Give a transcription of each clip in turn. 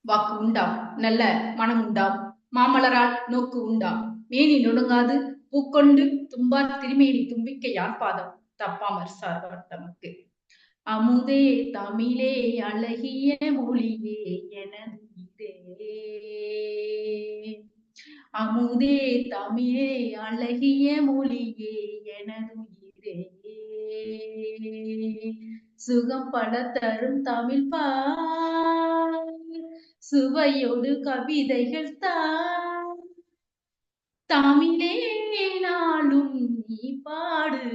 வாக்கு உண்டாம், நல்ல மனம் உண்டாம், மாமலரால் நோக்கு உண்டாம், மேனி நொடுங்காது பூக்கொண்டு தும்பார் திருமேனி தும்பிக்கை யாழ்ப்பாதம் தப்பாமற் சார்பார் தமக்கு. அமுதே தமிழே அழகிய மொழியே எனதுயிரே, அமுதே தமிழே அழகிய மொழியே எனதுயிரே, சுகம் பல தரும் தமிழ் பால் சுவையோடு கவிதைகள் தான், தமிழே நாளும் நீ பாடு,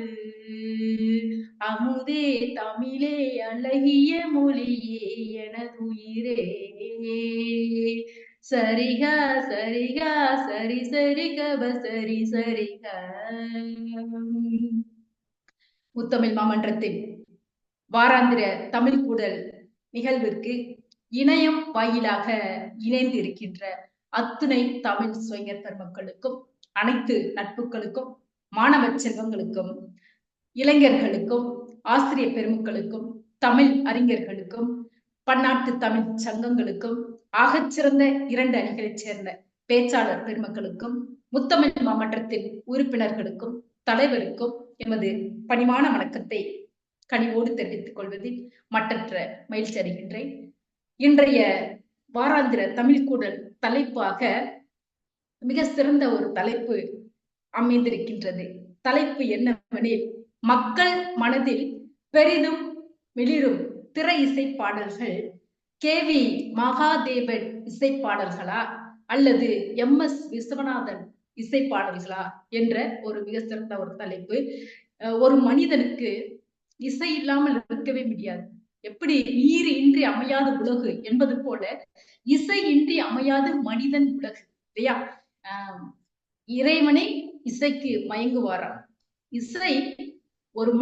அமுதே தமிழே அழகிய மொழியே எனதுயிரே, சரிகா சரிகா சரி சரி கப சரி சரிக. முத்தமிழ் மாமன்றத்தின் வாராந்திர தமிழ் கூடல் நிகழ்விற்கு இணையம் வாயிலாக இணைந்து இருக்கின்ற அத்துணை தமிழ் சுவைஞர் பெருமக்களுக்கும், அனைத்து நட்புகளுக்கும், மாணவ செல்வங்களுக்கும், இளைஞர்களுக்கும், ஆசிரியர் பெருமக்களுக்கும், தமிழ் அறிஞர்களுக்கும், பன்னாட்டு தமிழ் சங்கங்களுக்கும், ஆகச்சிறந்த 2 அணிகளைச் சேர்ந்த பேச்சாளர் பெருமக்களுக்கும், முத்தமிழ் மாமன்றத்தின் உறுப்பினர்களுக்கும், தலைவருக்கும் எமது பணிவான வணக்கத்தை கனிவோடு தெரிவித்துக் கொள்வதில் மற்றற்ற மகிழ்ச்சி அடைகின்றேன். இன்றைய வாராந்திர தமிழ் கூடல் தலைப்பாக மிக சிறந்த ஒரு தலைப்பு அமைந்திருக்கின்றது. தலைப்பு என்னவெனில், மக்கள் மனதில் பெரிதும் மிளிரும் திரை இசை பாடல்கள் KV மகாதேவன் இசைப்பாடல்களா அல்லது MS விஸ்வநாதன் இசைப்பாடல்களா என்ற ஒரு மிக சிறந்த ஒரு தலைப்பு. ஒரு மனிதனுக்கு இசை இல்லாமல் இருக்கவே முடியாது. எப்படி நீர் இன்றி அமையாத உலகு என்பது போல இசை இன்றி அமையாத மனிதன் உலகு இல்லையா? இறைவனை இசைக்கு மயங்குவாராம். இசை ஒரு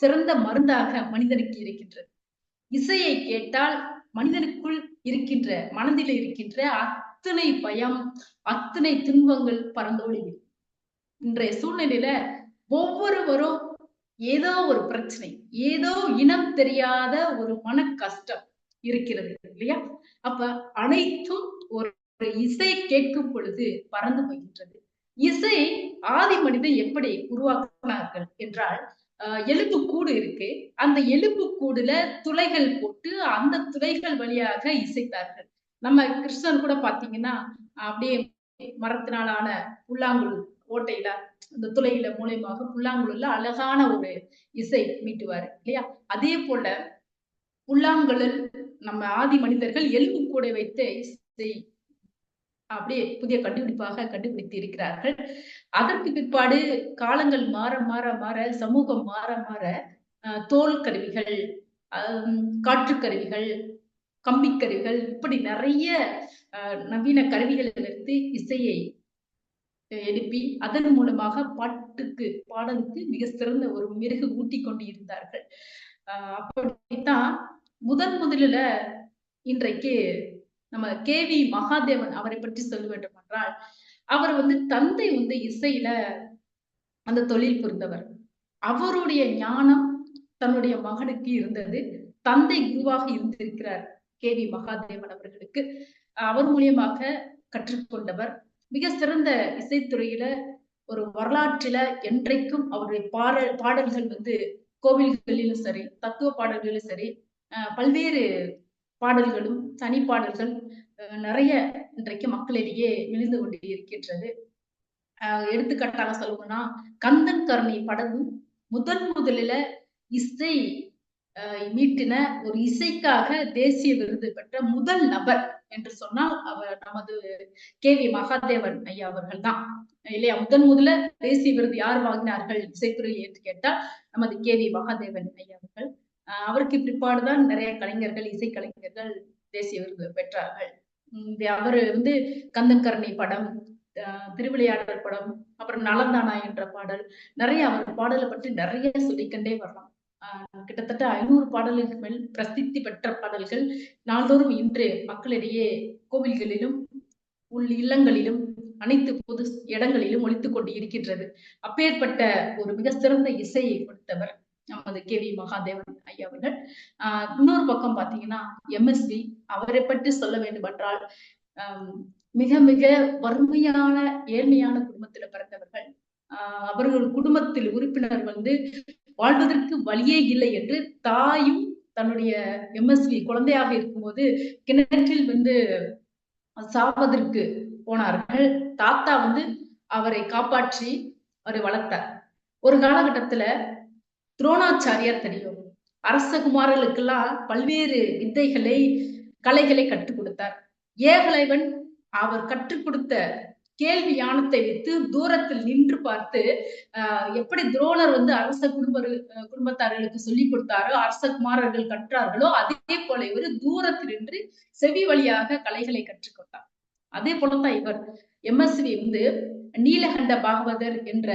சிறந்த மருந்தாக மனிதனுக்கு இருக்கின்றது. இசையை கேட்டால் மனிதனுக்குள் இருக்கின்ற, மனதில் இருக்கின்ற அத்தனை பயம், அத்தனை துன்பங்கள் பறந்தோடிவிடும். இன்றைய சூழ்நிலையில ஒவ்வொருவரும் ஏதோ ஒரு பிரச்சனை, ஏதோ இனம் தெரியாத ஒரு மன கஷ்டம் இருக்கிறது இல்லையா? அப்ப அனைத்தும் ஒரு இசை கேட்கும் பொழுது பறந்து போகின்றது. இசை ஆதி மனிதன் எப்படி உருவாக்கினார்கள் என்றால், எலும்பு கூடு இருக்கு, அந்த எலும்பு கூடுல துளைகள் போட்டு அந்த துளைகள் வழியாக இசைத்தார்கள். நம்ம கிருஷ்ணன் கூட பாத்தீங்கன்னா அப்படியே மரத்தினாலான புல்லாங்குழல் ஓட்டையில அந்த துளையில மூலியமாக புல்லாங்குழல்ல அழகான ஒரு இசை மீட்டுவாரு இல்லையா? அதே போல புல்லாங்குழல் நம்ம ஆதி மனிதர்கள் எலும்பு கூட வைத்து இசை அப்படியே புதிய கண்டுபிடிப்பாக கண்டுபிடித்து இருக்கிறார்கள். அதற்கு பிற்பாடு காலங்கள் மாற மாற மாற, சமூகம் மாற மாற, தோல் கருவிகள், காற்று கருவிகள், கம்பி கருவிகள், இப்படி நிறைய நவீன கருவிகளை எடுத்து இசையை எழுப்பி அதன் மூலமாக பாடலுக்கு மிக சிறந்த ஒரு மெருகு ஊட்டி கொண்டு இருந்தார்கள். அப்படித்தான் முதலில் இன்றைக்கு நம்ம KV மகாதேவன் அவரை பற்றி சொல்ல வேண்டும் என்றால், அவர் தந்தை இசையில அந்த தொழில் புரிந்தவர். அவருடைய ஞானம் தன்னுடைய மகனுக்கு இருந்தது. தந்தை குருவாக இருந்திருக்கிறார் KV மகாதேவன் அவர்களுக்கு. அவர் மூலியமாக கற்றுக்கொண்டவர். மிக சிறந்த இசைத்துறையில ஒரு வரலாற்றில என்றைக்கும் அவருடைய பாடல்கள் கோவில்களிலும் சரி, தத்துவ பாடல்களிலும் சரி, பல்வேறு பாடல்களும் தனி பாடல்கள் நிறைய இன்றைக்கு மக்களிடையே விழுந்து கொண்டு இருக்கின்றது. எடுத்துக்காட்டாக சொல்லணும்னா, கந்தன் கருணை படமும் முதலில இசை மீட்டின ஒரு இசைக்காக தேசிய விருது பெற்ற முதல் நபர் என்று சொன்னால் அவர் நமது KV மகாதேவன் ஐயா அவர்கள் தான் இல்லையா? முதல்ல தேசிய விருது யார் வாங்கினார்கள் இசைத்துறையில் என்று கேட்டால் நமது KV மகாதேவன் ஐயா அவர்கள். அவருக்கு பிற்பாடுதான் நிறைய கலைஞர்கள், இசை கலைஞர்கள் தேசிய விருது பெற்றார்கள். அவரு கந்தன் கருணை படம், திருவிளையாடல் படம், அப்புறம் நலந்தானா என்ற பாடல், நிறைய அவர் பாடலை பற்றி நிறைய சொல்லிக்கொண்டே வரலாம். கிட்டத்தட்ட 500 பாடல்களுக்கு மேல் பிரசித்தி பெற்ற பாடல்கள் நாள்தோறும் இன்று மக்களிடையே கோவில்களிலும் இல்லங்களிலும் அனைத்து பொது இடங்களிலும் ஒலித்துக் கொண்டு இருக்கின்றது. அப்பேற்பட்ட ஒரு மிக சிறந்த இசையை கொடுத்தவர். நமது KV மகாதேவன் ஐயா அவர்கள். இன்னொரு பக்கம் பாத்தீங்கன்னா MSV, அவரை பற்றி சொல்ல வேண்டுமென்றால் மிக மிக வறுமையான ஏழ்மையான குடும்பத்துல பிறந்தவர்கள். அவர்கள் குடும்பத்தில் உறுப்பினர் வாழ்வதற்கு வழியே இல்லை என்று தாயும் தன்னுடைய MSV குழந்தையாக இருக்கும்போது கிணற்றில் சாவதற்கு போனார்கள். தாத்தா அவரை காப்பாற்றி அவரை வளர்த்தார். ஒரு காலகட்டத்துல துரோணாச்சாரியார் தெரியும், அரசகுமாரர்களுக்கெல்லாம் பல்வேறு வித்தைகளை கலைகளை கற்றுக் கொடுத்தார். ஏகலைவன் அவர் கற்றுக் கொடுத்த கேள்வி யானத்தை வைத்து தூரத்தில் நின்று பார்த்து எப்படி துரோணர் அரச குடும்பத்தார்களுக்கு சொல்லிக் கொடுத்தாரோ, அரச குமாரர்கள் கற்றார்களோ, அதே போல இவர் தூரத்தில் நின்று செவி வழியாக கலைகளை கற்றுக்கொண்டார். அதே போலதான் இவர் MSV நீலகண்ட பாகவதர் என்ற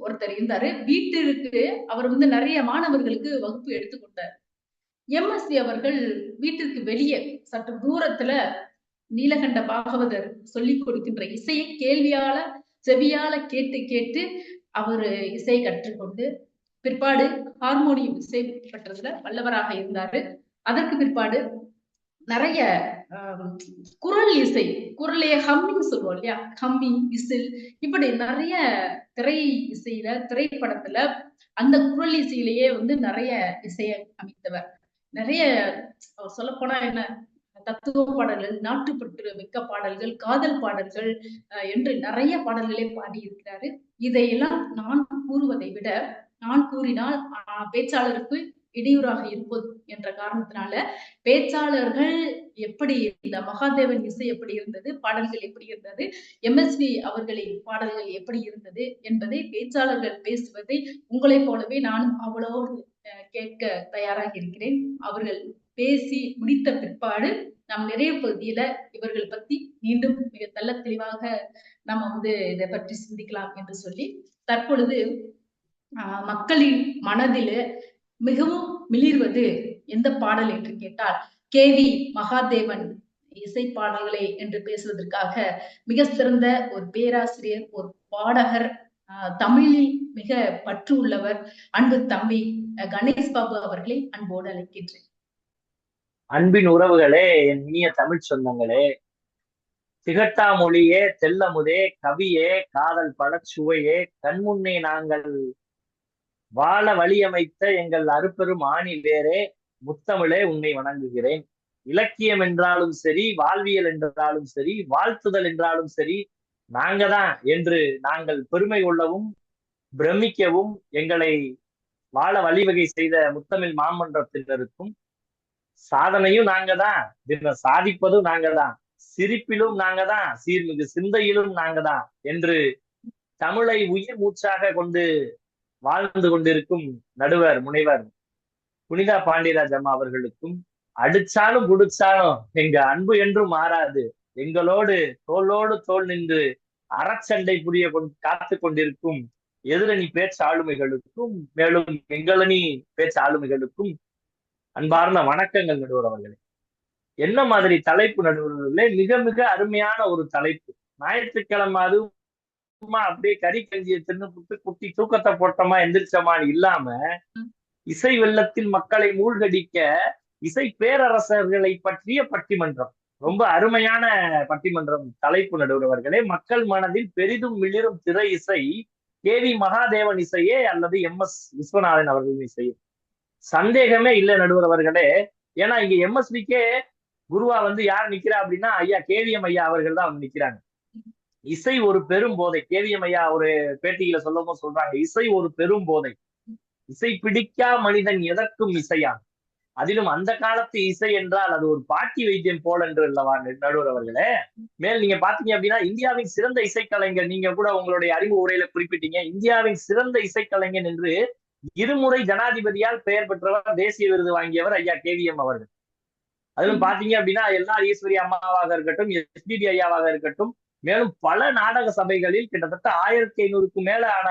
ஒருத்தர் இருந்தாரு. வீட்டிற்கு அவர் நிறைய மாணவர்களுக்கு வகுப்பு எடுத்துக்கொண்டார். MSV அவர்கள் வீட்டிற்கு வெளியே சற்று தூரத்துல நீலகண்ட பாகவதர் சொல்லிக் கொடுக்கின்ற இசையை செவியால கேட்டு கேட்டு அவரு இசை கற்றுக்கொண்டு பிற்பாடு ஹார்மோனியம் இசை பெற்றதுல வல்லவராக இருந்தாரு. அதற்கு பிற்பாடு நிறைய குரல் இசை, குரலையே ஹம்மிங் சொல்லுவோம் இல்லையா, ஹம்மிங், விசில், இப்படி நிறைய திரை இசையில, திரைப்படத்துல அந்த குரல் இசையிலேயே நிறைய இசையை அமைத்தவர். நிறைய சொல்ல போனா என்ன, தத்துவ பாடல்கள், நாட்டுப்பற்று மிக்க பாடல்கள், காதல் பாடல்கள் என்று நிறைய பாடல்களே பாடியிருக்கிறாரு. இதையெல்லாம் நான் கூறுவதை விட, நான் கூறினால் பேச்சாளருக்கு இடையூறாக இருப்பது என்ற காரணத்தினால பேச்சாளர்கள் எப்படி, இந்த மகாதேவன் இசை எப்படி இருந்தது, பாடல்கள் எப்படி இருந்தது, MSV அவர்களின் பாடல்கள் எப்படி இருந்தது என்பதை பேச்சாளர்கள் பேசுவதை உங்களைப் போலவே நானும் அவளோடு கேட்க தயாராக இருக்கிறேன். அவர்கள் பேசி முடித்த பிற்பாடு நாம் நிறைய பகுதியில இவர்கள் பத்தி மீண்டும் மிக நல்ல தெளிவாக நம்ம இதை பற்றி சிந்திக்கலாம் என்று சொல்லி, தற்பொழுது மக்களின் மனதில் மிகவும் மிளிர்வது எந்த பாடல் என்று கேட்டால் KV மகாதேவன் இசை பாடல்களை என்று பேசுவதற்காக மிக சிறந்த ஒரு பேராசிரியர், ஒரு பாடகர், தமிழில் மிக பற்று உள்ளவர், அன்பு தம்பி கணேஷ் பாபு அவர்களை அன்போடு அழைக்கின்றேன். அன்பின் உறவுகளே, என் இனிய தமிழ் சொந்தங்களே, திகட்டா மொழியே, தெல்லமுதே, கவியே, காதல் பழச்சுவையே, கண்முன்னே நாங்கள் வாழ வழியமைத்த எங்கள் அருப்பெரும் ஆணி வேரே, முத்தமிழே உன்னை வணங்குகிறேன். இலக்கியம் என்றாலும் சரி, வாழ்வியல் என்றாலும் சரி, வாழ்த்துதல் என்றாலும் சரி, நாங்கதான் என்று நாங்கள் பெருமை கொள்ளவும் பிரமிக்கவும் எங்களை வாழ வழிவகை செய்த முத்தமிழ் மாமன்றத்தினருக்கும், சாதனையும் நாங்க தான், சாதிப்பதும் நாங்க தான், சிரிப்பிலும் நாங்க தான், சீர்மிகு சிந்தையிலும் நாங்க தான் என்று தமிழை உயிர் மூச்சாக கொண்டு வாழ்ந்து கொண்டிருக்கும் நடுவர் முனைவர் புனிதா பாண்டியராஜ் அம்மா அவர்களுக்கும், அடிச்சாலும் புடிச்சாலும் எங்க அன்பு என்றும் மாறாது, எங்களோடு தோளோடு தோல் நின்று அறச்சண்டை புரிய காத்து கொண்டிருக்கும் எதிரணி பேச்சாளுமைகளுக்கும், மேலும் எங்களணி பேச்சாளுமைகளுக்கும் அன்பார்ந்த வணக்கங்கள் நடுவர் அவர்களே. என்ன மாதிரி தலைப்பு நடுவர்களே? மிக மிக அருமையான ஒரு தலைப்பு. ஞாயிற்றுக்கிழமை அதுவுமா அப்படியே கறி கஞ்சியை தின்னு புட்டு குட்டி தூக்கத்தை போட்டோமா எந்திரிச்சோமான்னு இல்லாம, இசை வெள்ளத்தில் மக்களை மூழ்கடிக்க இசை பேரரசர்களை பற்றிய பட்டிமன்றம், ரொம்ப அருமையான பட்டிமன்றம் தலைப்பு நடுவர்களே. மக்கள் மனதில் பெரிதும் மிளிரும் திரை இசை KV மகாதேவன் இசையே அல்லது MS விஸ்வநாதன் அவர்களின் இசையே? சந்தேகமே இல்லை நடுவர் அவர்களே. ஏன்னா இங்க MSVக்கே குருவா யார் நிக்கிறா அப்படின்னா ஐயா KVM ஐயா அவர்கள் தான் நிக்கிறாங்க. இசை ஒரு பெரும் போதை. KVM ஐயா ஒரு பேட்டியில சொல்லவும் சொல்றாங்க, இசை ஒரு பெரும் போதை, இசை பிடிக்கா மனிதன் எதற்கும் இசையான். அதிலும் அந்த காலத்து இசை என்றால் அது ஒரு பாட்டி வைத்தியம் போல என்று அல்லவா நடுவர் அவர்களே. மேல் நீங்க பாத்தீங்க அப்படின்னா இந்தியாவின் சிறந்த இசைக்கலைஞர், நீங்க கூட உங்களுடைய அறிமுக உரையில குறிப்பிட்டீங்க, இந்தியாவின் சிறந்த இசைக்கலைஞர் என்று இருமுறை ஜனாதிபதியால் பெயர் பெற்றவர், தேசிய விருது வாங்கியவர் ஐயா KVM அவர்கள். அதிலும் பாத்தீங்க அப்படின்னா எல்ஆர் ஈஸ்வரி அம்மாவாக இருக்கட்டும், SPB ஐயாவாக இருக்கட்டும், மேலும் பல நாடக சபைகளில் கிட்டத்தட்ட 1500க்கும் மேலான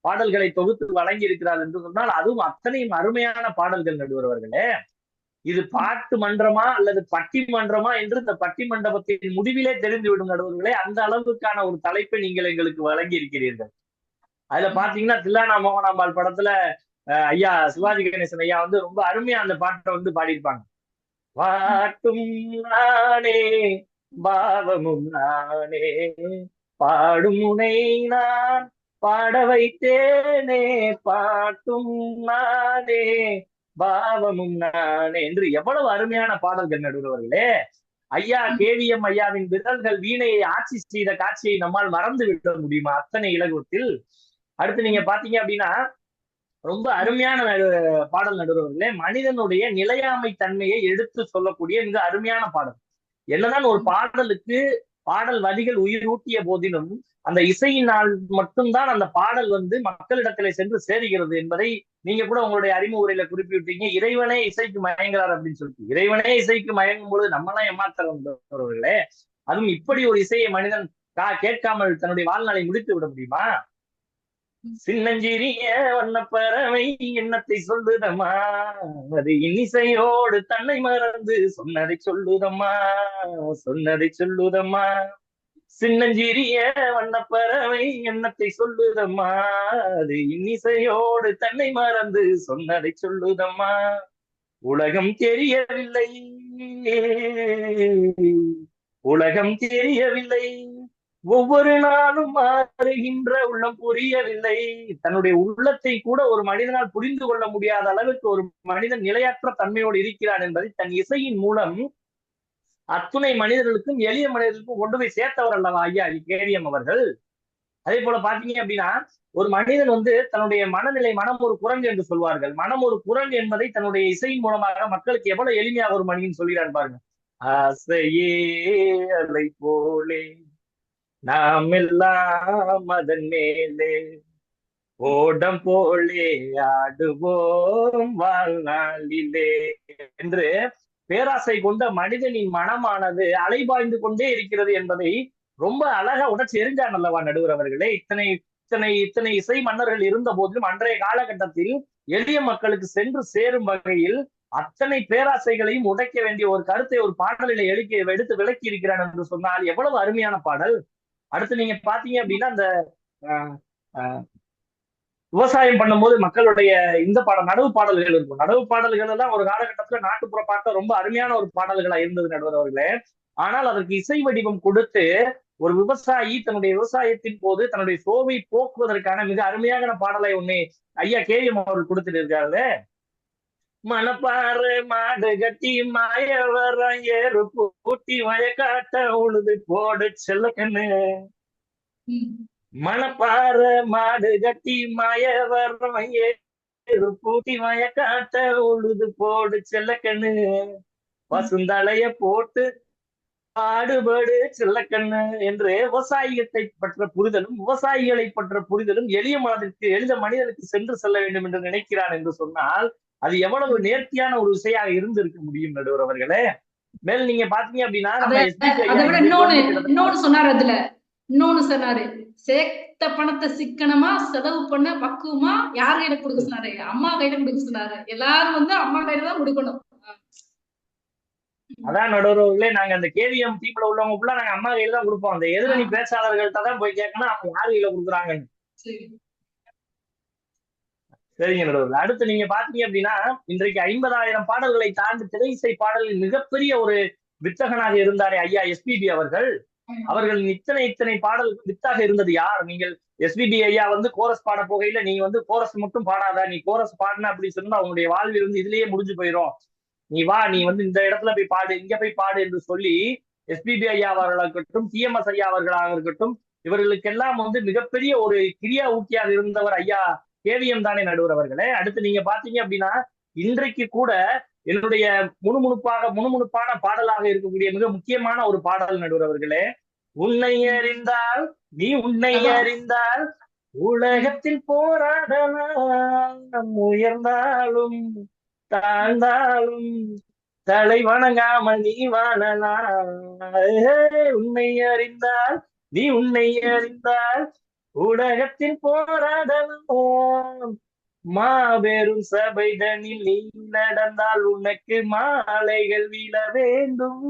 பாடல்களை தொகுத்து வழங்கி இருக்கிறார் என்று சொன்னால், அதுவும் அத்தனையும் அருமையான பாடல்கள் நடுவர்களே. இது பாட்டு மன்றமா அல்லது பட்டிமன்றமா என்று இந்த பட்டிமண்டபத்தின் முடிவிலே தெரிந்துவிடும் நடுவர்களே. அந்த அளவுக்கான ஒரு தலைப்பை நீங்கள் எங்களுக்கு வழங்கி இருக்கிறீர்கள். அதுல பாத்தீங்கன்னா தில்லானா மோகனாம்பாள் படத்துல ஐயா சிவாஜி கணேசன் ஐயா வந்து ரொம்ப அருமையா அந்த பாட்டை வந்து பாடியிருப்பாங்க. பாட்டும் நானே பாவமும் நானே பாடும் முனை நான் பாட வைத்தேனே பாட்டும் நானே பாவமும் நானே என்று எவ்வளவு அருமையான பாடல்கள் நடுவர்களே. ஐயா கேவிஎம் ஐயாவின் விரல்கள் வீணையை ஆட்சி செய்த காட்சியை நம்மால் மறந்து விட முடியுமா அத்தனை இலகுவத்தில்? அடுத்து நீங்க பாத்தீங்க அப்படின்னா ரொம்ப அருமையான பாடல் நடுவர்களே, மனிதனுடைய நிலையாமை தன்மையை எடுத்து சொல்லக்கூடிய மிக அருமையான பாடல். என்னதான் ஒரு பாடலுக்கு பாடல் வரிகள் உயிரூட்டிய போதிலும் அந்த இசையினால் மட்டும்தான் அந்த பாடல் வந்து மக்களிடத்திலே சென்று சேருகிறது என்பதை நீங்க கூட உங்களுடைய அறிமுக உரையில குறிப்பிட்டீங்க. இறைவனே இசைக்கு மயங்குறார் அப்படின்னு சொல்லிட்டு, இறைவனே இசைக்கு மயங்கும் பொழுது நம்மளாம் ஏமாத்துறவர்களே, அதுவும் இப்படி ஒரு இசையை மனிதன் கேட்காமல் தன்னுடைய வாழ்நாளை முடித்து விட முடியுமா? சின்னஞ்சிறிய வண்ணப்பறவை எண்ணத்தை சொல்லுதம்மா, அது இன்னிசையோடு தன்னை மறந்து சொன்னதை சொல்லுதம்மா, சொன்னதை சொல்லுதம்மா. சின்னஞ்சிறிய வண்ணப்பறவை எண்ணத்தை சொல்லுதம்மா, அது இன்னிசையோடு தன்னை மறந்து சொன்னதை சொல்லுதம்மா. உலகம் தெரியவில்லை, உலகம் தெரியவில்லை, ஒவ்வொரு நாளும் மாறுகின்ற உள்ளம் புரியவில்லை. தன்னுடைய உள்ளத்தை கூட ஒரு மனிதனால் புரிந்து கொள்ள முடியாத அளவுக்கு ஒரு மனிதன் நிலையற்ற தன்மையோடு இருக்கிறான் என்பதை தன் இசையின் மூலம் அத்துணை மனிதர்களுக்கும் எளிய மனிதர்களுக்கும் கொண்டு போய் சேர்த்தவர் அல்லவா ஐயா கேவிஎம் அவர்கள். அதே போல பாத்தீங்க அப்படின்னா ஒரு மனிதன் வந்து தன்னுடைய மனநிலை, மனம் ஒரு குரங்கு என்று சொல்வார்கள். மனம் ஒரு குரங்கு என்பதை தன்னுடைய இசையின் மூலமாக மக்களுக்கு எவ்வளவு எளிமையாக ஒரு மனிதன் சொல்கிறான் பாருங்க. ஆசையே அலை போலே நாம் எல்லாம் அதன் மேலே ஓடம் போலே ஆடுவோம் வாழ்நாளிலே என்று பேராசை கொண்ட மனிதனின் மனமானது அலைபாய்ந்து கொண்டே இருக்கிறது என்பதை ரொம்ப அழகா உடச்சு எரிஞ்சார் அல்லவா நடுவர் அவர்களே. இத்தனை இத்தனை இத்தனை இசை மன்னர்கள் இருந்த போதிலும் அன்றைய காலகட்டத்தில் எளிய மக்களுக்கு சென்று சேரும் வகையில் அத்தனை பேராசைகளையும் உடைக்க வேண்டிய ஒரு கருத்தை ஒரு பாடலில் எடுத்து விளக்கி இருக்கிறான் என்று சொன்னால் எவ்வளவு அருமையான பாடல். அடுத்து நீங்க பாத்தீங்க அப்படின்னா அந்த விவசாயம் பண்ணும்போது மக்களுடைய இந்த நடவு பாடல்கள் இருக்கும். நடவு பாடல்கள் எல்லாம் ஒரு காலகட்டத்துல நாட்டுப்புற பாட்ட ரொம்ப அருமையான ஒரு பாடல்களா இருந்தது நடுவர் அவர்களே. ஆனால் அதற்கு இசை வடிவம் கொடுத்து ஒரு விவசாயி தன்னுடைய விவசாயத்தின் போது தன்னுடைய சோவை போக்குவதற்கான மிக அருமையான பாடலை ஒண்ணு ஐயா கேவிஎம் அவர்கள் கொடுத்துட்டு இருக்காரு. மணப்பாறு மாடு கட்டி மாயவரம் ஏறு பூட்டி வயக்காட்ட உழுது போடு செல்லக்கண்ணு, மணப்பாறு மாடு கட்டி மாயவரம் ஏறு பூட்டி வயக்காட்ட உழுது போடு செல்லக்கண்ணு, பசுந்தலைய போட்டு பாடுபடு செல்லக்கண்ணு என்று விவசாயத்தை பற்ற புரிதலும் விவசாயிகளை பற்ற புரிதலும் எளிய மனிதனுக்கு சென்று செல்ல வேண்டும் என்று நினைக்கிறான் என்று சொன்னால் அது எவ்வளவு நேர்த்தியான ஒரு இசையாக இருந்திருக்க முடியும் நடுவர் அவர்களே. மேல் நீங்க பாத்தீங்க அப்படின்னா இன்னொன்னு சொன்னாரு, அதுல இன்னொன்னு சொன்னாரு, சேர்த்த பணத்தை சிக்கனமா செலவு பண்ண பக்குவமா யார் கையில கொடுக்க சொன்னாரு? அம்மா கையில கொடுக்க சொன்னாரு. எல்லாரும் வந்து அம்மா கையில தான் கொடுக்கணும். அதான் நடுவர்களே, நாங்க அந்த கேவிஎம் டீம்ல உள்ளவங்க ஃபுல்லா நாங்க அம்மா கையில தான் கொடுப்போம். அந்த எதிரணி பேச்சாளர்கள்ட்ட தான் போய் கேட்கணும் அவங்க யார் கையில கொடுக்குறாங்கன்னு. சரிங்க நடுவர்கள். அடுத்து நீங்க பாத்தீங்க அப்படின்னா இன்றைக்கு 50,000 பாடல்களை தாண்டி திரை இசை பாடலில் மிகப்பெரிய ஒரு வித்தகனாக இருந்தாரே ஐயா எஸ்பிபி அவர்கள். அவர்களின் இத்தனை பாடல் வித்தாக இருந்தது யார்? நீங்கள் எஸ்பிபி ஐயா வந்து கோரஸ் பாட போகையில நீங்க வந்து கோரஸ் மட்டும் பாடாத, நீ கோரஸ் பாடின அப்படின்னு சொன்னா அவங்களுடைய வாழ்வில் வந்து இதுலயே முடிஞ்சு போயிடும், நீ வா, நீ வந்து இந்த இடத்துல போய் பாடு, இங்க போய் பாடு என்று சொல்லி எஸ்பிபி ஐயா அவர்களாக இருக்கட்டும், டிஎம்எஸ் ஐயா அவர்களாக இருக்கட்டும், இவர்களுக்கெல்லாம் வந்து மிகப்பெரிய ஒரு கிரியா ஊக்கியாக இருந்தவர் ஐயா கேவிஎம் தானே நடுவர் அவர்களே. அடுத்து நீங்க பாத்தீங்க அப்படின்னா இன்றைக்கு கூட என்னுடைய முணுமுணுப்பான பாடலாக இருக்கக்கூடிய மிக முக்கியமான ஒரு பாடல் நடுவர் அவர்களே. உன்னை அறிந்தால் நீ உன்னை அறிந்தால் உலகத்தில் போராடலாம், உயர்ந்தாலும் தாழ்ந்தாலும் தலை வணங்காமல் நீ வாழலாம். உன்னை அறிந்தால் நீ உன்னை அறிந்தால் உலகத்தில் போராடலாம், மாபெரும் சபைதனில் நீ நடந்தால் உனக்கு மாலைகள் விழ வேண்டும்,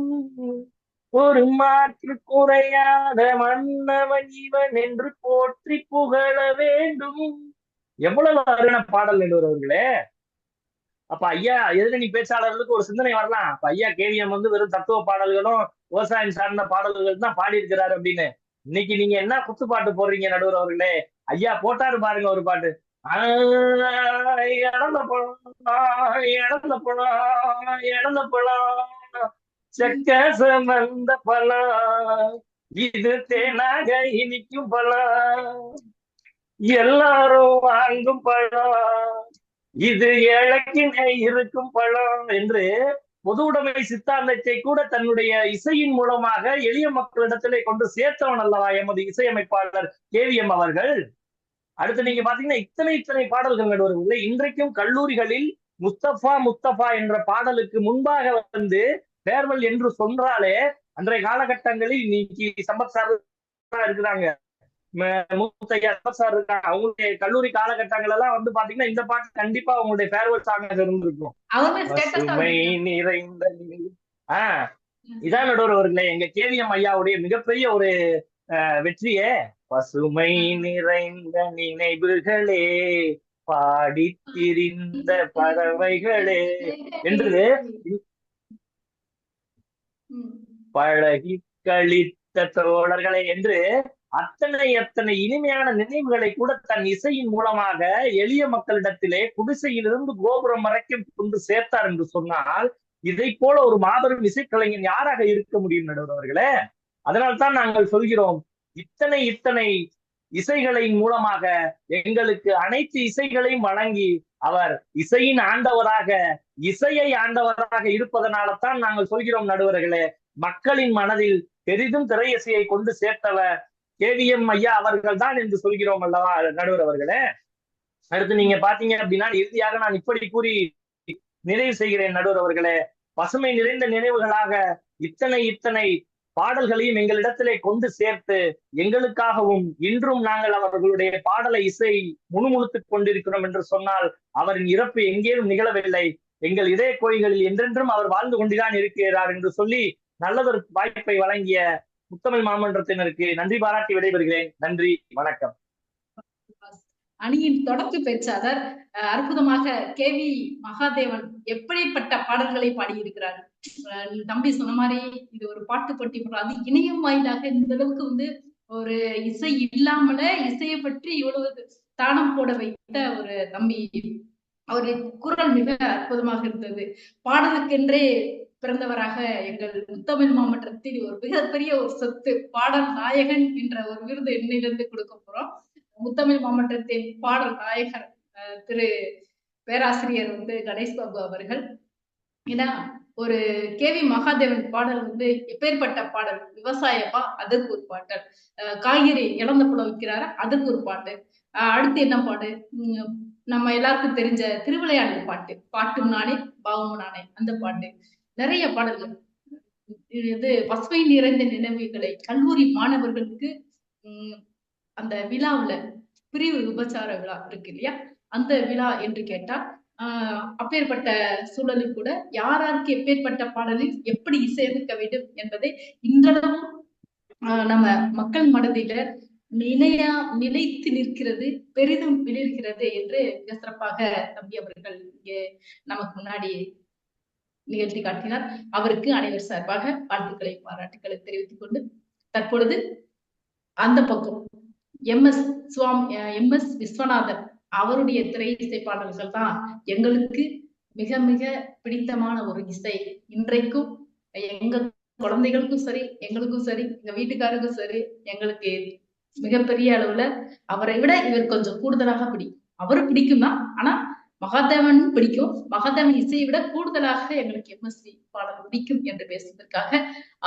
ஒரு மாற்று குறையாத மன்னவன் இவன் என்று போற்றி புகழ வேண்டும் எவ்வளவு அருமையான பாடல் நடுவர்களே. அப்ப ஐயா எதிரணி பேச்சாளர்களுக்கு ஒரு சிந்தனை வரலாம். அப்ப ஐயா கேவிஎம் வெறும் தத்துவ பாடல்களும் விவசாயம் சார்ந்த பாடல்கள் தான் பாடி இருக்கிறாரு அப்படின்னு. இன்னைக்கு நீங்க என்ன குத்து பாட்டு போடுறீங்க நடுவர் அவர்களே? ஐயா போட்டாரு பாருங்க ஒரு பாட்டு. இழந்த பழம், இழந்த பழம், இழந்த பழம், செக்க செவந்த பழம், இது தேனாக இனிக்கும் பழம், எல்லாரும் வாங்கும் பழம், இது ஏழைக்கினை இருக்கும் பழம் என்று பொது உடைமை சித்தாந்தத்தை கூட தன்னுடைய இசையின் மூலமாக எளிய மக்களிடத்திலே கொண்டு சேர்த்தவன் அல்லவா எமது இசையமைப்பாளர் கேவிஎம் அவர்கள். அடுத்து நீங்க பாத்தீங்கன்னா இத்தனை பாடல்கள் நடுவர்களே. இன்றைக்கும் கல்லூரிகளில் முஸ்தபா முஸ்தபா என்ற பாடலுக்கு முன்பாக ஃபேர்வெல் என்று சொன்னாலே அன்றைய காலகட்டங்களில் இன்னைக்கு சம்பத் சார் இருக்கிறாங்க, மூத்தையா சார் இருக்காங்க, அவங்களுடைய கல்லூரி காலகட்டங்கள் எல்லாம் பாத்தீங்கன்னா இந்த பாட்டு கண்டிப்பா அவங்களுடைய ஃபேர்வெல் சாங் இருந்திருக்கும். பசுமை நிறைந்த இதான் நடுவர்களே எங்க கேவிஎம் ஐயாவுடைய மிகப்பெரிய ஒரு வெற்றியே. பசுமை நிறைந்த நினைவுகளே, பாடி திரிந்த பறவைகளே என்று பழகி கழித்த தோழர்களே என்று அத்தனை இனிமையான நினைவுகளை கூட தன் இசையின் மூலமாக எளிய மக்களிடத்திலே குடிசையிலிருந்து கோபுரம் வரைக்கும் கொண்டு சேர்த்தார் என்று சொன்னால் இதை போல ஒரு மாபெரும் இசைக்கலைஞன் யாராக இருக்க முடியும் நடுவர்களே? அதனால்தான் நாங்கள் சொல்கிறோம், இத்தனை இசைகளின் மூலமாக எங்களுக்கு அனைத்து இசைகளையும் வழங்கி அவர் இசையின் ஆண்டவராக, இசையை ஆண்டவராக இருப்பதனால தான் நாங்கள் சொல்கிறோம் நடுவர்களே, மக்களின் மனதில் பெரிதும் திரையிசையை கொண்டு சேர்த்தவர் கேவிஎம் ஐயா அவர்கள் தான் என்று சொல்கிறோம் அல்லவா நடுவர் அவர்களே. அடுத்து நீங்க பாத்தீங்க அப்படின்னா இறுதியாக நான் இப்படி கூறி நிறைவு செய்கிறேன் நடுவர் அவர்களே. பசுமை நிறைந்த நினைவுகளாக இத்தனை பாடல்களையும் எங்களிடத்திலே கொண்டு சேர்த்து எங்களுக்காகவும் இன்றும் நாங்கள் அவர்களுடைய பாடலை இசை முணுமுணுத்துக் கொண்டிருக்கிறோம் என்று சொன்னால் அவரின் இறப்பு எங்கேயும் நிகழவில்லை, எங்கள் இதய கோயில்களில் என்றென்றும் அவர் வாழ்ந்து கொண்டுதான் இருக்கிறார் என்று சொல்லி நல்லதொரு வாய்ப்பை வழங்கிய முத்தமிழ் மாமன்றத்தினருக்கு நன்றி பாராட்டி விடைபெறுகிறேன். நன்றி, வணக்கம். அணியின் தொடக்க பேச்சாளர் அற்புதமாக கேவி மகாதேவன் எப்படிப்பட்ட பாடல்களை பாடியிருக்கிறார். தம்பி சொன்ன மாதிரி இது ஒரு பாட்டு போட்டி, அது இணையம் வாயிலாக இந்த அளவுக்கு ஒரு இசை இல்லாமல இசையை பற்றி இவ்வளவு தானம் போட வைத்த ஒரு தம்பி. அவருடைய குரல் மிக அற்புதமாக இருந்தது. பாடலுக்கென்றே பிறந்தவராக எங்கள் முத்தமிழ் மாமன்றத்தில் ஒரு மிகப்பெரிய ஒரு சொத்து, பாடல் நாயகன் என்ற ஒரு விருது என்னிலிருந்து கொடுக்க போறோம். முத்தமிழ் மாமன்றத்தின் பாடல் நாயகர் திரு பேராசிரியர் கணேஷ் பாபு அவர்கள். ஏன்னா ஒரு கேவி மகாதேவன் பாடல் எப்பேற்பட்ட பாடல், விவசாயப்பா அதற்கு ஒரு பாடல், காய்கறி இழந்த புல வைக்கிறாரா அதுக்கு ஒரு பாட்டு, அடுத்து என்ன பாட்டு, நம்ம எல்லாருக்கும் தெரிஞ்ச திருவிளையாடல் பாட்டு, பாட்டும் நானே பாவமும் நானே அந்த பாட்டு, நிறைய பாடல்கள். இது பசுமை நிறைந்த நினைவுகளை கல்லூரி மாணவர்களுக்கு அந்த விழாவுல பிரிவு விபச்சார விழா இருக்கு இல்லையா, அந்த விழா என்று கேட்டால் அப்பேற்பட்ட சூழலில் கூட யாராருக்கு எப்பேற்பட்ட பாடலில் எப்படி இசையமைக்க வேண்டும் என்பதை இன்றளவும் நம்ம மக்கள் மனதில நிலைத்து நிற்கிறது, பெரிதும் விளிர்கிறது என்று மிக சிறப்பாக தம்பி அவர்கள் இங்கே நமக்கு முன்னாடி நிகழ்த்தி காட்டினார். அவருக்கு அனைவர் சார்பாக வாழ்த்துக்களை பாராட்டுக்களை தெரிவித்துக் கொண்டு தற்பொழுது அந்த பக்கம் எம் எஸ் விஸ்வநாதன் அவருடைய திரை இசை பாடல்கள் தான் எங்களுக்கு மிக மிக பிடித்தமான ஒரு இசை. இன்றைக்கும் எங்க குழந்தைகளுக்கும் சரி, எங்களுக்கும் சரி, எங்க வீட்டுக்காருக்கும் சரி, எங்களுக்கு மிகப்பெரிய அளவுல அவரை விட இவர் கொஞ்சம் கூடுதலாக பிடிக்கும். அவரு பிடிக்கும் தான், ஆனா மகாதேவன் பிடிக்கும். மகாதேவன் இசையை விட கூடுதலாக எங்களுக்கு எம்எஸ்வி பாடல் பிடிக்கும் என்று பேசுவதற்காக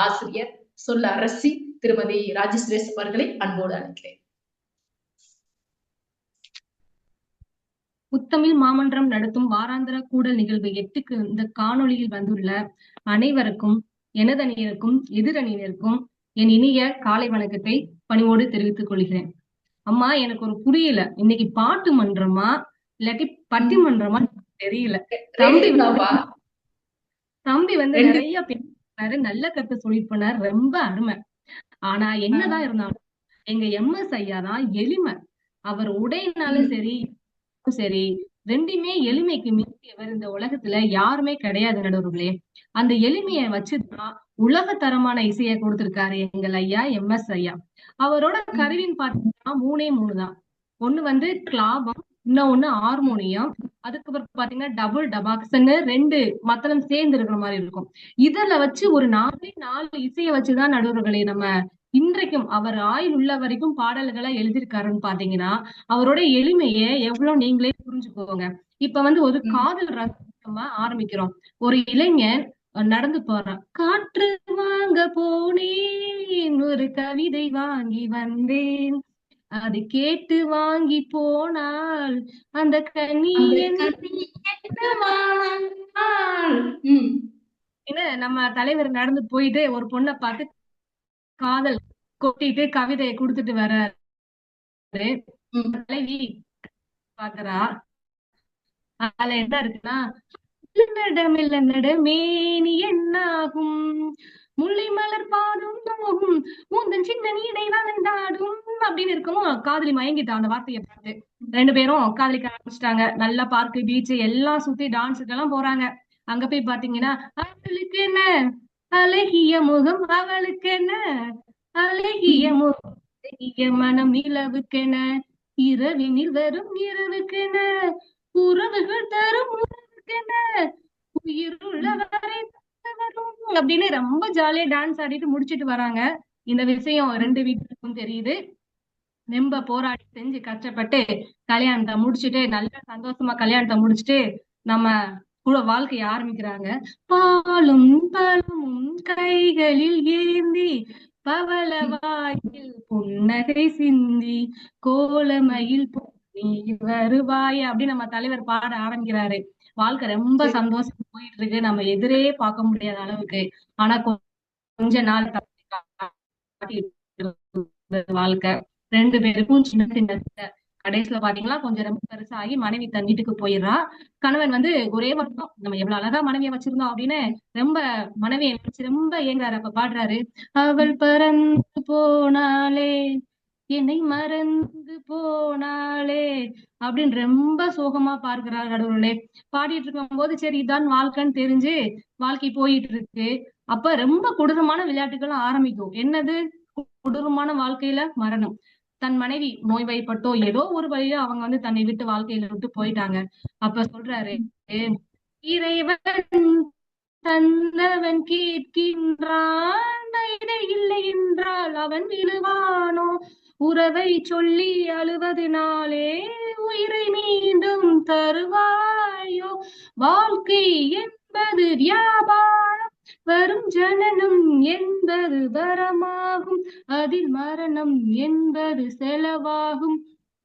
ஆசிரியர் சொல்ல அரசி திருமதி ராஜேஸ்வரேஸ் அவர்களை அன்போடு அழைக்கிறேன். முத்தமிழ் மாமன்றம் நடத்தும் வாராந்திர கூடல் நிகழ்வு 8க்கு இந்த காணொளியில் வந்துள்ள அனைவருக்கும், எனதணியருக்கும் எதிரணியினருக்கும் என் இனிய காலை வணக்கத்தை பணிவோடு தெரிவித்துக் கொள்கிறேன். அம்மா, எனக்கு ஒரு புரியல, இன்னைக்கு பாட்டு மன்றமா இல்லாட்டி பட்டிமன்றமா தெரியல. தம்பி நிறைய பேர் நல்ல கருத்தை சொல்லிட்டு போனார், ரொம்ப அருமை. ஆனா என்னதான் இருந்தாலும் எங்க எம்எஸ் ஐயா தான் எளிமை. அவர் உடையினாலும் சரி, சரி, ரெண்டுமே எளிமைக்கு மிஞ்சியவர் இந்த உலகத்துல யாருமே கிடையாது நடுவர்களே. அந்த எளிமையை வச்சுதான் உலக தரமான இசையை கொடுத்திருக்காரு எங்கள் ஐயா எம்.எஸ். ஐயா. அவரோட கருவின்னு பாத்தீங்கன்னா மூணு தான். ஒண்ணு வந்து கிளாபம், இன்னொன்னு ஹார்மோனியம், அதுக்கப்புறம் பாத்தீங்கன்னா டபுள் டபாக்ஸ்ன்னு ரெண்டு மத்தளம் சேர்ந்து இருக்கிற மாதிரி இருக்கும். இதுல வச்சு ஒரு நாலு இசையை வச்சுதான் நடுவர்களே நம்ம இன்றைக்கும் அவர் ஆயுள் உள்ள வரைக்கும் பாடல்களை எழுதியிருக்காருன்னு பாத்தீங்கன்னா அவரோட எளிமையை எவ்வளவு நீங்களே புரிஞ்சுக்கோங்க. இப்ப வந்து ஒரு காதல் ரசமா ஆரம்பிக்கிறோம். ஒரு இளைஞன் நடந்து போறான். காற்று வாங்க போனேன், ஒரு கவிதை வாங்கி வந்தேன், அது கேட்டு வாங்கி போனால் அந்த கனி நம்ம தலைவர் நடந்து போயிட்டு ஒரு பொண்ணை பார்த்து காதல் கொட்டிட்டு கவிதையை கொடுத்துட்டு வர்றாரு. தலைவி பாக்குறா, அதுல என்ன இருக்குன்னா, நடமே நீ என்னாகும், முல்லை மலர் பாடும் நோகும், முந்தன் சின்ன நீடை வளர்ந்தாடும் அப்படின்னு இருக்கவும் காதலி மயங்கிட்டான் அந்த வார்த்தையை பார்த்து. ரெண்டு பேரும் காதலிக்க ஆரம்பிச்சிட்டாங்க. நல்லா பார்க்கு, பீச் எல்லாம் சுத்தி டான்ஸுக்கு எல்லாம் போறாங்க. அங்க போய் பாத்தீங்கன்னா, அவளுக்கு என்ன அழகிய முகம், அவளுக்கு என்ன அழகிய முகம், அழகிய மனம், நிலவுக்கென இரவினில் வரும் இரவுக்கென உறவுகள் தரும் உறவுக்கென உயிருள்ளவரை வரும் அப்படின்னு ரொம்ப ஜாலியா டான்ஸ் ஆடிட்டு முடிச்சிட்டு வராங்க. இந்த விஷயம் ரெண்டு வீட்டுக்கும் தெரியுது. ரொம்ப போராடி செஞ்சு கஷ்டப்பட்டு கல்யாணத்தை முடிச்சுட்டு நல்ல சந்தோஷமா கல்யாணத்தை முடிச்சுட்டு நம்ம கூட வாழ்க்கைய ஆரம்பிக்கிறாங்க. பாலும் பழமும் கைகளில் ஏந்தி பவள வாயில் புன்னகை சிந்தி கோலமயில் நீ வருவாய் அப்படின்னு நம்ம தலைவர் பாட ஆரம்பிக்கிறாரு. வாழ்க்கை ரொம்ப சந்தோஷமா போயிட்டு இருக்கு. நம்ம எதிரே பார்க்க முடியாத அளவுக்கு. ஆனா கொஞ்ச நாள் வாழ்க்கை ரெண்டு பேருக்கும் சின்ன சின்ன கடைசியில பாத்தீங்கன்னா கொஞ்சம் ரொம்ப பெருசாகி மனைவி தன் வீட்டுக்கு போயிடுறா. கணவன் வந்து ஒரே வருஷம் நம்ம எவ்வளவு அழகா மனைவியை வச்சிருந்தோம் அப்படின்னு ரொம்ப மனைவியை நினைச்சு ரொம்ப ஏங்குறாரு. அப்ப பாடுறாரு, அவள் பறந்து போனாலே என்னை மறந்து போனாலே அப்படின்னு ரொம்ப சோகமா பார்க்கிறார் கடவுளே. பாடிட்டு இருக்கும் போது சரி இதான் வாழ்க்கைன்னு தெரிஞ்சு வாழ்க்கை போயிட்டு இருக்கு. அப்ப ரொம்ப கொடூரமான விளையாட்டுகளும் ஆரம்பிக்கும். என்னது கொடூரமான வாழ்க்கையில மரணம். தன் மனைவி நோய்வாய்ப்பட்டோ ஏதோ ஒரு வழியில அவங்க வந்து தன்னை விட்டு வாழ்க்கையில விட்டு போயிட்டாங்க. அப்ப சொல்றாரு, இறைவன் தந்தவன் கேட்கின்றான், இல்லை என்றால் அவன் விழுவானோ, உறவை சொல்லி அழுவதனாலே உயிரை மீண்டும் தருவாயோ, வாழ்க்கை என்பது வியாபாரம், வரும் ஜனனம் என்பது வரமாகும், அதில் மரணம் என்பது செலவாகும்,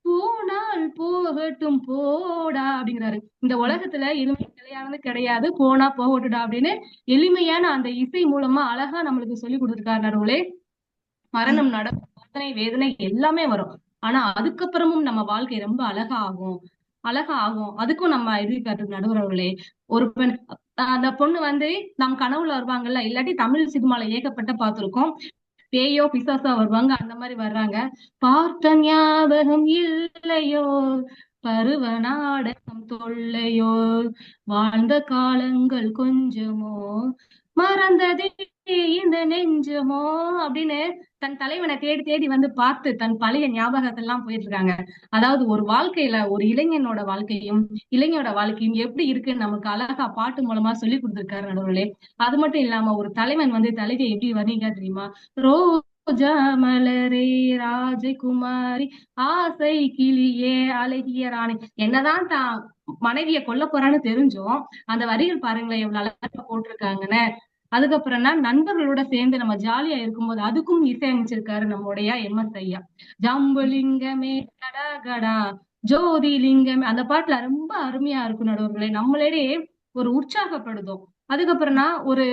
போனால் போகட்டும் போடா அப்படிங்கிறாரு. இந்த உலகத்துல எதுவுமே நிலையானது கிடையாது, போனா போகட்டுடா அப்படின்னு எளிமையான அந்த இசை மூலமா அழகா நம்மளுக்கு சொல்லி கொடுத்துருக்காரு நடுவுலே. மரணம் நடக்கும், வேதனை வேதனை எல்லாமே வரும். ஆனா அதுக்கப்புறமும் நம்ம வாழ்க்கை ரொம்ப அழகா ஆகும். அதுக்கும் நம்ம எதிர்காட்டு நடுவர்களே. ஒரு பெண் அந்த பொண்ணு வந்து நம் கனவுல வருவாங்கல்ல, இல்லாட்டி தமிழ் சினிமால ஏகப்பட்ட பார்த்திருக்கோம். பேயோ பிசாசோ வருவாங்க, அந்த மாதிரி வர்றாங்க. பார்த்த ஞாபகம் இல்லையோ, பருவ நாடகம் தொல்லையோ, வாழ்ந்த காலங்கள் கொஞ்சமோ, மறந்ததே இந்த நெஞ்சமோ அப்படின்னு தன் தலைவனை தேடி தேடி வந்து பார்த்து தன் பழைய ஞாபகத்தை எல்லாம் போயிட்டு இருக்காங்க. அதாவது ஒரு வாழ்க்கையில ஒரு இளைஞனோட வாழ்க்கையும் எப்படி இருக்குன்னு நமக்கு அழகா பாட்டு மூலமா சொல்லி கொடுத்திருக்காரு நடுவர்களே. அது மட்டும் இல்லாம ஒரு தலைவன் வந்து தலைவியை எப்படி வர்ணிக்க தெரியுமா, ரோஜா மலரே ராஜகுமாரி ஆசை கிளியே அழகிய ராணி. என்னதான் தான் மனைவிய கொல்ல போறான்னு தெரிஞ்சோம் அந்த வரிகள் பாருங்களேன் எவ்வளவு அழகா போட்டிருக்காங்கன்னு. அதுக்கப்புறம்னா நண்பர்களோட சேர்ந்து நம்ம ஜாலியா இருக்கும்போது அதுக்கும் இசையமைச்சிருக்காரு நம்முடைய எம்.எஸ். ஐயா. ஜம்புலிங்கமே கடா கடா ஜோதிலிங்கமே, அந்த பாட்டுல ரொம்ப அருமையா இருக்கும் நடுவர்களே. நம்மளே ஒரு உற்சாகப்படுத்தும். அதுக்கப்புறம்னா ஒரு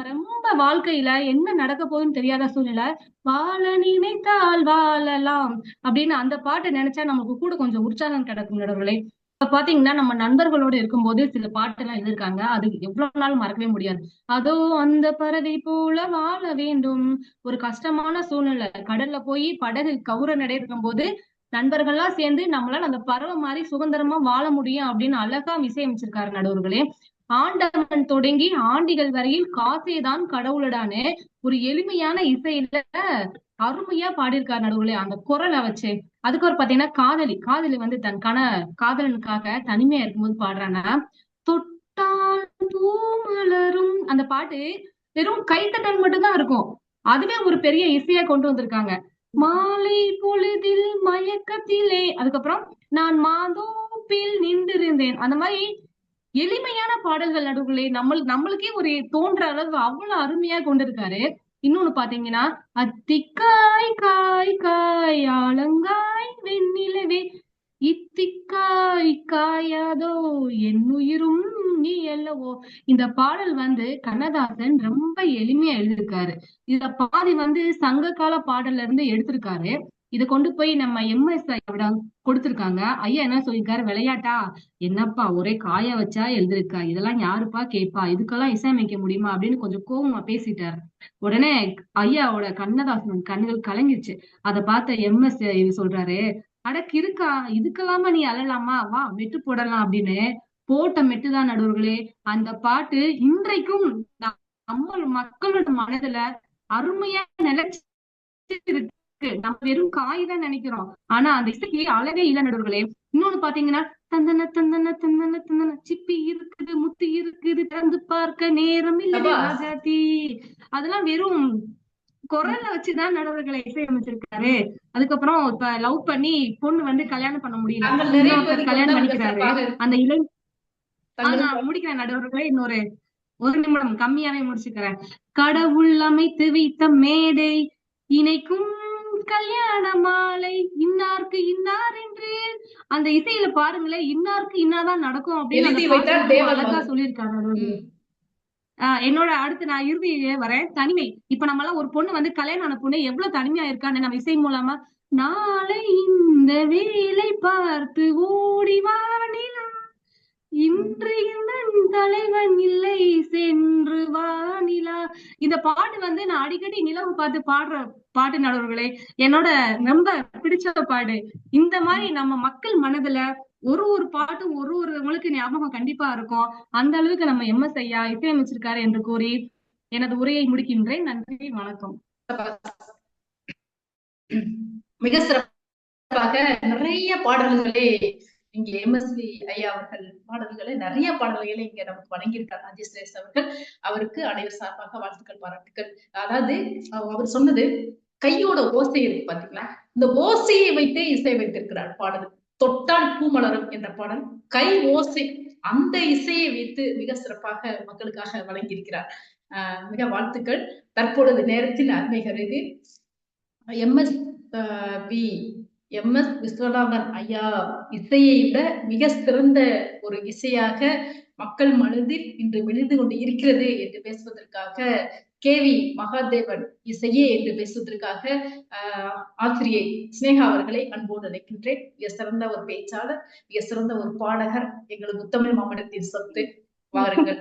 ரொம்ப வாழ்க்கையில என்ன நடக்க போகுதுன்னு தெரியாத சூழ்நிலை, வாழ நினைத்தால் வாழலாம் அப்படின்னு அந்த பாட்டை நினைச்சா நமக்கு கூட கொஞ்சம் உற்சாகம் கிடைக்கும் நடுவர்களே. இப்ப பாத்தீங்கன்னா நம்ம நண்பர்களோட இருக்கும்போது சில பாட்டு எல்லாம் எழுதியிருக்காங்க, அது எவ்வளவு நாள் மறக்கவே முடியாது. அதோ அந்த பறவை போல வாழ வேண்டும், ஒரு கஷ்டமான சூழ்நிலை கடல்ல போய் படகு கவுர நடை இருக்கும் போது நண்பர்கள்லாம் சேர்ந்து நம்மளால அந்த பறவை மாதிரி சுதந்திரமா வாழ முடியும் அப்படின்னு அழகா இசையமைச்சிருக்காரு நடுவர்களே. ஆண்டவன் தொடங்கி ஆண்டிகள் வரையில் காசேதான் கடவுளடான்னு ஒரு எளிமையான இசையில அருமையா பாடியிருக்காரு நடுவுல அந்த குரலை வச்சு. அதுக்கு ஒரு பாத்தீங்கன்னா காதலி வந்து தன் காதலனுக்காக தனிமையா இருக்கும்போது பாடுறான்னா, தொட்டால் பூமலரும் அந்த பாட்டு வெறும் கைத்தட்டல் மட்டும்தான் இருக்கும். அதுவே ஒரு பெரிய இசையா கொண்டு வந்திருக்காங்க. மாலை பொழுதில் மயக்கத்திலே, அதுக்கப்புறம் நான் மாந்தோப்பில் நின்றிருந்தேன். அந்த மாதிரி எளிமையான பாடல்கள் நடுவுகளே நம்மளுக்கே ஒரு தோன்ற அளவு அவ்வளவு அருமையா கொண்டிருக்காரு. இன்னொன்னு பாத்தீங்கன்னா, அத்திக்காய் காய் காய் ஆலங்காய் வெண்ணிலவே இத்திக்காய் காயாதோ என் உயிரும் நீ அல்லவோ. இந்த பாடல் வந்து கண்ணதாசன் ரொம்ப எளிமையா எழுதியிருக்காரு. இத பாதி வந்து சங்க கால பாடல்ல இருந்து எடுத்திருக்காரு. இத கொண்டு போய் நம்ம எம்எஸ் ஐயாவிட கொடுத்திருக்காங்க. ஐயா என்ன சொல்லியிருக்காரு, விளையாட்டா என்னப்பா ஒரே காய வச்சா எழுதிருக்கா, இதெல்லாம் யாருப்பா கேட்பா, இதுக்கெல்லாம் இசையமைக்க முடியுமா அப்படின்னு கொஞ்சம் கோவமா பேசிட்டாரு. உடனே ஐயாவோட கண்ணதாசன் கண்கள் கலங்கிருச்சு. அதை பார்த்த எம்எஸ் சொல்றாரு, அடக்கு இருக்கா, இதுக்கெல்லாமா நீ அழலாமா, வா மெட்டு போடலாம் அப்படின்னு போட்ட மெட்டுதான் நடுவர்களே. அந்த பாட்டு இன்றைக்கும் நம்ம மக்களோட மனதுல அருமையா நிலைச்சு இருக்கு. நம்ம வெறும் காய் தான் நினைக்கிறோம், ஆனா அந்த இசைக்கு அழகே இல்ல நடுவர்களே. இன்னொன்னு பாத்தீங்கன்னா, தந்தன தந்தன தந்தன தந்தன சிப்பி இருக்குது முத்து இருக்குது திறந்து பார்க்க நேரம் இல்லடி ராஜாத்தி, அதெல்லாம் வெறும் குரல்ல வச்சுதான் நடுவர்களை இசையமைச்சிருக்காரு. அதுக்கப்புறம் இப்ப லவ் பண்ணி பொண்ணு வந்து கல்யாணம் பண்ண முடியல, கல்யாணம் பண்ணிக்கிறாரு. அந்த நான் முடிக்கிறேன் நடுவர்களே, இன்னொரு 1 நிமிடம் கம்மியாவே முடிச்சுக்கிறேன். கடவுள் அமைத்து வைத்த மேடை இணைக்கும் கல்யாண மாலை இன்னாருக்கு இன்னார் என்று அந்த இசையில பாருங்களேன், இன்னாருக்கு இன்னாதான் நடக்கும் அப்படின்னு அழகா சொல்லியிருக்காரு. என்னோட அடுத்து நான் இறுதியே வரேன். தனிமை. இப்ப நம்ம எல்லாம் ஒரு பொண்ணு வந்து கல்யாணம் ஆன பொண்ணு எவ்வளவு தனிமையா இருக்கான்னு நம்ம இசை மூலமா, நாளை இந்த வேலை பார்த்து ஓடிவானிலா இன்று தலைவன் இல்லை சென்று வானிலா. இந்த பாட்டு வந்து நான் அடிக்கடி நிலவு பார்த்து பாடுற பாட்டு நடுவர்களே, என்னோட ரொம்ப பிடிச்ச பாடு. இந்த மாதிரி நம்ம மக்கள் மனதுல ஒரு பாட்டும் ஒருவங்களுக்கு ஞாபகம் கண்டிப்பா இருக்கும். அந்த அளவுக்கு நம்ம எம்எஸ் ஐயா இசையமைச்சிருக்காரு என்று கூறி எனது உரையை முடிக்கின்றேன். நன்றி, வணக்கம். மிக சிறப்பாக நிறைய பாடல்களே இங்க எம்எஸ்வி ஐயா அவர்கள் பாடல்களை நிறைய பாடல்களை இங்க நமக்கு வழங்கியிருக்கார் ராஜேஷ் ரேஸ் அவர்கள். அவருக்கு அனைவர் சார்பாக வாழ்த்துக்கள், பாராட்டுக்கள். அதாவது அவர் சொன்னது கையோட ஓசை இருக்கு பாத்தீங்களா, இந்த ஓசையை வைத்தே இசை வைத்திருக்கிறார் பாடல். தொட்டால் பூமலரும் என்ற பாடல் கை ஓசை, அந்த இசையை வைத்து மிக சிறப்பாக மக்களுக்காக வழங்கியிருக்கிறார். மிக வாழ்த்துக்கள். தற்பொழுது நேரத்தில் அருமை கருதி எம்எஸ் விஸ்வநாதன் ஐயா இசையை விட மிக சிறந்த ஒரு இசையாக மக்கள் மனதில் இன்று விழுந்து கொண்டு இருக்கிறது என்று பேசுவதற்காக கேவி மகாதேவன் இசையே என்று பேசுவதற்காக ஆசிரியை சினேகா அவர்களை அன்போடு அழைக்கின்றேன். மிக சிறந்த ஒரு பேச்சாளர், மிக சிறந்த ஒரு பாடகர், எங்களது முத்தமிழ் மாவட்டத்தின் சொத்து. வாருங்கள்.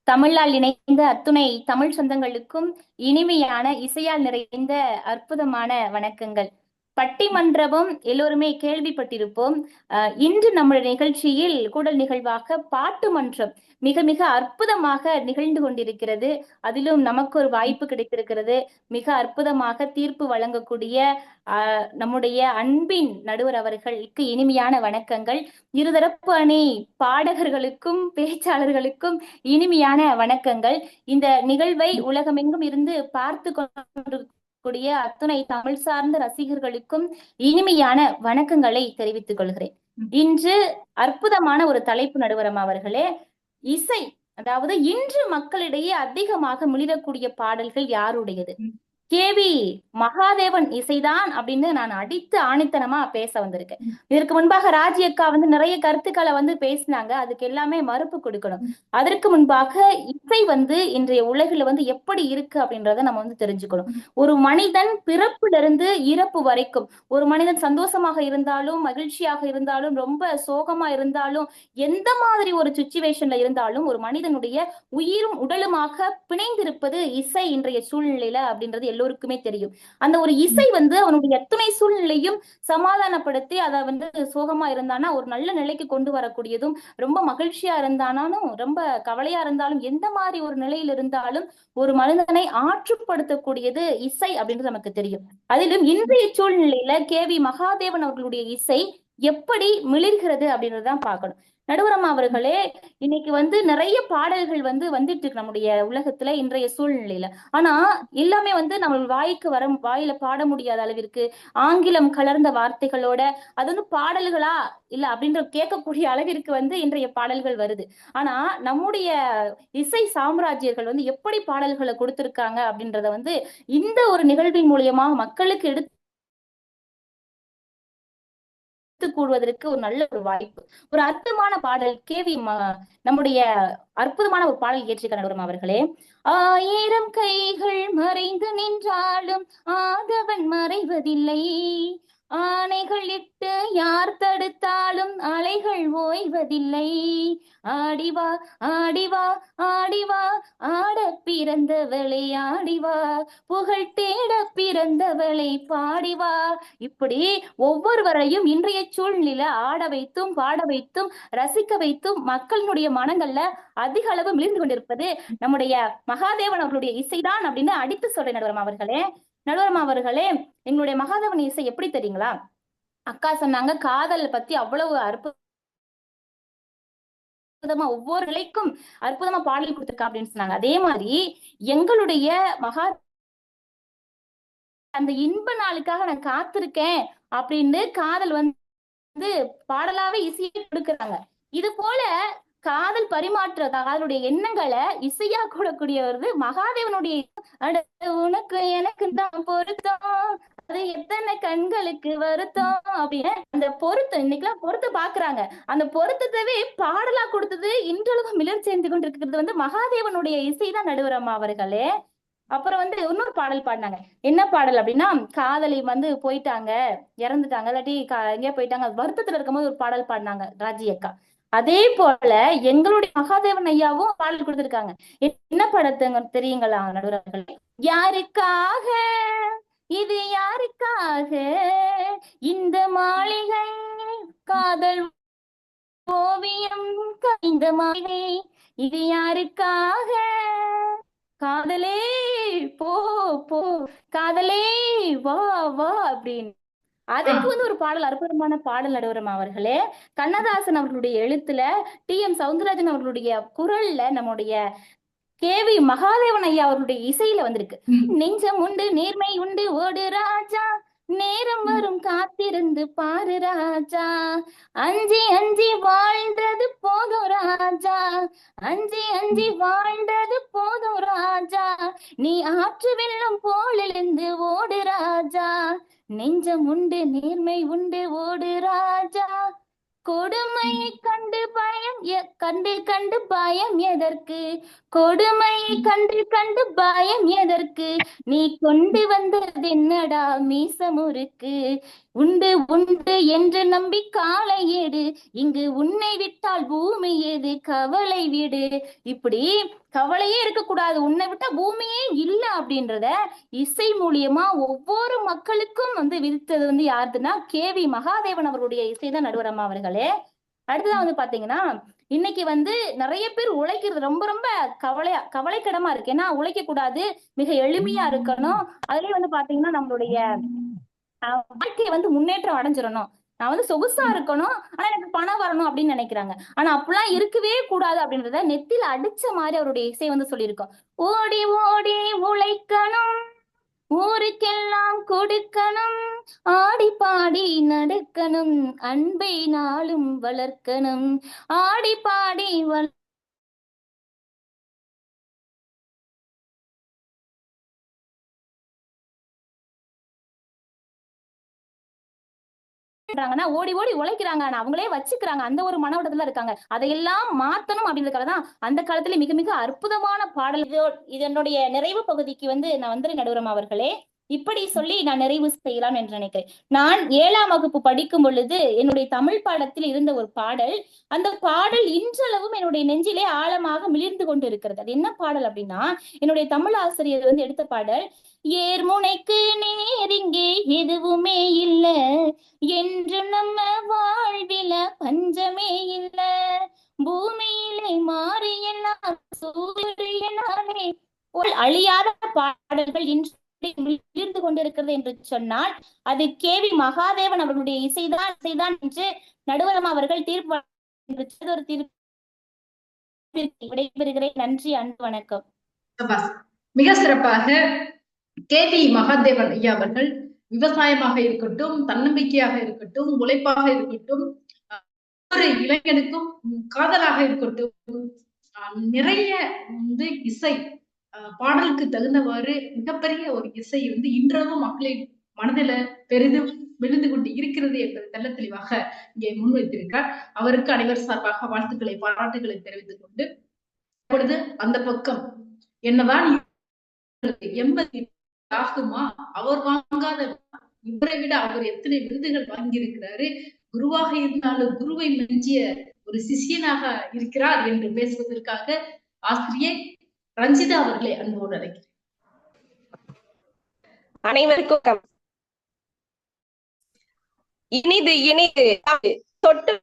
தமிழால் இணைந்த அத்துணை தமிழ் சொந்தங்களுக்கும் இனிமையான இசையால் நிறைந்த அற்புதமான வணக்கங்கள். பட்டிமன்றமும் எல்லோருமே கேள்விப்பட்டிருப்போம். இன்று நம்முடைய நிகழ்ச்சியில் கூடல் நிகழ்வாக பாட்டு மன்றம் மிக மிக அற்புதமாக நிகழ்ந்து கொண்டிருக்கிறது. அதிலும் நமக்கு ஒரு வாய்ப்பு கிடைத்திருக்கிறது. மிக அற்புதமாக தீர்ப்பு வழங்கக்கூடிய நம்முடைய அன்பின் நடுவர் அவர்களுக்கு இனிமையான வணக்கங்கள். இருதரப்பு அணி பாடகர்களுக்கும் பேச்சாளர்களுக்கும் இனிமையான வணக்கங்கள். இந்த நிகழ்வை உலகமெங்கும் இருந்து பார்த்து கொண்டிருக்கக்கூடிய அத்துணை தமிழ் சார்ந்த ரசிகர்களுக்கும் இனிமையான வணக்கங்களை தெரிவித்துக் கொள்கிறேன். இன்று அற்புதமான ஒரு தலைப்பு நடுவரம் அவர்களே. இசை, அதாவது இன்று மக்களிடையே அதிகமாக மிளிரக்கூடிய பாடல்கள் யாருடையது? கேவி மகாதேவன் இசைதான் அப்படின்னு நான் அடித்து ஆணித்தனமா பேச வந்திருக்கேன். இதற்கு முன்பாக ராஜி அக்கா வந்து நிறைய கருத்துக்களை வந்து பேசினாங்க, அதுக்கு எல்லாமே மறுப்பு கொடுக்கணும். அதற்கு முன்பாக இசை வந்து இன்றைய உலகில வந்து எப்படி இருக்கு அப்படின்றத நம்ம வந்து தெரிஞ்சுக்கணும். ஒரு மனிதன் பிறப்பிலிருந்து இறப்பு வரைக்கும், ஒரு மனிதன் சந்தோஷமாக இருந்தாலும் மகிழ்ச்சியாக இருந்தாலும் ரொம்ப சோகமா இருந்தாலும் எந்த மாதிரி ஒரு சிச்சுவேஷன்ல இருந்தாலும் ஒரு மனிதனுடைய உயிரும் உடலுமாக பிணைந்திருப்பது இசை இன்றைய சூழ்நிலையில அப்படின்றது எல்லோருக்குமே தெரியும். அந்த ஒரு இசை வந்து அவனுடைய எத்தனை சூழ்நிலையும் சமாதானப்படுத்தி அதை வந்து சோகமா இருந்தானா ஒரு நல்ல நிலைக்கு கொண்டு வரக்கூடியதும், ரொம்ப மகிழ்ச்சியா இருந்தானாலும் ரொம்ப கவலையா இருந்தாலும் எந்த மாதிரி ஒரு நிலையில் இருந்தாலும் ஒரு மனிதனை ஆற்றுப்படுத்தக்கூடியது இசை அப்படின்றது நமக்கு தெரியும். அதிலும் இன்றைய சூழ்நிலையில கேவி மகாதேவன் அவர்களுடைய இசை எப்படி மிளிர்கிறது அப்படின்றதுதான் பார்க்கணும். நடுவரம்மா அவர்களே, இன்னைக்கு வந்து நிறைய பாடல்கள் வந்து வந்துட்டு இருக்கு நம்முடைய உலகத்துல இன்றைய சூழ்நிலையில. ஆனா எல்லாமே வந்து நம்ம வாயில பாட முடியாத அளவிற்கு ஆங்கிலம் கலர்ந்த வார்த்தைகளோட அது வந்து பாடல்களா இல்ல அப்படின்ற கேட்கக்கூடிய அளவிற்கு வந்து இன்றைய பாடல்கள் வருது. ஆனா நம்முடைய இசை சாம்ராஜ்யர்கள் வந்து எப்படி பாடல்களை கொடுத்திருக்காங்க அப்படின்றத வந்து இந்த ஒரு நிகழ்வின் மூலியமா மக்களுக்கு எடுத்து கூடுவதற்கு ஒரு நல்ல ஒரு வாய்ப்பு. ஒரு அற்புதமான பாடல் கேவி நம்முடைய அற்புதமான ஒரு பாடல் இயற்றியிருக்க நடுவரம் அவர்களே. ஆயிரம் கைகள் மறைந்து நின்றாலும் ஆதவன் மறைவதில்லை, ஆணைகள் இட்டு யார் தடுத்தாலும் அலைகள் ஓய்வதில்லை. ஆடிவா ஆடிவா ஆடிவா ஆட பிறந்தவளை ஆடிவா, புகழ் தேட பிறந்தவளை பாடிவா. இப்படி ஒவ்வொருவரையும் இன்றைய சூழ்நிலையில ஆட வைத்தும் பாட வைத்தும் ரசிக்க வைத்தும் மக்களினுடைய மனங்கள்ல அதிக அளவு மிளிர்ந்து கொண்டிருப்பது நம்முடைய மகாதேவன் அவர்களுடைய இசைதான் அப்படின்னு அடித்து சொல்றேன் நடுவரம் அவர்களே. நடுவரம் அவர்களே, எங்களுடைய மகாதேவன் இசை எப்படி தெரியுங்களா? அக்கா சொன்னாங்க காதல் பத்தி அவ்வளவு அற்புதமா ஒவ்வொரு நிலைக்கும் அற்புதமா பாடல் கொடுத்திருக்கா அப்படின்னு சொன்னாங்க. அதே மாதிரி எங்களுடைய அந்த இன்ப நாளுக்காக நான் காத்திருக்கேன் அப்படின்னு காதல் வந்து பாடலாவே இசையை கொடுக்குறாங்க. இது போல காதல் பரிமாற்ற காதலுடைய எண்ணங்களை இசையா கூடக்கூடியவர் மகாதேவனுடைய. உனக்கு எனக்கு தான் பொருத்தம், அது எத்தனை கண்களுக்கு வருத்தம் அப்படின்னு அந்த பொருத்தம் இன்னைக்கெல்லாம் பொருத்தம் பாக்குறாங்க. அந்த பொருத்தத்தவே பாடலா கொடுத்தது இன்றளவு மிளர் சேர்ந்து கொண்டிருக்கிறது வந்து மகாதேவனுடைய இசைதான் நடுவரம்மா அவர்களே. அப்புறம் வந்து இன்னொரு பாடல் பாடினாங்க. என்ன பாடல் அப்படின்னா, காதலி வந்து போயிட்டாங்க, இறந்துட்டாங்க, இல்லாட்டி எங்கேயா போயிட்டாங்க, வருத்தத்துல இருக்கும்போது ஒரு பாடல் பாடினாங்க ராஜி அக்கா. அதே போல எங்களுடைய மகாதேவன் ஐயாவும் பாடல் கொடுத்திருக்காங்க. என்ன படத்துங்க தெரியுங்களா நடுவர்களே? யாருக்காக இது யாருக்காக இந்த மாளிகை காதல் ஓவியம், இந்த மாளிகை இது யாருக்காக, காதலே போ போ காதலே வா வா அப்படின்னு. அதுக்கு வந்து ஒரு பாடல், அற்புதமான பாடல் நடுவரம் அவர்களே. கண்ணதாசன் அவர்களுடைய எழுத்துல, டி.எம். சௌந்தரராஜன் அவர்களுடைய குரல்ல, நம்முடைய கேவி மகாதேவன் ஐயா அவர்களுடைய இசையில வந்திருக்கு. நெஞ்சம் உண்டு நேர்மை உண்டு ஓடு ராஜா, நேரம் வரும் காத்திருந்து பாரு ராஜா, அஞ்சி அஞ்சி வாழ்ந்தது போதும் ராஜா, அஞ்சி அஞ்சி வாழ்ந்தது போதும் ராஜா, நீ ஆற்று வெள்ளம் போலிருந்து ஓடு ராஜா, நெஞ்சம் உண்டு நேர்மை உண்டு ஓடு ராஜா, கொடுமையை கண்டு பயம் கண்டு பயம் எதற்கு, கொடுமையை கண்டு பயம் எதற்கு, நீ கொண்டு வந்தது என்னடா மீசமுருக்கு, உண்டு உண்டு என்று நம்பி காலை ஏடு, இங்கு உன்னை விட்டால் பூமி ஏது கவலை விடு. இப்படி கவலையே இருக்கக்கூடாது, உன்னை விட்டா பூமியே இல்லை அப்படின்றத இசை மூலியமா ஒவ்வொரு மக்களுக்கும் வந்து விதித்தது வந்து யாருதுன்னா கேவி மகாதேவன் அவர்களுடைய இசைதான் நடுவரம்மா அவர்களே. அடுத்ததான் வந்து பாத்தீங்கன்னா, இன்னைக்கு வந்து நிறைய பேர் உழைக்கிறது ரொம்ப ரொம்ப கவலைக்கிடமா இருக்கு. ஏன்னா உழைக்க கூடாது, மிக எளிமையா இருக்கணும். அதுலயே வந்து பாத்தீங்கன்னா நம்மளுடைய வாழ்க்கையை வந்து முன்னேற்றம் அடைஞ்சிடணும், நான் வந்து சொகுசா இருக்கணும், ஆனா எனக்கு பணம் வரணும் அப்படின்னு நினைக்கிறாங்க. ஆனா அப்படிலாம் இருக்கவே கூடாது அப்படின்றத நெத்தில அடிச்ச மாதிரி அவருடைய இசை வந்து சொல்லியிருக்கோம். ஓடி ஓடி உழைக்கணும், ஊருக்கெல்லாம் கொடுக்கணும், ஆடி பாடி நடக்கணும், அன்பை நாளும் வளர்க்கணும், ஆடி பாடி ஓடி ஓடி உழைக்கிறாங்க, அவங்களே வச்சுக்கிறாங்க, அந்த ஒரு மனோடத்துல இருக்காங்க. அதையெல்லாம் மாத்தணும் அப்படின்றதுக்காகதான் அந்த காலத்துல மிக மிக அற்புதமான பாடல். இது என்னுடைய நிறைவு பகுதிக்கு வந்து நான் வந்துரு நடுவரம் அவர்களே. இப்படி சொல்லி நான் நிறைவு செய்யலாம் என்று நினைக்கிறேன். நான் 7ஆம் வகுப்பு படிக்கும் பொழுது என்னுடைய தமிழ் பாடத்தில் இருந்த ஒரு பாடல், அந்த பாடல் இன்றளவும் என்னுடைய நெஞ்சிலே ஆழமாக மிளிர்ந்து கொண்டு இருக்கிறது. அது என்ன பாடல் அப்படின்னா, என்னுடைய தமிழ் ஆசிரியர் எடுத்த பாடல், ஏர்முனைக்கு நேரிங்கே எதுவுமே இல்ல, என்று நம்ம வாழ்வில பஞ்சமே இல்ல, பூமியிலே மாறி எல்லாம் சூரியனாலே அழியாத பாடல்கள் இன்று மிளிர்ந்து கொண்டிருக்கிறது என்று சொன்னால் அது கேவி மகாதேவன் அவர்களுடைய இசைதான் என்று நடுவரம் அவர்கள் தீர்ப்பு ஒரு தீர்ப்பு விடைபெறுகிறேன். நன்றி, அன்பு, வணக்கம். மிக சிறப்பாக கேவி மகாதேவன் ஐயா அவர்கள் விவசாயமாக இருக்கட்டும், தன்னம்பிக்கையாக இருக்கட்டும், உழைப்பாக இருக்கட்டும், ஒவ்வொரு இளைஞனுக்கும் காதலாக இருக்கட்டும், நிறைய இசை பாடலுக்கு தகுந்தவாறு மிகப்பெரிய ஒரு இசை இன்றளவும் மக்களின் மனதில பெரிதும் விழுந்து கொண்டு இருக்கிறது என்பது தெள்ள தெளிவாக இங்கே முன்வைத்திருக்கிறார். அவருக்கு அனைவர் சார்பாக வாழ்த்துக்களை, பாராட்டுகளை தெரிவித்துக் கொண்டு, இப்பொழுது அந்த பக்கம் என்னதான் 80 ஆகுமா, அவர் வாங்காத, இவரை விட அவர் எத்தனை விருதுகள் வாங்கியிருக்கிறாரு, குருவாக இருந்தாலும் குருவை மிஞ்சிய ஒரு சிஷியனாக இருக்கிறார் என்று பேசுவதற்காக ஆசிரியை ரஞ்சிதா அவர்களை அன்போடு அழைக்கிறேன். அனைவருக்கும் இனிது இனிது தொட்டு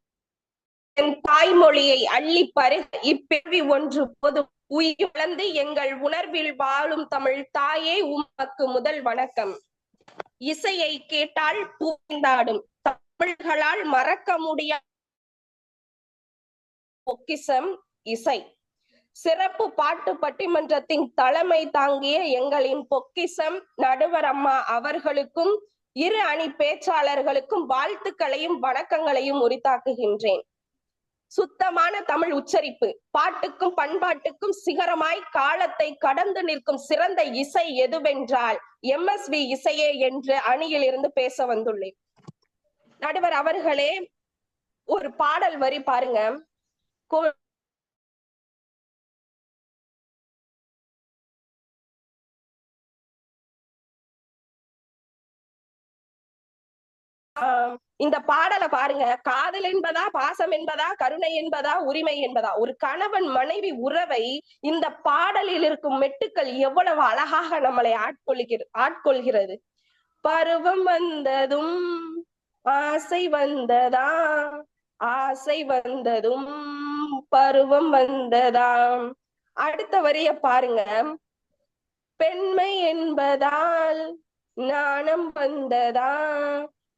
தாய்மொழியை அள்ளி பருக இப்பிறவி ஒன்று போதும் உயிர் வளர்ந்து எங்கள் உணர்வில் வாழும் தமிழ் தாயே உமக்கு முதல் வணக்கம். இசையை கேட்டால் பூந்தாடும் தமிழ்களால் மறக்க முடியாத பொக்கிஷம் இசை. சிறப்பு பாட்டு பட்டிமன்றத்தின் தலைமை தாங்கிய எங்களின் பொக்கிஷம் நடுவர் அம்மா அவர்களுக்கும் இரு அணி பேச்சாளர்களுக்கும் வாழ்த்துக்களையும் வணக்கங்களையும் உரித்தாக்குகின்றேன். சுத்தமான தமிழ் உச்சரிப்பு, பாட்டுக்கும் பண்பாட்டுக்கும் சிகரமாய் காலத்தை கடந்து நிற்கும் சிறந்த இசை எதுவென்றால் MSV இசையே என்று அணியில் இருந்து பேச வந்துள்ளேன். நடுவர் அவர்களே, ஒரு பாடல் வரி பாருங்க. இந்த பாடலை பாருங்க. காதல் என்பதா, பாசம் என்பதா, கருணை என்பதா, உரிமை என்பதா, ஒரு கணவன் மனைவி உறவை இந்த பாடலில் இருக்கும் மெட்டுக்கள் எவ்வளவு அழகாக நம்மளை ஆட்கொள்கிறது. பருவம் வந்ததும் ஆசை வந்ததா, ஆசை வந்ததும் பருவம் வந்ததாம். அடுத்த வரிய பாருங்க. பெண்மை என்பதால் நாணம் வந்ததா,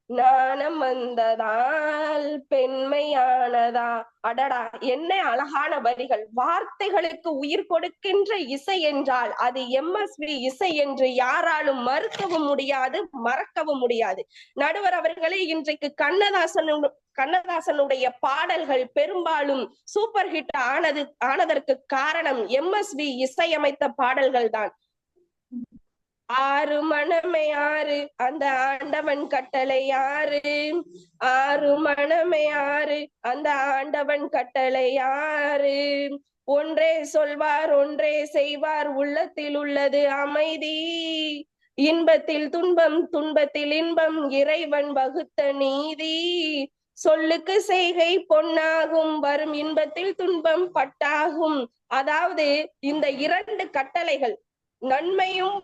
நாணம் வந்ததால் பெண்மையானதா. அடடா, என்ன அழகான வரிகள்! வார்த்தைகளுக்கு உயிர் கொடுக்கின்ற இசை என்றால் அது MSV இசை என்று யாராலும் மறுக்கவும் முடியாது, மறக்கவும் முடியாது. நடுவர் அவர்களே, இன்றைக்கு கண்ணதாசனுடைய பாடல்கள் பெரும்பாலும் சூப்பர் ஹிட் ஆனதற்கு காரணம் MSV இசையமைத்த பாடல்கள் தான். ஆறு மனமே ஆறு, அந்த ஆண்டவன் கட்டளை ஆறு, ஆறு மனமே ஆறு, அந்த ஆண்டவன் கட்டளை ஆறு, ஒன்றே சொல்வார் ஒன்றே செய்வார், உள்ளத்தில் உள்ளது அமைதி, இன்பத்தில் துன்பம் துன்பத்தில் இன்பம், இறைவன் வகுத்த நீதி, சொல்லுக்கு செய்கை பொன்னாகும், வரும் இன்பத்தில் துன்பம் பட்டாகும். அதாவது இந்த 2 கட்டளைகள் நன்மையும்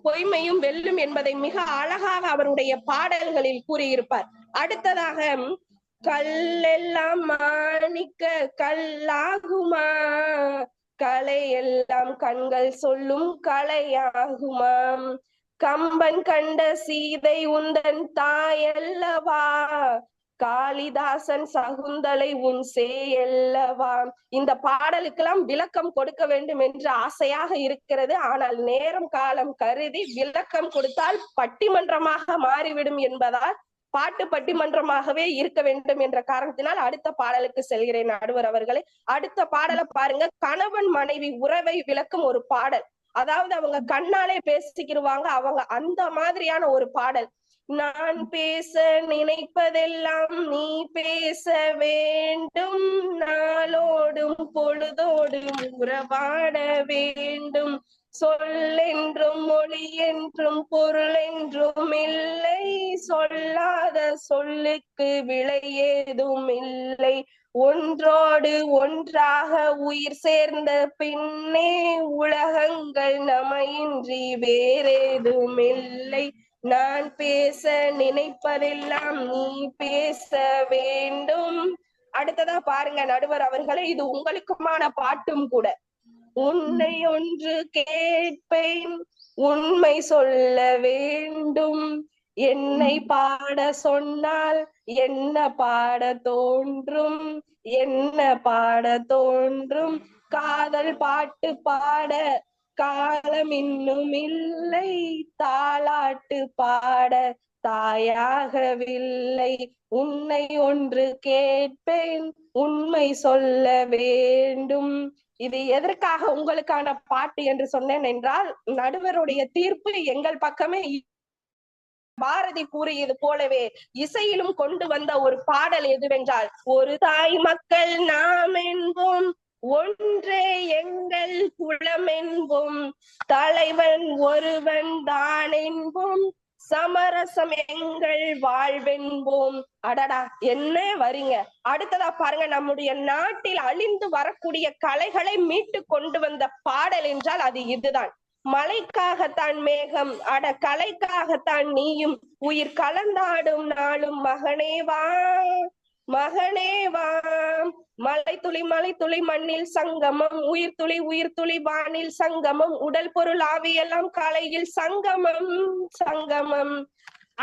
பொய்மையும் வெல்லும் என்பதை மிக அழகாக அவருடைய பாடல்களில் கூறியிருப்பார். அடுத்ததாக, கல்லெல்லாம் மாணிக்க கல்லாகுமா, கலையெல்லாம் கண்கள் சொல்லும் கலையாகுமாம், கம்பன் கண்ட சீதை உந்தன் தாயல்லவா, காளிதாசன் சகுந்தலை உன் சேயல்லவா. இந்த பாடலுக்கெல்லாம் விளக்கம் கொடுக்க வேண்டும் என்று ஆசையாக இருக்கிறது. ஆனால் நேரம் காலம் கருதி விளக்கம் கொடுத்தால் பட்டிமன்றமாக மாறிவிடும் என்பதால் பாட்டு பட்டிமன்றமாகவே இருக்க வேண்டும் என்ற காரணத்தினால் அடுத்த பாடலுக்கு செல்கிறேன். நடுவர் அவர்களே, அடுத்த பாடலை பாருங்க. கணவன் மனைவி உறவை விளக்கும் ஒரு பாடல். அதாவது அவங்க கண்ணாலே பேசிக்கிடுவாங்க, அவங்க அந்த மாதிரியான ஒரு பாடல். நான் பேச நினைப்பதெல்லாம் நீ பேச வேண்டும், நாளோடும் பொழுதோடும் உறவாட வேண்டும், சொல்லென்றும் மொழி என்றும் பொருள் என்றும் இல்லை, சொல்லாத சொல்லுக்கு விலை ஏதும் இல்லை. ஒன்றோடு ஒன்றாக உயிர் சேர்ந்த பின்னே உலகங்கள் நமையின்றி வேறேதும் இல்லை. நான் பேச நினைப்பதெல்லாம் நீ பேச வேண்டும். அடுத்ததா பாருங்க நடுவர் அவர்களே, இது உங்களுக்குமான பாட்டும் கூட. உன்னை ஒன்று கேட்பேன், உண்மை சொல்ல வேண்டும். என்னை பாட சொன்னால் என்ன பாட தோன்றும், என்ன பாட தோன்றும். காதல் பாட்டு பாட காலம் இன்னும் இல்லை, தாலாட்டு பாட தாயாகவில்லை. உன்னை ஒன்று கேட்பேன், உண்மை சொல்ல வேண்டும். இது எதற்காக உங்களுக்கான பாட்டு என்று சொன்னேன் என்றால், நடுவருடைய தீர்ப்பு எங்கள் பக்கமே. பாரதி கூறியது போலவே இசையிலும் கொண்டு வந்த ஒரு பாடல் எதுவென்றால், ஒரு தாய் மக்கள் நாம் என்போம், ஒன்றே எங்கள் குலம் என்போம், தலைவன் ஒருவன் தான் என்போம், சமரசம் எங்கள் வாழ்வென்போம். அடடா என்ன வரீங்க. அடுத்ததா பாருங்க, நம்முடைய நாட்டில் அழிந்து வரக்கூடிய கலைகளை மீட்டு கொண்டு வந்த பாடல் என்றால் அது இதுதான். மலைக்காகத்தான் மேகம், அட கலைக்காகத்தான் நீயும், உயிர் கலந்தாடும் நாளும் மகனே வா, மகனே வா. மலை துளி மண்ணில் சங்கமம், உயிர் துளி வானில் சங்கமம், உடல் பொருள் ஆவியெல்லாம் காலையில் சங்கமம் சங்கமம்.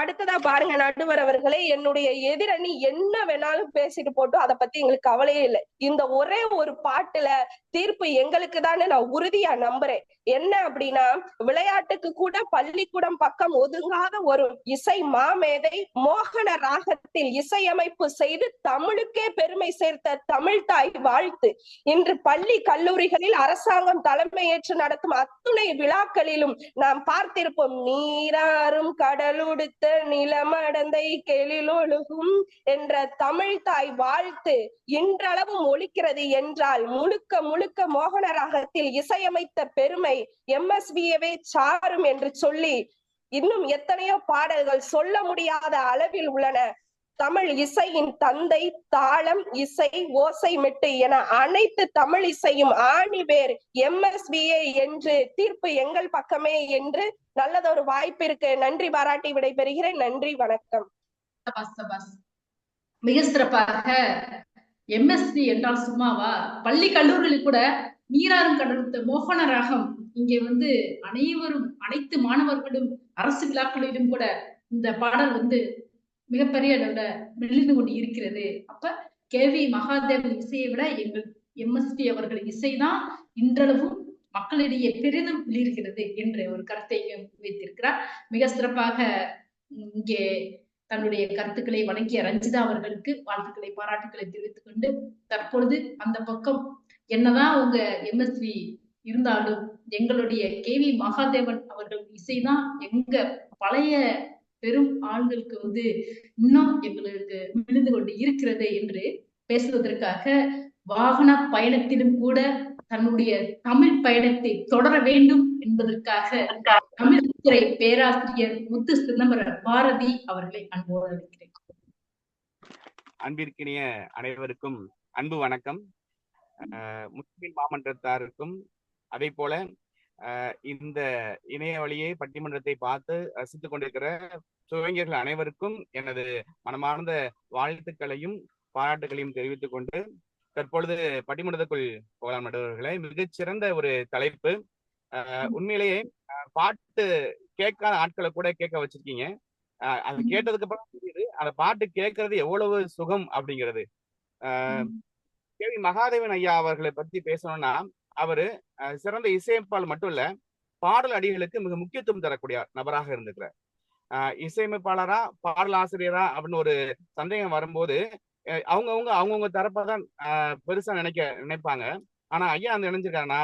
அடுத்ததா பாருங்க நடுவர் அவர்களே, என்னுடைய எதிரணி என்ன வேணாலும் பேசிட்டு போட்டோம், அதை பத்தி எங்களுக்கு கவலையே இல்லை. இந்த ஒரே ஒரு பாட்டுல தீர்ப்பு எங்களுக்கு தானே நான் உறுதியா நம்புறேன். என்ன அப்படின்னா, விளையாட்டுக்கு கூட பள்ளிக்கூடம் பக்கம் ஒதுங்காத ஒரு இசை மாமேதை மோகன ராகத்தில் இசையமைப்பு செய்து தமிழுக்கே பெருமை சேர்த்த தமிழ் தாய் வாழ்த்து. இன்று பள்ளி கல்லூரிகளில் அரசாங்கம் தலைமையேற்று நடத்தும் அத்துணை விழாக்களிலும் நாம் பார்த்திருப்போம், நீராறும் கடலுடுத்த நிலமடந்தை கெளிலொழுகும் என்ற தமிழ் தாய் வாழ்த்து இன்றளவும் ஒலிக்கிறது என்றால், முழுக்க முழுக்க மோகன ராகத்தில் இசையமைத்த பெருமை MSVAவே சாரும் என்று சொல்லி, இன்னும் எத்தனையோ பாடல்கள் சொல்ல முடியாத அளவில் உள்ளன. தமிழ் இசையின் தந்தை, தாளம், இசை, ஓசை மெட்டு என அனைத்து தமிழ் இசையும் ஆணிவேர் MSVA என்று தீர்ப்பு எங்கள் பக்கமே என்று நல்லதொரு வாய்ப்பிற்கு நன்றி பாராட்டி விடைபெறுகிறேன். நன்றி, வணக்கம். மிக சிறப்பாக. MSV என்றால் சும்மாவா? பள்ளி கல்லூரிகளில் கூட நீராறும் கடலுத்த மோகன ராகம் இங்கே அனைத்து மாணவர்களும் அரசு விழாக்களிலும் கூட இந்த பாடல் மிகப்பெரிய அளவுல மெலிந்து கொண்டு இருக்கிறது. அப்ப KV மகாதேவன் இசையை விட எங்கள் MSV அவர்கள் இசைதான் இன்றளவும் மக்களிடையே பெரிதும் விழிக்கிறது என்ற ஒரு கருத்தை வைத்திருக்கிறார். மிக சிறப்பாக இங்கே தன்னுடைய கருத்துக்களை வழங்கிய ரஞ்சிதா அவர்களுக்கு வாழ்த்துக்களை, பாராட்டுக்களை தெரிவித்துக் கொண்டு, தற்பொழுது அந்த பக்கம் என்னதான் உங்க MSV இருந்தாலும் எங்களுடைய KV மகாதேவன் அவர்கள் இசைதான் எங்க பழைய பெரும் ஆண்களுக்கு இன்னும் எங்களுக்கு விழுந்து கொண்டு இருக்கிறது என்று பேசுவதற்காக, வாகன பயணத்திலும் கூட தன்னுடைய தமிழ் பயணத்தை தொடர வேண்டும் என்பதற்காக தமிழ்துறை பேராசிரியர் முத்து சிதம்பர பாரதி அவர்களை அன்போடு அழைக்கிறேன். அன்பிற்கினிய அனைவருக்கும் அன்பு வணக்கம். முஸ்லிம் மாமன்றத்தாருக்கும் அதே போல இந்த இணைய வழியே பட்டிமன்றத்தை பார்த்து ரசித்துக் கொண்டிருக்கிற சுவைஞர்கள் அனைவருக்கும் எனது மனமார்ந்த வாழ்த்துக்களையும் பாராட்டுகளையும் தெரிவித்துக் கொண்டு, தற்பொழுது பட்டிமன்றத்துக்குள் போகலாம். நடுவர்களே, மிகச்சிறந்த ஒரு தலைப்பு. உண்மையிலேயே பாட்டு கேட்காத ஆட்களை கூட கேட்க வச்சிருக்கீங்க. அது கேட்டதுக்கு அப்புறம் தெரியுது அந்த பாட்டு கேட்கறது எவ்வளவு சுகம் அப்படிங்கிறது. KV மகாதேவன் ஐயா அவர்களை பத்தி பேசணும்னா, அவரு சிறந்த இசையமைப்பாளர் மட்டும் இல்ல, பாடல் அடிகளுக்கு மிக முக்கியத்துவம் தரக்கூடிய நபராக இருந்திருக்கிறார். இசையமைப்பாளரா பாடல் ஆசிரியரா அப்படின்னு ஒரு சந்தேகம் வரும்போது அவங்கவுங்க தரப்பதான் பெருசா நினைப்பாங்க. ஆனா ஐயா நினைச்சிருக்காருன்னா,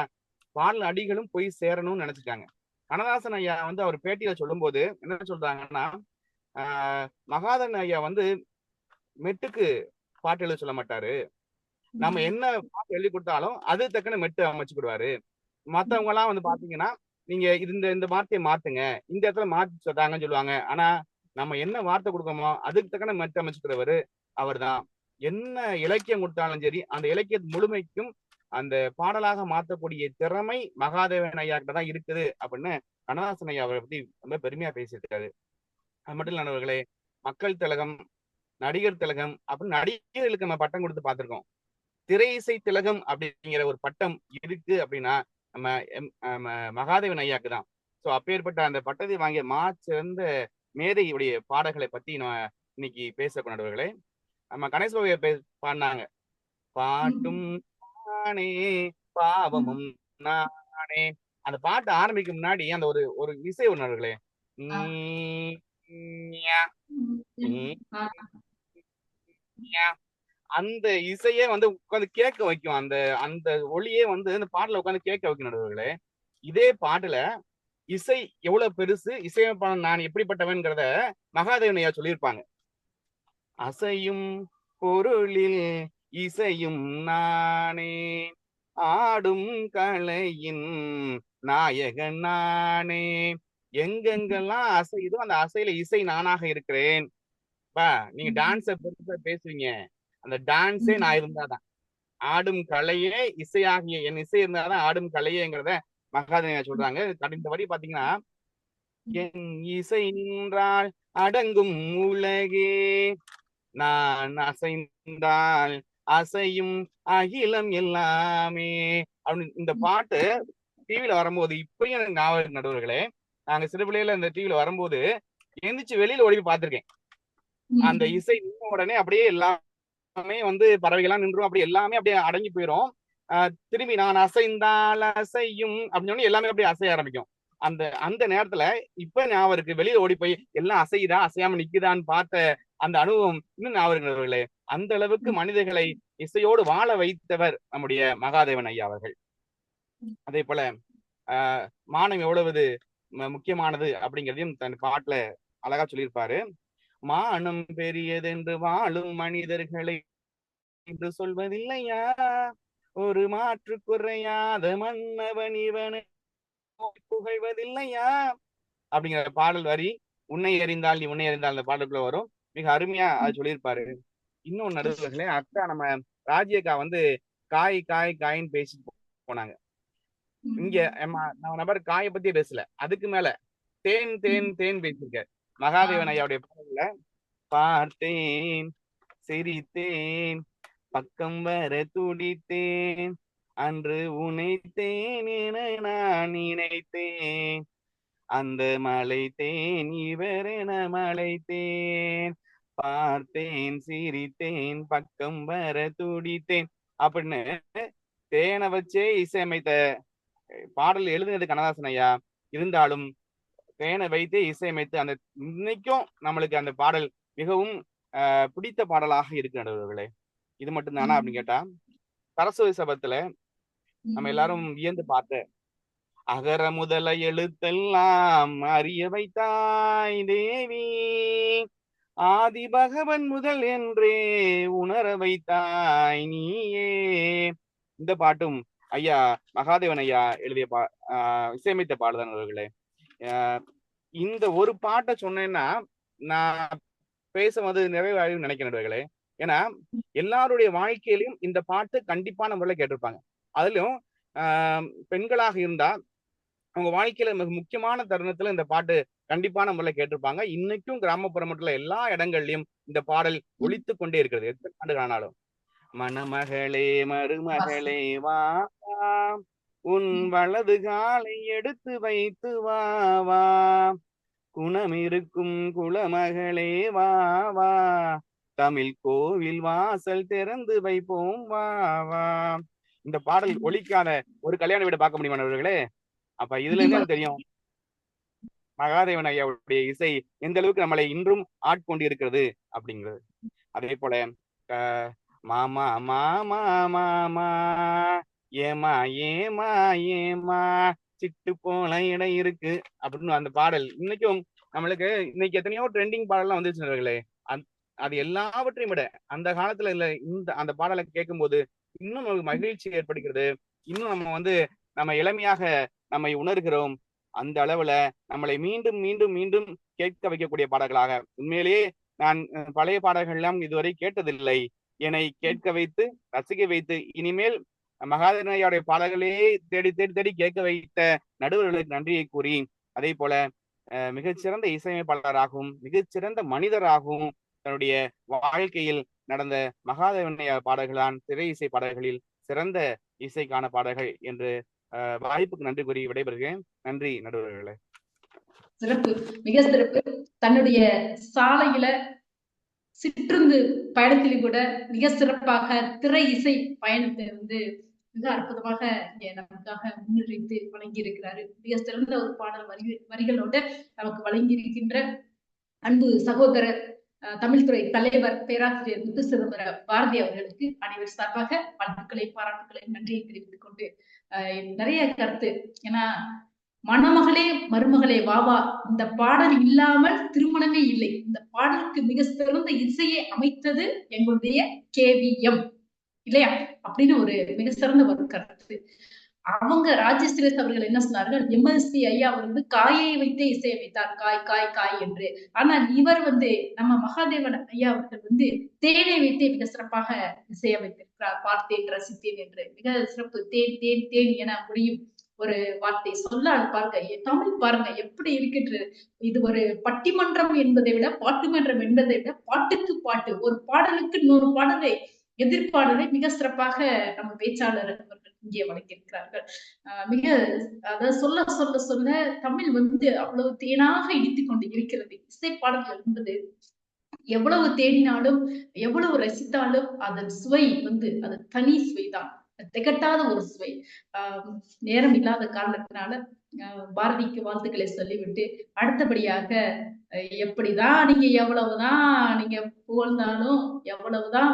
பாடல் அடிகளும் போய் சேரணும்னு நினைச்சிருக்காங்க. கண்ணதாசன் ஐயா அவர் பேட்டியில சொல்லும் போது என்ன சொல்றாங்கன்னா, மகாதேவன் ஐயா மெட்டுக்கு பாட்டு எழுத சொல்ல மாட்டாரு, நம்ம என்ன பாட்டு எழுதி கொடுத்தாலும் அது தக்கன மெட்டு அமைச்சுக்கிடுவாரு. மத்தவங்க எல்லாம் பாத்தீங்கன்னா நீங்க இந்த வார்த்தையை மாத்துங்க, இந்த இடத்துல மாத்தி சொல்றாங்கன்னு சொல்லுவாங்க. ஆனா நம்ம என்ன வார்த்தை கொடுக்கணுமோ அதுக்கு தக்கன மற்ற அமைச்சுக்கிறவர் அவர் தான். என்ன இலக்கியம் கொடுத்தாலும் சரி, அந்த இலக்கிய முழுமைக்கும் அந்த பாடலாக மாற்றக்கூடிய திறமை மகாதேவன் ஐயா கிட்ட தான் இருக்குது அப்படின்னு கண்ணதாசன் ஐயா அவரை பத்தி ரொம்ப பெருமையா பேசியிருக்காரு. அது மட்டும் இல்ல நண்பர்களே, மக்கள் திலகம், நடிகர் திலகம் அப்படின்னு நடிகர்களுக்கு நம்ம பட்டம் கொடுத்து பார்த்திருக்கோம். திரை இசை திலகம் அப்படிங்கிற ஒரு பட்டம் இருக்கு அப்படின்னா நம்ம மகாதேவன் ஐயாக்கு தான். ஸோ அப்பேற்பட்ட அந்த பட்டத்தை வாங்கிய சிறந்த மேதையுடைய பாடல்களை பத்தி நம்ம இன்னைக்கு பேசக்கூடிய நண்பர்களே, நம்ம கணேசபாபு பாடினாங்க, பாட்டும் நானே பாவமும் நானே. அந்த பாட்டு ஆரம்பிக்கும் முன்னாடி அந்த ஒரு இசை உணர்வுகளே, அந்த இசையே வந்து உட்காந்து கேட்க வைக்கும். அந்த அந்த ஒளியே வந்து அந்த பாட்டுல உட்காந்து கேட்க வைக்கும் நடுவர்களே. இதே பாட்டுல இசை எவ்வளவு பெருசு, இசையமைப்பாளன் நான் எப்படிப்பட்டவன்கிறத மகாதேவன் ஐயா சொல்லியிருப்பாங்க. அசையும் பொருளில் இசையும் நானே, ஆடும் கலையின் நாயகன் நானே, எங்கெங்கெல்லாம் அசையுதோ அந்த அசையில இசை நானாக இருக்கிறேன். நீங்க டான்ஸ பெருசா பேசுவீங்க, அந்த டான்ஸே நான் இருந்தாதான், ஆடும் கலையே இசையாகிய என் இசை இருந்தாதான் ஆடும் கலையேங்கிறத மகாதேவன் சொல்றாங்க. இந்த வரி பாத்தீங்கன்னா, என் இசை நின்றால் அடங்கும் உலகே, நான் அசைந்தால் அசையும் அகிலம் எல்லாமே அப்படின்னு இந்த பாட்டு டிவியில வரும்போது இப்பயும் எனக்கு ஞாபகம் நடுவர்களே. நாங்க சிறு பிள்ளையில இந்த டிவியில வரும்போது எந்திரிச்சு வெளியில ஓடி பார்த்திருக்கேன். அந்த இசை நின்ற உடனே அப்படியே எல்லாமே வந்து பறவைகள்லாம் நின்றும், அப்படியே எல்லாமே அப்படியே அடங்கி போயிடும். திரும்பி நான் அசைந்தால் அசையும் அப்படின்னு எல்லாமே அப்படியே அசைய ஆரம்பிக்கும். அந்த நேரத்துல இப்ப ஞாபகம் இருக்கு, வெளியில ஓடி போய் எல்லாம் அசையுதா அசையாம நிக்குதான்னு பார்த்த அந்த அனுபவம் இன்னும் ஞாபகம் இருக்கிறவர்களே. அந்த அளவுக்கு மனிதர்களை இசையோடு வாழ வைத்தவர் நம்முடைய மகாதேவன் ஐயா அவர்கள். அதே போல மானம் எவ்வளவு முக்கியமானது அப்படிங்கிறதையும் தன் பாட்டுல அழகா சொல்லியிருப்பாரு. மானம் பெரியதென்று வாழும் மனிதர்களை என்று சொல்வதில்லையா, ஒரு மாற்று குறையாத மன்னவன் இவனை புகழ்வதில்லையா அப்படிங்கிற பாடல் வரி உன்னை அறிந்தால் நீ உன்னை அறிந்தால் அந்த பாடலுக்குள்ள வரும். மிக அருமையா அது சொல்லியிருப்பாரு. இன்னொன்னு நடுவர்களே, அக்கா நம்ம ராஜியக்கா வந்து காய் காய் காயின்னு பேசிட்டு போனாங்க. இங்க நம்ம நபர் காயை பத்தியே பேசல, அதுக்கு மேல தேன் தேன் தேன் பேசியிருக்க மகாதேவன் ஐயாவுடைய பாடல்ல, பார்த்தேன் சிரித்தேன் பக்கம் வர துடித்தேன் அன்று உனைத்தேன் என நான் நினைத்தேன், அந்த மலைத்தேன் இவரென மலைத்தேன், பார்த்தேன் சிரித்தேன் பக்கம் வர துடித்தேன் அப்படின்னு தேனை வச்சே இசையமைத்த பாடல் எழுதுனது கண்ணதாசன் ஐயா. இருந்தாலும் தேனை வைத்தே இசையமைத்து அந்த இன்னைக்கும் நம்மளுக்கு அந்த பாடல் மிகவும் பிடித்த பாடலாக இருக்கு நடுவர்களே. இது மட்டும் தானா அப்படின்னு கேட்டா, சரஸ்வதி சபத்துல நம்ம எல்லாரும் வியந்து பார்த்த அகர முதல எழுத்தெல்லாம் அறிய வைத்தாய் தேவி, ஆதி பகவன் முதல் என்றே உணர வைத்தாய் நீயே. இந்த பாட்டும் ஐயா மகாதேவன் ஐயா எழுதிய இசையமைத்த பாடல்தான் அவர்களே. இந்த ஒரு பாட்டை சொன்னேன்னா நான் பேசுவது நிறைவாக நினைக்கிறவர்களே. ஏன்னா எல்லாருடைய வாழ்க்கையிலையும் இந்த பாட்டு கண்டிப்பான முறையில் கேட்டிருப்பாங்க. அதுலயும் பெண்களாக இருந்தா அவங்க வாழ்க்கையில மிக முக்கியமான தருணத்துல இந்த பாட்டு கண்டிப்பான முறையில் கேட்டிருப்பாங்க. இன்னைக்கும் கிராமப்புற மட்டும் எல்லா இடங்கள்லயும் இந்த பாடல் ஒலித்து கொண்டே இருக்கிறது எத்தனை ஆண்டுகள் ஆனாலும். மணமகளே மருமகளே வா, உன் வலது காலை எடுத்து வைத்து வா வா, குணம் இருக்கும் குலமகளே வா வா, தமிழ் கோவில் வாசல் திறந்து வைப்போம் வா வா. இந்த பாடல் ஒலிக்காத ஒரு கல்யாண வீடு பார்க்க முடியுமா நண்பர்களே? அப்ப இதுல இருந்து தெரியும் மகாதேவன் ஐயாவுடைய இசை எந்த அளவுக்கு நம்மளை இன்றும் ஆட்கொண்டு இருக்கிறது அப்படிங்கிறது. அதே போல மாமா மாமா மாமா ஏமா ஏமா ஏமா சிட்டு போல இடம் இருக்கு அப்படின்னு அந்த பாடல் இன்னைக்கும் நம்மளுக்கு இன்னைக்கு எத்தனையோ ட்ரெண்டிங் பாடல்லாம் வந்துருச்சுங்களே. அது எல்லாவற்றையும் விட அந்த காலத்துல இல்ல அந்த பாடலை கேட்கும் போது இன்னும் நமக்கு மகிழ்ச்சி ஏற்படுகிறது. இன்னும் நம்ம இளமையாக நம்மை உணர்கிறோம். அந்த அளவுல நம்மளை மீண்டும் மீண்டும் மீண்டும் கேட்க வைக்கக்கூடிய பாடல்களாக, உண்மையிலேயே நான் பழைய பாடல்கள் இதுவரை கேட்டதில்லை. என்னை கேட்க வைத்து ரசிக்க வைத்து இனிமேல் மகாதேவனுடைய பாடல்களையே தேடி தேடி தேடி கேட்க வைத்த நடுவர்களுக்கு நன்றியை கூறி, அதே போல மிகச்சிறந்த இசையமைப்பாளராகவும் மிகச்சிறந்த மனிதராகவும் தன்னுடைய வாழ்க்கையில் நடந்த மகாதேவனையா பாடல்கள்தான் திரை இசை பாடல்களில் சிறந்த இசைக்கான பாடல்கள் என்று வாய்ப்புக்கு நன்றி கூறி விடைபெறுகிறேன். நன்றி நடுவர்களே. சிறப்பு, மிக சிறப்பு. தன்னுடைய சாலையில சிற்றுந்து பயணத்திலும் கூட மிக சிறப்பாக திரை இசை பயணத்தை மிக அற்புதமாக இங்க நமக்காக முன்னிறுத்தி வழங்கி இருக்கிறாரு. மிக சிறந்த ஒரு பாடல் வரிகளோட நமக்கு வழங்கி இருக்கின்ற அன்பு சகோதரர் தமிழ்துறை தலைவர் பேராசிரியர் முத்து சிதம்பர பாரதி அவர்களுக்கு அனைவர் சார்பாக வாழ்த்துக்களை பாராட்டுக்களை நன்றியை தெரிவித்துக் கொண்டு நிறைய கருத்து, ஏன்னா மணமகளே மருமகளே வாவா இந்த பாடல் இல்லாமல் திருமணமே இல்லை. இந்த பாடலுக்கு மிக சிறந்த இசையை அமைத்தது எங்களுடைய KVM இல்லையா அப்படின்னு ஒரு மிக சிறந்த ஒரு கருத்து. அவங்க ராஜேஸ்வரி அவர்கள் என்ன சொன்னார்கள், MSP ஐயா அவர் காயை வைத்தே இசையமைத்தார், காய் காய் காய் என்று. ஆனால் இவர் நம்ம மகாதேவன் ஐயா அவர்கள் தேனை வைத்தே மிக சிறப்பாக இசையமைத்திருக்கிறார். பார்த்தேன் ரசித்தேன் என்று மிக சிறப்பு. தேன் தேன் தேன் என முடியும் ஒரு வார்த்தை சொல்லால் பாருங்க, தமிழ் பாருங்க எப்படி இருக்கின்ற. இது ஒரு பட்டிமன்றம் என்பதை விட பாட்டுமன்றம் என்பதை விட பாட்டுக்கு பாட்டு, ஒரு பாடலுக்கு இன்னொரு பாடலை எதிர்ப்பாடலை மிக சிறப்பாக நம்ம பேச்சாளர் அவர்கள் இங்கே வழங்கியிருக்கிறார்கள். மிக அதாவது சொல்ல சொல்ல சொல்ல தமிழ் அவ்வளவு தேனாக இடித்துக் கொண்டு இருக்கிறது. இசை பாடல்கள் என்பது எவ்வளவு தேடினாலும் எவ்வளவு ரசித்தாலும் அதன் சுவை அது தனி சுவைதான், திகட்டாத ஒரு சுவை. நேரம் இல்லாத காரணத்தினால பாரதிக்கு வாழ்த்துக்களை சொல்லிவிட்டு அடுத்தபடியாக எப்படிதான் நீங்க எவ்வளவுதான் நீங்க புகழ்ந்தாலும் எவ்வளவுதான்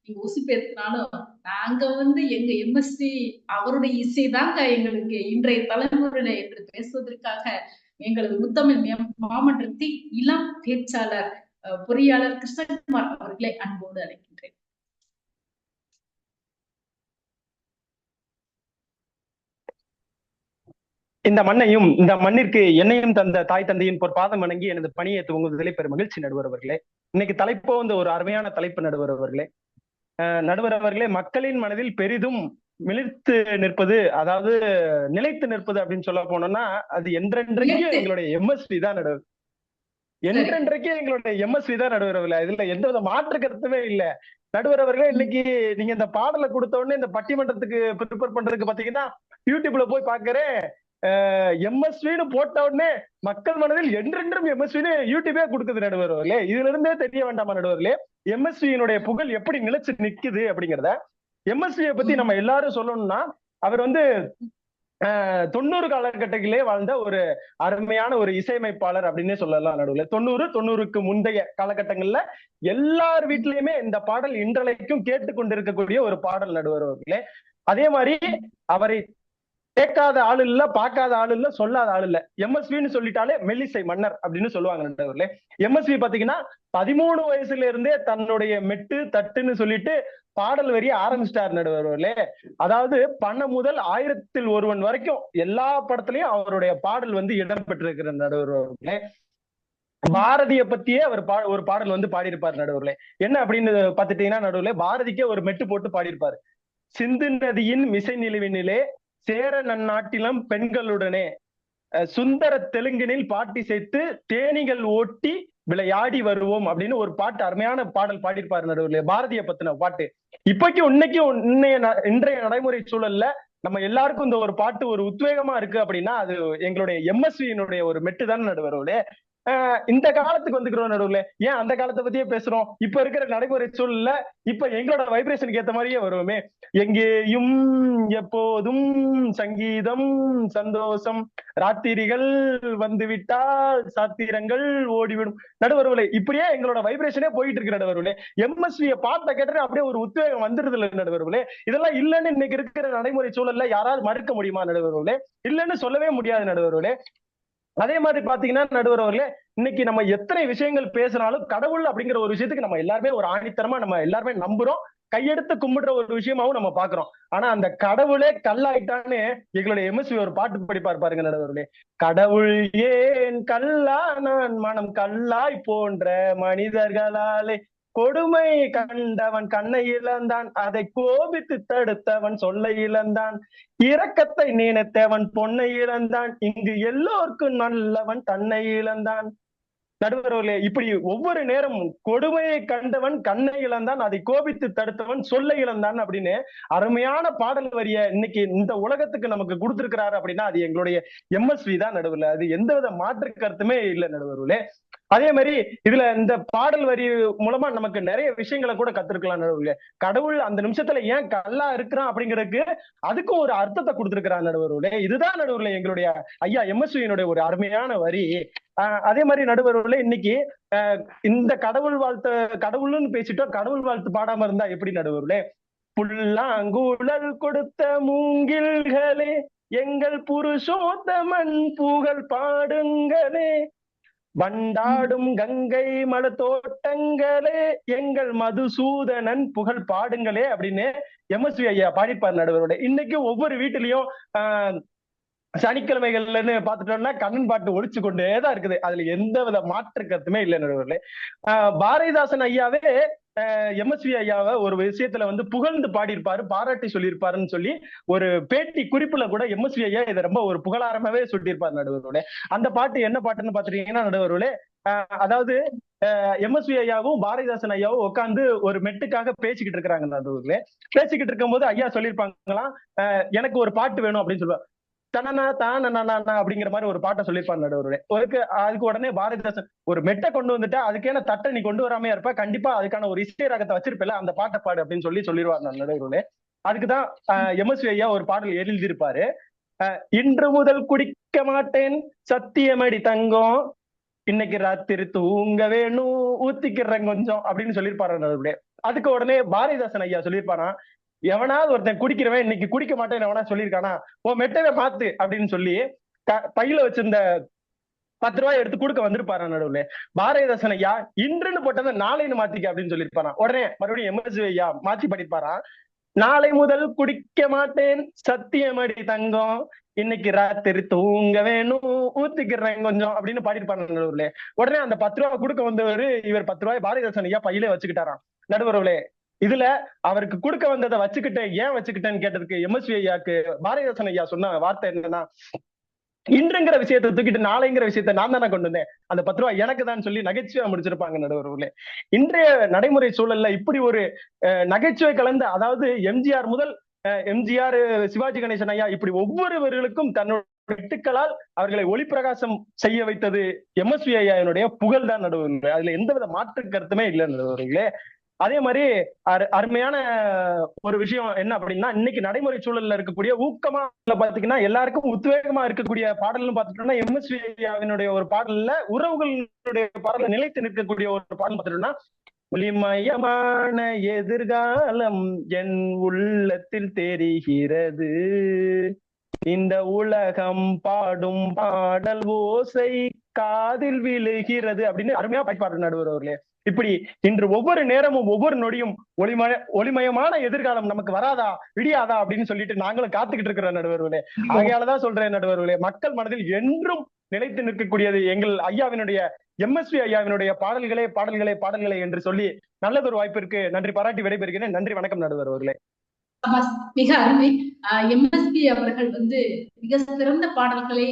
நீங்க உசுப்பேத்தினாலும் நாங்க எங்க MSP அவருடைய இசைதாங்க எங்களுக்கு இன்றைய தலைமுறையில என்று பேசுவதற்காக எங்களது முத்தமிழ் மாமன்றத்தின் இளம் பேச்சாளர் பொறியாளர் கிருஷ்ணகுமார் அவர்களை அன்போடு அழைக்கின்றேன். இந்த மண்ணையும் இந்த மண்ணிற்கு என்னையும் தந்த தாய் தந்தையின் பொற்பாதம் வணங்கி எனது பணியை துவங்குவதிலே பெரும் மகிழ்ச்சி நடுவர் அவர்களே. இன்னைக்கு தலைப்போ ஒரு அருமையான தலைப்பு நடுவர் அவர்களே. நடுவர் அவர்களே, மக்களின் மனதில் பெரிதும் மிளிர்த்து நிற்பது, அதாவது நிலைத்து நிற்பது அப்படின்னு சொல்ல போனோம்னா அது என்றென்றைக்கு எங்களுடைய MSP தான் நடுவர். என்றென்றைக்கு எங்களுடைய MSP தான் நடுவர் அவர்களே. இதுல எந்தவித மாற்று கருத்துமே இல்ல. நடுவர் அவர்களே, இன்னைக்கு நீங்க இந்த பாடலை கொடுத்த உடனே இந்த பட்டிமன்றத்துக்கு ப்ரிப்பேர் பண்றதுக்கு பாத்தீங்கன்னா யூடியூப்ல போய் பாக்குறேன், MSPன்னு போட்ட உடனே மக்கள் மனதில் என்றென்றும் MSPன்னு யூடியூபே கொடுக்குது நடுவர் அவர்களே. இதுல இருந்தே தெரிய வேண்டாமா நடுவர்களே MSPயினுடைய புகழ் எப்படி நிலைச்சு நிக்குது அப்படிங்கிறத. MSPயை பத்தி நம்ம எல்லாரும் சொல்லணும்னா அவர் 90 காலகட்டத்திலே வாழ்ந்த ஒரு அருமையான ஒரு இசையமைப்பாளர் அப்படின்னே சொல்லலாம் நடுவுல. 90க்கு முந்தைய காலகட்டங்கள்ல எல்லார் வீட்லயுமே இந்த பாடல் இன்றளைக்கும் கேட்டுக்கொண்டிருக்கக்கூடிய ஒரு பாடல் நடுவர் அவர்களே. அதே மாதிரி அவரை கேட்காத ஆள் இல்ல, பார்க்காத ஆள் இல்ல, சொல்லாத ஆள் இல்ல. MSPன்னு சொல்லிட்டாலே மெல்லிசை மன்னர் அப்படின்னு சொல்லுவாங்க நடுவர்களே. MSP பாத்தீங்கன்னா 13 வயசுல இருந்தே தன்னுடைய மெட்டு தட்டுன்னு சொல்லிட்டு பாடல் வரிய ஆரம்பிச்சிட்டார் நடுவர்களே. அதாவது பண்ண முதல் 1000ல் ஒருவன் வரைக்கும் எல்லா படத்திலையும் அவருடைய பாடல் இடம் பெற்றிருக்கிற நடுவர்களே. பாரதிய பத்தியே அவர் ஒரு பாடல் பாடியிருப்பார் நடுவர்களே. என்ன அப்படின்னு பாத்துட்டீங்கன்னா நடுவுல பாரதிக்கே ஒரு மெட்டு போட்டு பாடியிருப்பாரு. சிந்து நதியின் மிசை நிலவினிலே சேர நன்னாட்டிலம் பெண்களுடனே சுந்தர தெலுங்கினில் பாட்டி சேர்த்து தேனிகள் ஓட்டி விளையாடி வருவோம் அப்படின்னு ஒரு பாட்டு, அருமையான பாடல் பாடியிருப்பாரு நடுவுல, பாரதிய பத்தின பாட்டு. இப்பக்கும் இன்றைய நடைமுறை சூழல்ல நம்ம எல்லாருக்கும் இந்த ஒரு பாட்டு ஒரு உத்வேகமா இருக்கு அப்படின்னா அது எங்களுடைய MSPயினுடைய ஒரு மெட்டு தான் நடுவர்களே. இந்த காலத்துக்கு வந்துக்கிறோம் நடுவுல, ஏன் அந்த காலத்தை பத்தியே பேசுறோம். இப்ப இருக்கிற நடைமுறை சூழல்ல இப்ப எங்களோட வைப்ரேஷனுக்கு ஏத்த மாதிரியே வருவோமே. எங்கேயும் எப்போதும் சங்கீதம் சந்தோஷம், ராத்திரிகள் வந்துவிட்டால் சாத்திரங்கள் ஓடிவிடும். நடுவர்களே இப்படியே எங்களோட வைப்ரேஷனே போயிட்டு இருக்கு நடுவர்களே. MSP பாட்டை கேட்டு அப்படியே ஒரு உத்வேகம் வந்துருது இல்லை நடுவர்களே. இதெல்லாம் இல்லைன்னு இன்னைக்கு இருக்கிற நடைமுறை சூழல்ல யாராவது மறுக்க முடியுமா நடுவர்களே? இல்லைன்னு சொல்லவே முடியாது நடுவர்களே. அதே மாதிரி பாத்தீங்கன்னா நடுவர் அவர்களே, இன்னைக்கு நம்ம எத்தனை விஷயங்கள் பேசினாலும் கடவுள் அப்படிங்கிற ஒரு விஷயத்துக்கு நம்ம எல்லாருமே ஒரு ஆணித்தரமா நம்ம எல்லாருமே நம்புறோம். கையெடுத்து கும்பிடுற ஒரு விஷயமாவும் நம்ம பாக்குறோம். ஆனா அந்த கடவுளே கல்லாயிட்டான்னு எங்களுடைய எம்எஸ்வி ஒரு பாட்டு படிப்பார் பாருங்க நடுவர்களே. கடவுள் ஏன் கல்லா நான் மனம் கல்லாய் போன்ற மனிதர்களாலே கொடுமை கண்டவன் கண்ணை இழந்தான், அதை கோபித்து தடுத்தவன் சொல்லை இழந்தான், இரக்கத்தை நினைத்தவன் பொன்னை இழந்தான், இங்கு எல்லோருக்கும் நல்லவன் தன்னை இழந்தான். நடுவர்களே, இப்படி ஒவ்வொரு நேரமும் கொடுமையை கண்டவன் கண்ணை இழந்தான், அதை கோபித்து தடுத்தவன் சொல்ல இழந்தான் அப்படின்னு அருமையான பாடல் வரிய இன்னைக்கு இந்த உலகத்துக்கு நமக்கு கொடுத்திருக்கிறாரு அப்படின்னா அது எங்களுடைய எம்எஸ்வி தான் நடுவுல. அது எந்தவித மாற்று கருத்துமே இல்லை நடுவர்களே. அதே மாதிரி இதுல இந்த பாடல் வரி மூலமா நமக்கு நிறைய விஷயங்களை கூட கத்துருக்கலாம் நடுவர்களே. கடவுள் அந்த நிமிஷத்துல ஏன் கல்லா இருக்கிறான் அப்படிங்கிறதுக்கு அதுக்கும் ஒரு அர்த்தத்தை கொடுத்திருக்கிறான் நடுவர்களே. இதுதான் நடுவர்களே எங்களுடைய ஐயா எம்எஸ்வியினுடைய ஒரு அருமையான வரி. அதே மாதிரி நடுவர்களே, இன்னைக்கு இந்த கடவுள்னு பேசிட்டோம், கடவுள் வாழ்த்து பாடாம இருந்தா எப்படி நடுவர்களே? புல்லாங்குழல் கொடுத்த மூங்கில்களே எங்கள் புருஷோத்தமன் புகழ் பாடுங்களே, வண்டாடும் கங்கை மல தோட்டங்களே எங்கள் மதுசூதனன் புகழ் பாடுங்களே அப்படின்னு எம்எஸ்வி ஐயா பாடிப்பார் நடுவரோட. இன்னைக்கு ஒவ்வொரு வீட்டிலையும் சனிக்கிழமைகள்னு பாத்துட்டோம்னா கண்ணன் பாட்டு ஒழிச்சு கொண்டேதான் இருக்குது. அதுல எந்த வித மாற்று கருத்துமே இல்லை நடுவர்களே. பாரதிதாசன் ஐயாவே எம்எஸ்வி ஐயாவை ஒரு விஷயத்துல புகழ்ந்து பாடியிருப்பாரு, பாராட்டி சொல்லியிருப்பாருன்னு சொல்லி ஒரு பேட்டி குறிப்புல கூட எம்எஸ்வி ஐயா இதை ரொம்ப ஒரு புகழாரமாவே சொல்லியிருப்பாரு நடுவர்களே. அந்த பாட்டு என்ன பாட்டுன்னு பாத்துட்டீங்கன்னா நடுவர்களே, அதாவது எம்எஸ்வி ஐயாவும் பாரதிதாசன் ஐயாவும் உட்காந்து ஒரு மெட்டுக்காக பேசிக்கிட்டு இருக்கிறாங்க நடுவர்களே. பேசிக்கிட்டு இருக்கும் போது ஐயா சொல்லியிருப்பாங்களாம், எனக்கு ஒரு பாட்டு வேணும் அப்படின்னு சொல்லுவாங்க. தனனா தானா அப்படிங்கிற மாதிரி ஒரு பாட்டை சொல்லியிருப்பாங்க நடுவர்களே. அதுக்கு உடனே பாரதிதாசன் ஒரு மெட்டை கொண்டு வந்துட்டா அதுக்கான தட்டை நீ கொண்டு வராமையா இருப்ப, கண்டிப்பா அதுக்கான ஒரு இசை ராகத்தை வச்சிருப்பல, அந்த பாட்டை பாடு அப்படின்னு சொல்லிடுவார் நடுவர்களே. அதுக்குதான் எம்எஸ்வி ஐயா ஒரு பாடல் எழுதியிருப்பாரு. இன்று முதல் குடிக்க மாட்டேன் சத்தியமடி தங்கம், இன்னைக்கு ராத்திரி தூங்க வேணும் ஊத்திக்கிறேன் கொஞ்சம் அப்படின்னு சொல்லியிருப்பாரு நடுவர்களே. அதுக்கு உடனே பாரதிதாசன் ஐயா சொல்லியிருப்பானா, எவனாவது ஒருத்தன் குடிக்கிறவன் இன்னைக்கு குடிக்க மாட்டேன்னு எவனா சொல்லியிருக்கானா, ஓ மெட்டவே மாத்து அப்படின்னு சொல்லி பையில வச்சிருந்த 10 ரூபாய் எடுத்து கொடுக்க வந்திருப்பாரு நடுவுல. பாரதிதாசன் ஐயா இன்றுன்னு போட்டதை நாளைன்னு மாத்திக்க அப்படின்னு சொல்லியிருப்பாரான். உடனே மறுபடியும் எம்எஸ்வி ஐயா மாத்தி படிப்பாரான், நாளை முதல் குடிக்க மாட்டேன் சத்தியமடி தங்கம், இன்னைக்கு ராத்திரி தூங்க வேணும் ஊத்திக்கிறேன் கொஞ்சம் அப்படின்னு பாடிருப்பாரு நடுவர்களே. உடனே அந்த 10 ரூபாய் கொடுக்க வந்தவரு இவர் 10 ரூபாய் பாரதிதாசன் ஐயா பையிலே வச்சுக்கிட்டாராம் நடுவர்களே. இதுல அவருக்கு கொடுக்க வந்ததை வச்சுக்கிட்டேன், ஏன் வச்சுக்கிட்டேன்னு கேட்டதுக்கு எம்எஸ்வி ஐயாக்கு பாரதிதாசன் ஐயா சொன்ன வார்த்தை என்னன்னா, இன்றுங்கிற விஷயத்தை தூக்கிட்டு நாளைங்கிற விஷயத்த நான் தானே கொண்டு வந்தேன், அந்த 10 ரூபாய் எனக்கு தான் சொல்லி நகைச்சுவை முடிச்சிருப்பாங்க நடுவர்களே. இன்றைய நடைமுறை சூழல்ல இப்படி ஒரு நகைச்சுவை கலந்த, அதாவது எம்ஜிஆர் முதல் எம்ஜிஆர் சிவாஜி கணேசன் ஐயா இப்படி ஒவ்வொருவர்களுக்கும் தன்னோட வெட்டுக்களால் அவர்களை ஒளிப்பிரகாசம் செய்ய வைத்தது எம்எஸ்வி ஐயாவினுடைய புகழ் தான் நடுவர்களே. அதுல எந்தவித மாற்று கருத்துமே இல்லை நடுவர்களே. அதே மாதிரி அருமையான ஒரு விஷயம் என்ன அப்படின்னா, இன்னைக்கு நடைமுறை சூழல்ல இருக்கக்கூடிய ஊக்கமா பாத்தீங்கன்னா எல்லாருக்கும் உத்வேகமா இருக்கக்கூடிய பாடல்னு பாத்துட்டோம்னா எம்எஸ்வி ஐயாவினுடைய ஒரு பாடல்ல உறவுகளுடைய பாடல நிலைத்து நிற்கக்கூடிய ஒரு பாடல் பாத்துட்டோம்னா, ஒளிமயமான எதிர்காலம் என் உள்ளத்தில் தெரிகிறது, இந்த உலகம் பாடும் பாடல் ஓசை காதில் விழுகிறது அப்படின்னு அருமையா பாடிப்பாரு நடுவர்களே. இப்படி இன்று ஒவ்வொரு நேரமும் ஒவ்வொரு நொடியும் ஒளிமயமான எதிர்காலம் நமக்கு வராதா விடியாதா அப்படின்னு சொல்லிட்டு நாங்களும் காத்துக்கிட்டு இருக்கிற நடுவர்களே. ஆகையாலதான் சொல்றேன் நடுவர்களே, மக்கள் மனதில் என்றும் நிலைத்து நிற்கக்கூடியது எங்கள் ஐயாவினுடைய எம்எஸ்வி ஐயாவினுடைய பாடல்களே பாடல்களே பாடல்களே என்று சொல்லி நல்லதொரு வாய்ப்பிற்கு நன்றி பாராட்டி விடைபெறுகிறேன். நன்றி, வணக்கம் நடுவர்களே. மிக அருமை. எம்எஸ்வி அவர்கள் மிக சிறந்த பாடல்களை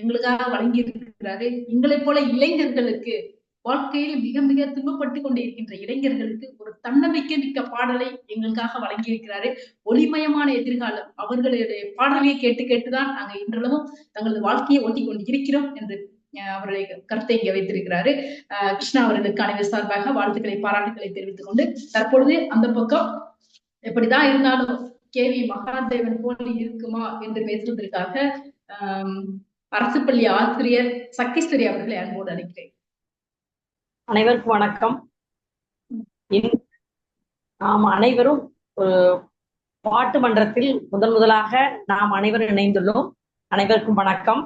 எங்களுக்காக வழங்கி இருக்கிறாரு. எங்களை போல இளைஞர்களுக்கு வாழ்க்கையில் மிக மிக துன்பப்பட்டு கொண்டிருக்கின்ற இளைஞர்களுக்கு ஒரு தன்னம்பிக்கை மிக்க பாடலை எங்களுக்காக வழங்கி இருக்கிறாரு. ஒளிமயமான எதிர்காலம் அவர்களுடைய பாடலையை கேட்டு கேட்டுதான் நாங்க இன்றளவும் தங்களது வாழ்க்கையை ஓட்டி கொண்டு இருக்கிறோம் என்று அவருடைய கருத்தை இங்க வைத்திருக்கிறாரு. கிருஷ்ணா அவர்களுக்கு அனைவர் சார்பாக வாழ்த்துக்களை பாராட்டுகளை தெரிவித்துக் கொண்டு, தற்பொழுது அந்த பக்கம் எப்படிதான் இருந்தாலும் கேவி மகாதேவன் போல இருக்குமா என்று பேசுவதற்காக அரசு பள்ளி ஆசிரியர் சக்திஸ்வரி அவர்களை அன்போடு அழைக்கிறேன். அனைவருக்கும் வணக்கம். நாம் அனைவரும் பாட்டு மன்றத்தில் முதலாக நாம் அனைவரும் இணைந்துள்ளோம். அனைவருக்கும் வணக்கம்.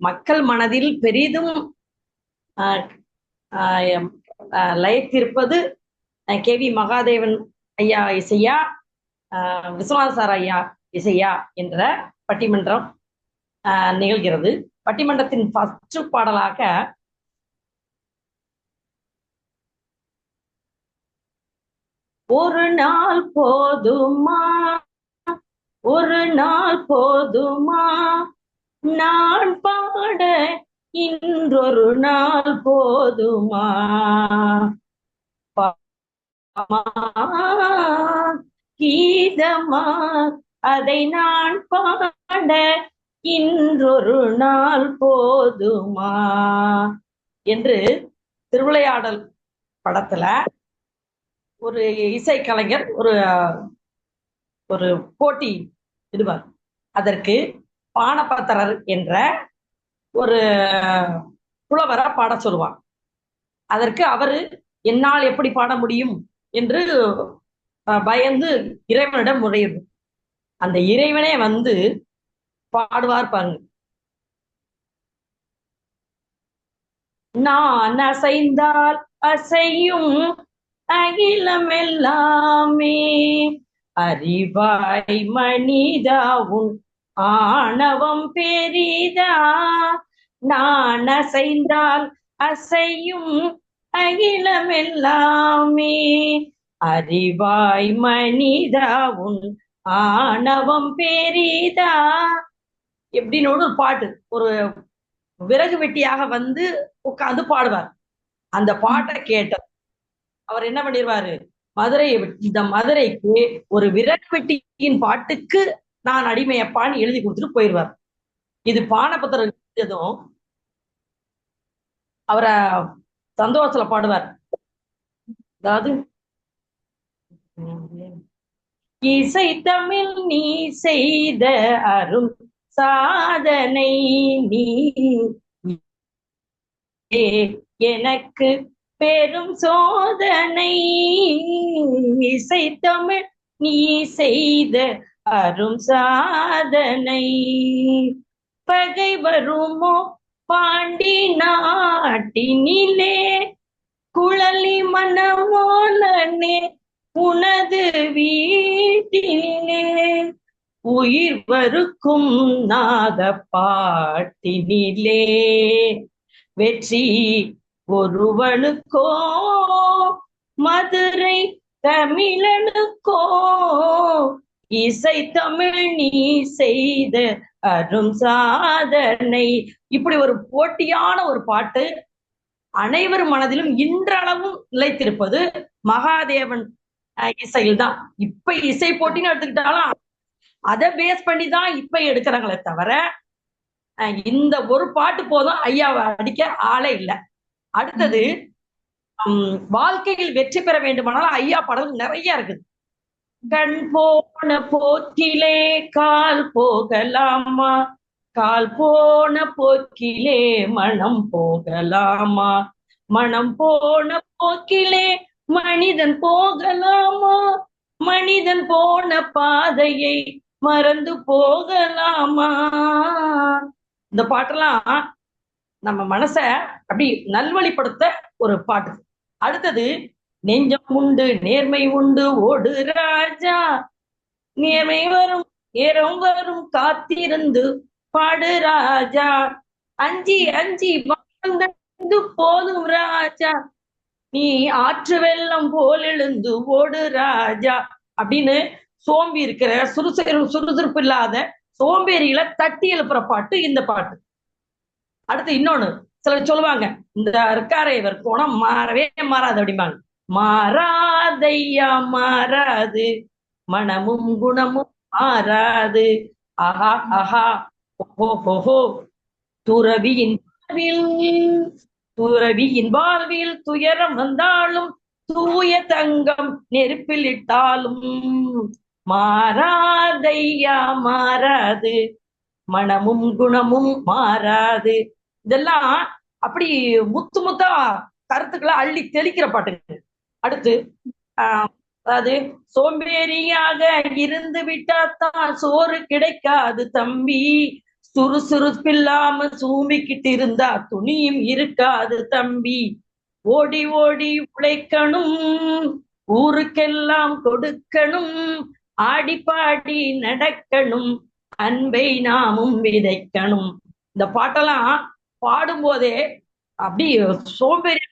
மக்கள் மனதில் பெரிதும் லயித்திருப்பது KV மகாதேவன் ஐயா இசையா, விஸ்வநாத சார் ஐயா இசையா என்ற பட்டிமன்றம் நிகழ்கிறது. பட்டிமன்றத்தின் ஃபர்ஸ்ட் பாடலாக ஒரு நாள் போதுமா, ஒரு நாள் போதுமா, நான் பாட இன்றொரு நாள் போதுமா, கீதமா அதை நான் பாட இன்றொரு நாள் போதுமா என்று திருவிளையாடல் படத்துல ஒரு இசைக்கலைஞர் ஒரு போட்டி இடுவார். அதற்கு பாணபத்திரர் என்ற ஒரு புலவரை பாட சொல்லுவார். அதற்கு அவரு என்னால் எப்படி பாட முடியும் என்று பயந்து இறைவனிடம் முறையிடும். அந்த இறைவனே வந்து பாடுவார் பாருங்க. நான் அசைந்தால் அசையும் அகிலமெல்லாமே, அறிவாய் மனிதாவும் ஆணவம் பெரிதா, நான் அசைந்தால் அசையும் அகிலமெல்லாமே, அறிவாய் மனிதாவும் ஆணவம் பெரிதா எப்படின்னு ஒரு பாட்டு, ஒரு விறகு வெட்டியாக வந்து உட்கார்ந்து பாடுவார். அந்த பாட்டை கேட்ட அவர் என்ன பண்ணிடுவாரு, இந்த மதுரைக்கு ஒரு விறகு வெட்டியின் பாட்டுக்கு நான் அடிமையப்பான்னு எழுதி கொடுத்துட்டு போயிடுவார். இது பாணபத்திரரும் அவரை சந்தோஷத்துல பாடுவார். அதாவது இசை தமிழ் நீ செய்த அரும் சாதனை நீ எனக்கு பெரும் சோதனை, இசை தமிழ் நீ செய்த அரும் சாதனை, பகை வருமோ பாண்டி நாட்டினிலே, குழலி மனமோலனே உனது வீட்டிலே, உயிர் வருக்கும் நாத பாட்டினிலே, வெற்றி ஒருவனுக்கோ மதுரை தமிழனுக்கோ, இசை தமிழ் நீ செய்த அரும் சாதனை. இப்படி ஒரு போட்டியான ஒரு பாட்டு அனைவர் மனதிலும் இன்றளவும் நிலைத்திருப்பது மகாதேவன் இசையில் தான். இப்ப இசை போட்டின்னு எடுத்துக்கிட்டாலும் அதை பேஸ் பண்ணி தான் இப்ப எடுக்கிறாங்களே தவிர இந்த ஒரு பாட்டு போதும் ஐயாவை அடிக்க ஆளே இல்லை. அடுத்தது வாழ்க்கையில் வெற்றி பெற வேண்டுமானால் ஐயா பாடல் நிறைய இருக்குது. கண் போன போக்கிலே கால் போகலாமா, கால் போன போக்கிலே மனம் போகலாமா, மனம் போன போக்கிலே மனிதன் போகலாமா, மனிதன் போன பாதையை மறந்து போகலாமா. இந்த பாட்டெல்லாம் நம்ம மனச அப்படி நல்வழிப்படுத்த ஒரு பாட்டு. அடுத்தது நெஞ்சம் உண்டு நேர்மை உண்டு ஓடு ராஜா, நேர்மை வரும் நேரம் வரும் காத்திருந்து பாடு ராஜா, அஞ்சி அஞ்சி வாழ்ந்து போதும் ராஜா, நீ ஆற்று வெள்ளம் போல் எழுந்து ஓடு ராஜா அப்படின்னு சோம்பி இருக்கிற சுறுசுறுப்பு இல்லாத சோம்பேறிகளை தட்டி எழுப்புற பாட்டு இந்த பாட்டு. அடுத்து இன்னொன்னு சிலர் சொல்லுவாங்க, இந்த இருக்காரே இவர் போனா மாறவே மாறாது அப்படிம்பாங்க. மாறாதையா மாறாது, மனமும் குணமும் மாறாது, ஆஹா ஆஹா ஓஹோ, துறவியின் வாழ்வில் துயரம் வந்தாலும் தூய தங்கம் நெருப்பில் இட்டாலும் மாறாதையா மாறாது, மனமும் குணமும் மாறாது. இதெல்லாம் அப்படி முத்து முத்தா கருத்துக்களை அள்ளி தெளிக்கிற பாட்டுங்க. அடுத்து அதாவது சோம்பேறியாக இருந்து விட்டாத்தான் சோறு கிடைக்காது தம்பி, சுறுசுறுப்பில்லாம சூம்பிக்கிட்டு இருந்தா துணியும் இருக்காது தம்பி, ஓடி ஓடி உழைக்கணும் ஊருக்கெல்லாம் கொடுக்கணும், ஆடி பாடி நடக்கணும், அன்பை நாமும் விதைக்கணும். இந்த பாட்டெல்லாம் பாடும்போதே அப்படி சோம்பேறி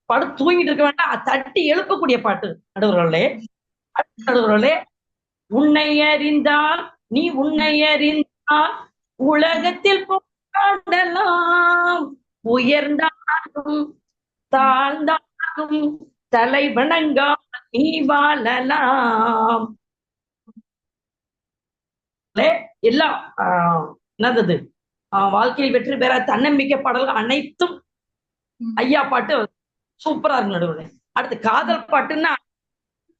படு தூங்கிட்டு இருக்க வேண்டாம், தட்டி எழுப்பக்கூடிய பாட்டு நடுவர்களே. நடுவர்களே, உன்னை அறிந்தால் நீ உன்னை அறிந்தால் உலகத்தில் பாடலாம், உயர்ந்தாலும் தாழ்ந்தாலும் தலை வணங்காமல் நீ வாழலாம். எல்லாம் என்னது வாழ்க்கையில் வெற்றி பெற தன்னம்பிக்கை பாடல்கள் அனைத்தும் ஐயா பாட்டு சூப்பரா இருக்கு நடுவுல. அடுத்து காதல் பாட்டுன்னா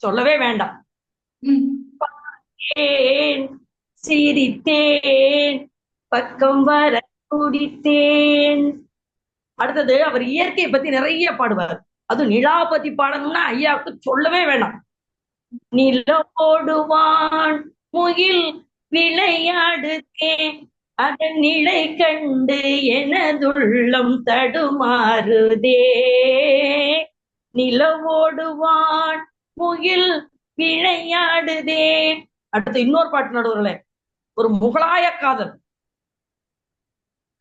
சொல்லவே வேண்டாம். சிரித்தேன் பக்கம் வர குடித்தேன். அடுத்தது அவர் இயற்கையை பத்தி நிறைய பாடுவார். அதுவும் நிலா பத்தி பாடணும்னா ஐயாவுக்கு சொல்லவே வேண்டாம். நிலவோடுவான் முகில் விளையாடுதேன், அதன் நிலை கண்டு எனதுள்ளம் தடுமாறுதே. நிலவோடுவான் முகில் விளையாடுதே. அடுத்து இன்னொரு பாட்டு நடுவர்களே, ஒரு முகலாய காதல்.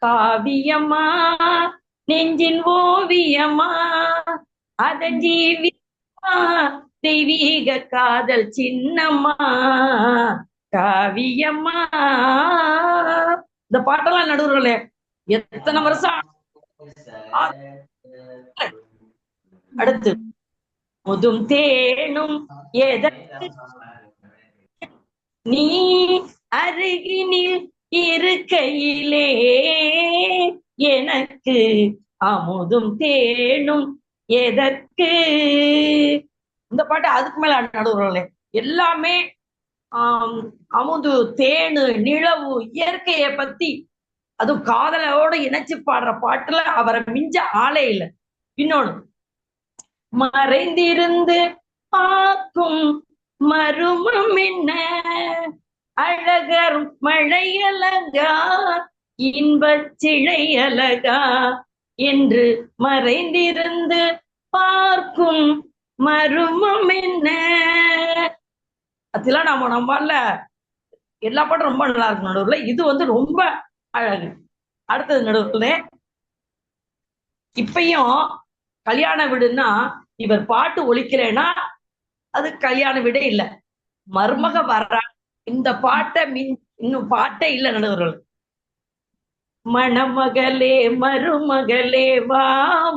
காவியமா நெஞ்சின் ஓவியமா, அதன் ஜீவியமா தெய்வீக காதல் சின்னம்மா, காவியம்மா. இந்த பாட்டெல்லாம் நடுவர்களே எத்தனை வருஷம். அடுத்து முதும் தேனும் எதற்கு நீ அருகினில் இருக்கையிலே, எனக்கு அமுதும் தேனும் எதற்கு. இந்த பாட்டு அதுக்கு மேல நடுவர்களே எல்லாமே அமுது தேனு நிலவு இயற்கையை பத்தி அதுவும் காதலோட இணைச்சு பாடுற பாட்டுல அவரை மிஞ்ச ஆளே இல்லை. இன்னொன்னு, மறைந்திருந்து பார்க்கும் மருமம் என்ன, அழகர் மழையழகா இன்பச் சிழையழகா என்று மறைந்திருந்து பார்க்கும் மருமம் என்ன. அதெல்லாம் நம்மள எல்லா பாட்டும் ரொம்ப நல்லா இருக்கும் நடுவுல. இது வந்து ரொம்ப அழகு. அடுத்தது நடுவுல, இப்பயும் கல்யாண வீடுன்னா இவர் பாட்டு ஒலிக்கலைன்னா அது கல்யாண வீடே இல்லை. மருமக வர்ற இந்த பாட்டை இன்னும் பாட்டே இல்லை நடுவர்கள். மணமகளே மருமகளே வா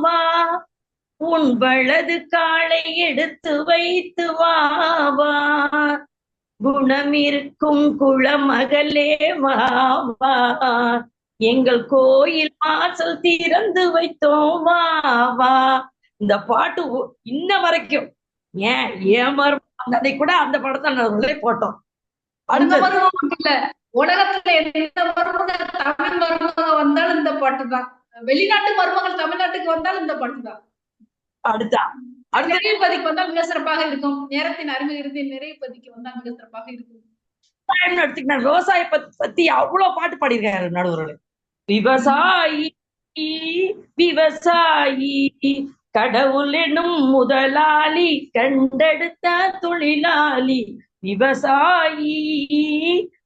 வா, உன் வலது காலை எடுத்து வைத்து வா வா, குணம் இருக்கும் குளமகளே வா வா, எங்கள் கோயில் வாசல் திறந்து வைத்தோம் வா வா. இந்த பாட்டு இன்ன வரைக்கும் ஏன் ஏமாறு கூட அந்த படத்தை போட்டோம். இல்ல உலகத்துல எந்த மருமக தமிழ் மருமக வந்தாலும் இந்த பாட்டு தான், வெளிநாட்டு மருமகள் தமிழ்நாட்டுக்கு வந்தாலும் இந்த பாட்டு தான். அடுத்த நிறைவு பதிக்கு வந்தால் மிக சிறப்பாக இருக்கும். நேரத்தின் அருமை இறுதி நிறைவு பதிக்கு வந்தால் மிக சிறப்பாக இருக்கும். எடுத்துக்கிட்டேன். விவசாய பத்தி அவ்வளவு பாட்டு பாடியிருக்காரு நடுவர்களே. விவசாயி விவசாயி கடவுள் எனும் முதலாளி கண்டெடுத்த தொழிலாளி விவசாயி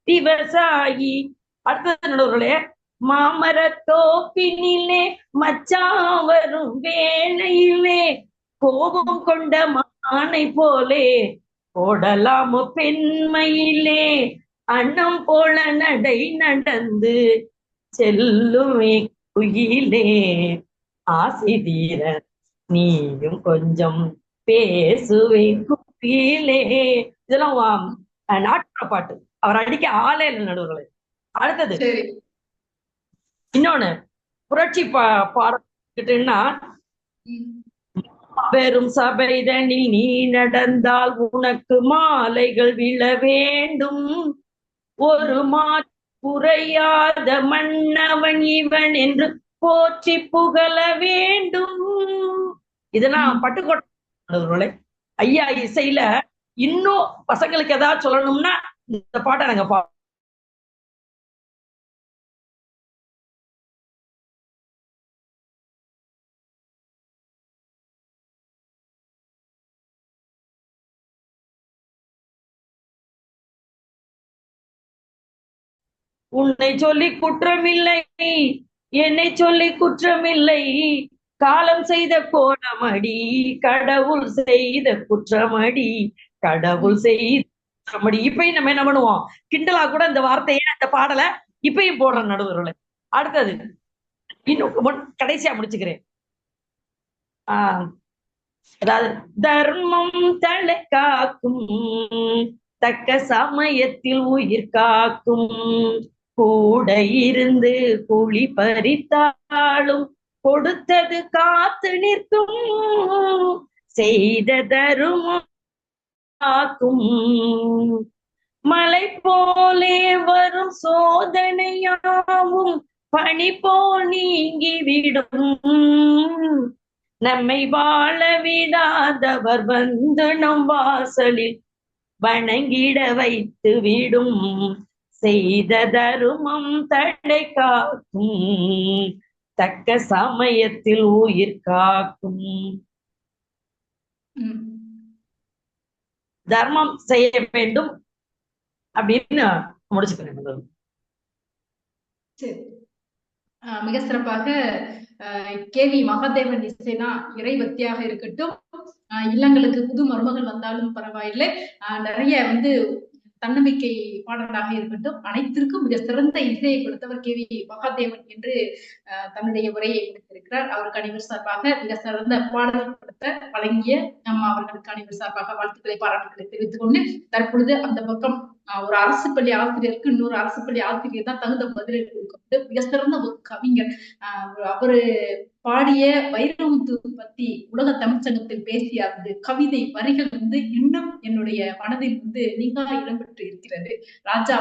விவசாயி. அடுத்தது நடுவர்களே, மாமரத்தோப்பினிலே மச்சான் வரும் வேளையிலே கோபம் கொண்ட மானை போலே போடலாமோ பெண்மையிலே, அன்னம் போல நடை நடந்து செல்லுமே குயிலே, ஆசை தீர நீயும் கொஞ்சம் பேசுவே குயிலே. இதெல்லாம் நாட்டுப்புற பாட்டு. அவர் அடிக்க ஆளே இல்லை நடுவர்களே. அடுத்தது இன்னொன்னு புரட்சி பாடன்னா, பெரும் சபைதனில் நீ நடந்தால் உனக்கு மாலைகள் விழ வேண்டும், ஒரு குறையாத மன்னவன் இவன் என்று போற்றி புகழ வேண்டும். இதெல்லாம் பட்டுக்கோட்டை ஐயா இசையில. இன்னும் பசங்களுக்கு ஏதாவது சொல்லணும்னா இந்த பாட்டை நாங்க உன்னை சொல்லி குற்றமில்லை, என்னை சொல்லி குற்றமில்லை, காலம் செய்த கோலமடி, கடவுள் செய்த குற்றமடி, கடவுள் செய்த குற்றமடி. இப்பயும் நம்ம என்ன பண்ணுவோம், கிண்டலா கூட இந்த வார்த்தையை, அந்த பாடலை இப்பயும் போடுற நடுவர்களை. அடுத்தது இன்னும் கடைசியா முடிச்சுக்கிறேன். அதாவது தர்மம் தலை காக்கும், தக்க சமயத்தில் உயிர் காக்கும், கூட இருந்து குழி பறித்தாலும் கொடுத்தது காத்து நிற்கும், செய்த தருமம் காக்கும். மலை போலே வரும் சோதனையாவும் பனி போல் நீங்கிவிடும், நம்மை வாழ விடாதவர் வந்து நம் வாசலில் வணங்கிட வைத்து விடும், செய்த தருமம் தடை காக்கும், தக்க சமயத்தில் உயிர் காக்கும். தர்மம் செய்ய வேண்டும் அப்படின்னு முடிச்சுக்கிறேன். சரி, மிக சிறப்பாக கேவி மகாதேவன் இசைனா இறைபக்தியாக இருக்கட்டும், இல்லங்களுக்கு புது மருமகள் வந்தாலும் பரவாயில்லை, நிறைய தன்னம்பிக்கை பாடலாக இருக்கட்டும், அனைத்திற்கும் மிக சிறந்த இசையை கொடுத்தவர் கேவி மகாதேவன் என்று தன்னுடைய உரையை கொடுத்திருக்கிறார். அவருக்கு அனைவர் சார்பாக மிக சிறந்த பாடல் கொடுத்த வழங்கிய அவர்களுக்கு அனைவர் சார்பாக வாழ்த்துக்களை பாராட்டுகளை தெரிவித்துக் கொண்டு, தற்பொழுது அந்த பக்கம் ஒரு அரசு பள்ளி ஆசிரியருக்கு இன்னொரு அரசு பள்ளி ஆசிரியர் தான் தகுந்த பதிலை கொடுக்க மிக சிறந்த ஒரு கவிஞர். அவரு பாடிய வைரமுத்து பத்தி உலக தமிழ்ச்சங்கத்தில் பேசிய அந்த கவிதை வரிகள் இன்னும் என்னுடைய மனதில் நீங்கா இடம்பெற்று இருக்கிறது. ராஜா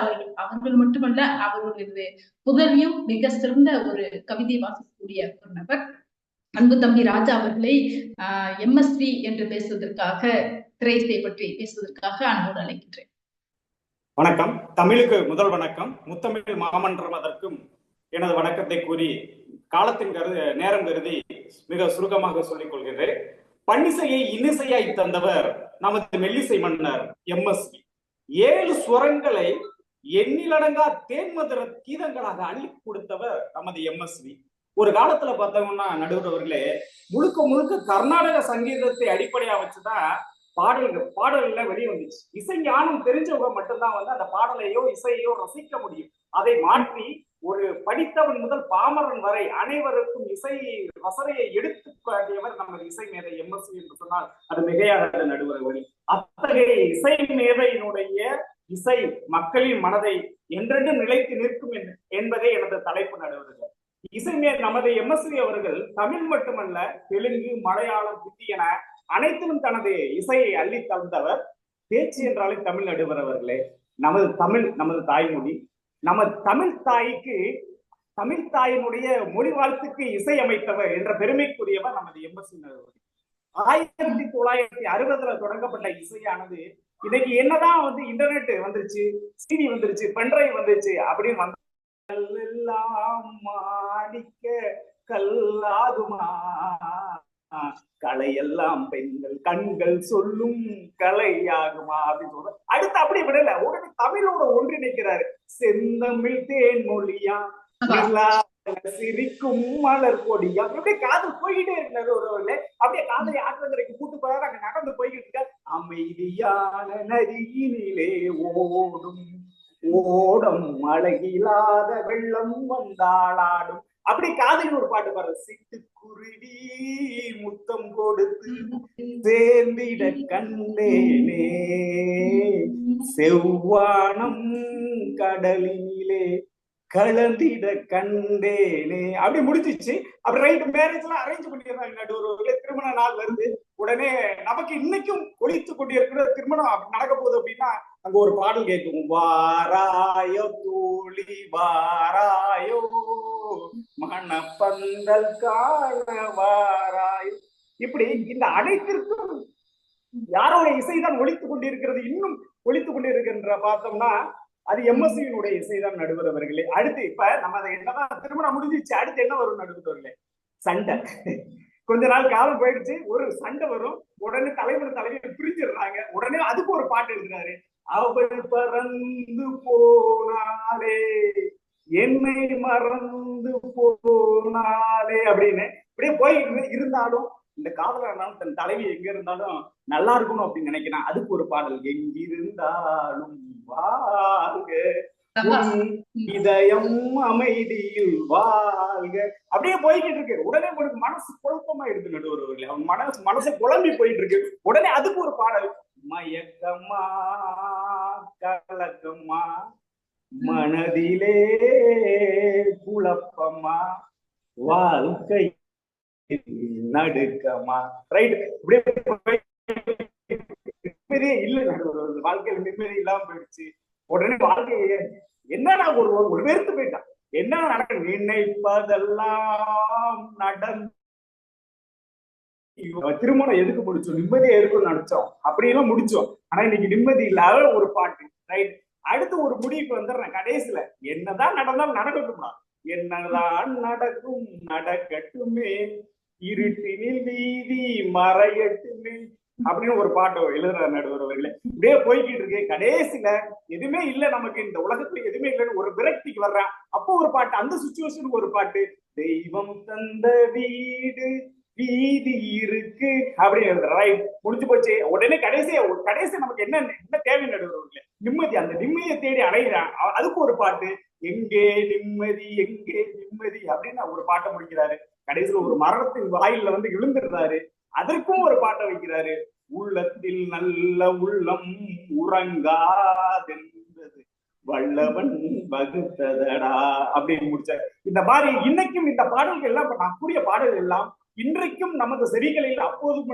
அவர்கள் மட்டுமல்ல, அவர்களுடைய புதவியும் மிக சிறந்த ஒரு கவிதை வாசிக்கக்கூடிய ஒரு நபர். அன்பு தம்பி ராஜா அவர்களை MSV என்று பேசுவதற்காக, திரையிசை பற்றி பேசுவதற்காக அன்போடு அழைக்கின்றேன். வணக்கம். தமிழுக்கு முதல் வணக்கம். முத்தமிழ் மாமன்றம் அதற்கும் எனது வணக்கத்தை கூறி காலத்தின் நேரம் கருதி மிக சுருக்கமாக சொல்லிக் கொள்கிறேன். பன்னிசையை இன்னிசையாய் தந்தவர் நமது மெல்லிசை மன்னர் MSV. 7 ஸ்வரங்களை எண்ணிலடங்கா தேன்மதுர கீதங்களாக அள்ளி கொடுத்தவர் நமது MSV. ஒரு காலத்துல பார்த்தோம்னா நடுவர் அவர்களே, முழுக்க முழுக்க கர்நாடக சங்கீதத்தை அடிப்படையா வச்சுதான் பாடல்கள் வெளியே வந்துச்சு. இசை ஞானம் தெரிஞ்சவங்க மட்டும்தான் அந்த பாடலையோ இசையோ ரசிக்க முடியும். அதை மாற்றி ஒரு படித்தவன் முதல் பாமரன் வரை அனைவருக்கும் இசை ரசனையை எடுத்து காட்டியவர் நமது இசை மேதை MSV என்று சொன்னால் அது மிகையாக நடுவர் வழி. அத்தகைய இசை மேதையினுடைய இசை மக்களின் மனதை என்றென்றும் நிலைத்து நிற்கும் என்பதே எனது தலைப்பு நடுவர்கள். இசை நமது MSV அவர்கள் தமிழ் மட்டுமல்ல, தெலுங்கு, மலையாளம், ஹிந்தி என அனைத்திலும் தனது இசையை அள்ளி தந்தவர். பேச்சு என்றாலே தமிழ் நடுவர் அவர்களே. நமது தமிழ் நமது தாய்மொழி. நமது தமிழ் தாயினுடைய மொழி வாழ்த்துக்கு இசை அமைத்தவர் என்ற பெருமைக்குரியவர் நமது MSV நடுவர். 1960 தொடங்கப்பட்ட இசையானது இன்னைக்கு என்னதான் இன்டர்நெட் வந்துருச்சு, CD வந்துருச்சு, பென்ட்ரைவ் வந்துருச்சு அப்படின்னு எல்லாம் மாணிக்க கல்லாகுமா, கலையெல்லாம் பெண்கள் கண்கள் சொல்லும் கலையாகுமா அப்படின்னு சொல்ற. அடுத்து அப்படி விடல, உடனே தமிழோட ஒன்றிணைக்கிறாரு. செந்தமிழ் தேன்மொழியா, சிரிக்கும் மலர் கொடியா, அப்படியே காதல் போய்கிட்டே இருக்கிறாரு. ஒருவர்களே அப்படியே காதலை ஆற்றங்கரைக்கு கூட்டு போறாரு. அங்க நடந்து போய்கிட்டு இருக்காரு. அமைதியான நதியினிலே ஓடும் ஓடம் அழகில்லாத வெள்ளம் வந்தாளாடும். அப்படி காதலி ஒரு பாட்டு பாரு. சிட்டுக்குருவி முத்தம் கொடுத்து சேர்ந்திட கண்டேனே, செவ்வானம் கடலினிலே கலந்திட கண்டேனே. அப்படி முடிச்சிச்சு. அப்படி ரைட் மேரேஜ் எல்லாம் அரேஞ்ச் பண்ணிடுறாங்க நடுவர்களே. திருமண நாள் வருது. உடனே நமக்கு இன்னைக்கும் ஒழித்து கொண்டிருக்கிற திருமணம் நடக்க போகுது அப்படின்னா அங்க ஒரு பாடல் கேட்கும். வாராயோ தோழி வாராயோ, மணப்பந்தல் காண வாராயோ. இப்படி இந்த அனைத்திற்கும் யாரோட இசைதான் ஒழித்துக் கொண்டிருக்கிறது, இன்னும் ஒழித்துக் கொண்டிருக்கின்ற பார்த்தோம்னா அது MSV-யினுடைய இசைதான் நடுவர் அவர்களே. அடுத்து இப்ப நம்ம என்னதான் திருமணம் முடிஞ்சிச்சு, அடுத்து என்ன வரும் நடுவர்களே? சண்டை. கொஞ்ச நாள் காலம் போயிடுச்சு, ஒரு சண்டை வரும். உடனே தலைவர் பிரிஞ்சிடுறாங்க. உடனே அதுக்கு ஒரு பாட்டு எழுதுறாரு. அவள் பறந்து போனாலே என்னை மறந்து போனாலே அப்படின்னு இப்படியே போய் இருந்தாலும் இந்த காதலா இருந்தாலும் தன் தலைவி எங்க இருந்தாலும் நல்லா இருக்கணும் அப்படின்னு நினைக்கிறேன். அதுக்கு ஒரு பாடல், எங்கிருந்தாலும் வாழ்க இதயம் அமைதியில் வாழ்க, அப்படியே போய்கிட்டு இருக்கு. உடனே உனக்கு மனசு குழப்பமா இருக்கு நடுவர்களே, அவன் மனசை குழம்பி போயிட்டு இருக்கு. உடனே அதுக்கு ஒரு பாடல், மயக்கமா கலக்கமா மனதிலே குழப்பமா வாழ்க்கை நடுக்கமா, ரைட். நிம்மதியே இல்லை நடுவர்கள், வாழ்க்கையில நிம்மதி இல்லாம போயிடுச்சு. உடனே வாழ்க்கைய என்னன்னா ஒரு வெறுத்து போயிட்டான். என்ன நடக்க நினைப்பதெல்லாம் நடந்து திருமணம் எதுக்கு முடிச்சோம், நிம்மதியா இருக்கும்னு நினைச்சோம், அப்படியெல்லாம் முடிச்சோம். ஆனா இன்னைக்கு நிம்மதி இல்லாத ஒரு பாட்டு, ரைட். அடுத்து ஒரு முடிவுக்கு வந்துடுறேன் கடைசியில, என்னதான் நடந்தாலும் நடக்கட்டுமா, என்னதான் நடக்கும் நடக்கட்டுமே, இருட்டினில் வீதி மறையட்டுமே அப்படின்னு ஒரு பாட்டை எழுதுற நடுவர்களே. இப்படியே போய்கிட்டு இருக்கு. கடைசியில எதுவுமே இல்லை நமக்கு, இந்த உலகத்துல எதுவுமே இல்லைன்னு ஒரு விரக்திக்கு வர்றேன். அப்போ ஒரு பாட்டு, அந்த சிச்சுவேஷனுக்கு ஒரு பாட்டு, தெய்வம் தந்த வீடு வீதி இருக்கு அப்படின்னு எழுதுற, ரைட். முடிஞ்சு போச்சு. உடனே கடைசி நமக்கு என்ன தேவை நடுவர்களே, நிம்மதி. அந்த நிம்மதியை தேடி அடைகிறான். அதுக்கு ஒரு பாட்டு, எங்கே நிம்மதி எங்கே நிம்மதி அப்படின்னு ஒரு பாட்டை முடிக்கிறாரு. கடைசியில ஒரு மரணத்தின் வாயில வந்து விழுந்துடுறாரு. அதற்கும் ஒரு பாட்டை வைக்கிறாரு, உள்ளத்தில் நல்ல உள்ளம் உறங்காதென்பது வல்லவன் வகுத்ததடா அப்படின்னு முடிச்சாரு. இந்த மாதிரி இன்னைக்கும் இந்த பாடல்கள் எல்லாம், நான் கூறிய பாடல்கள் எல்லாம் இன்றைக்கும் நமது செவிகளில் அப்போதும்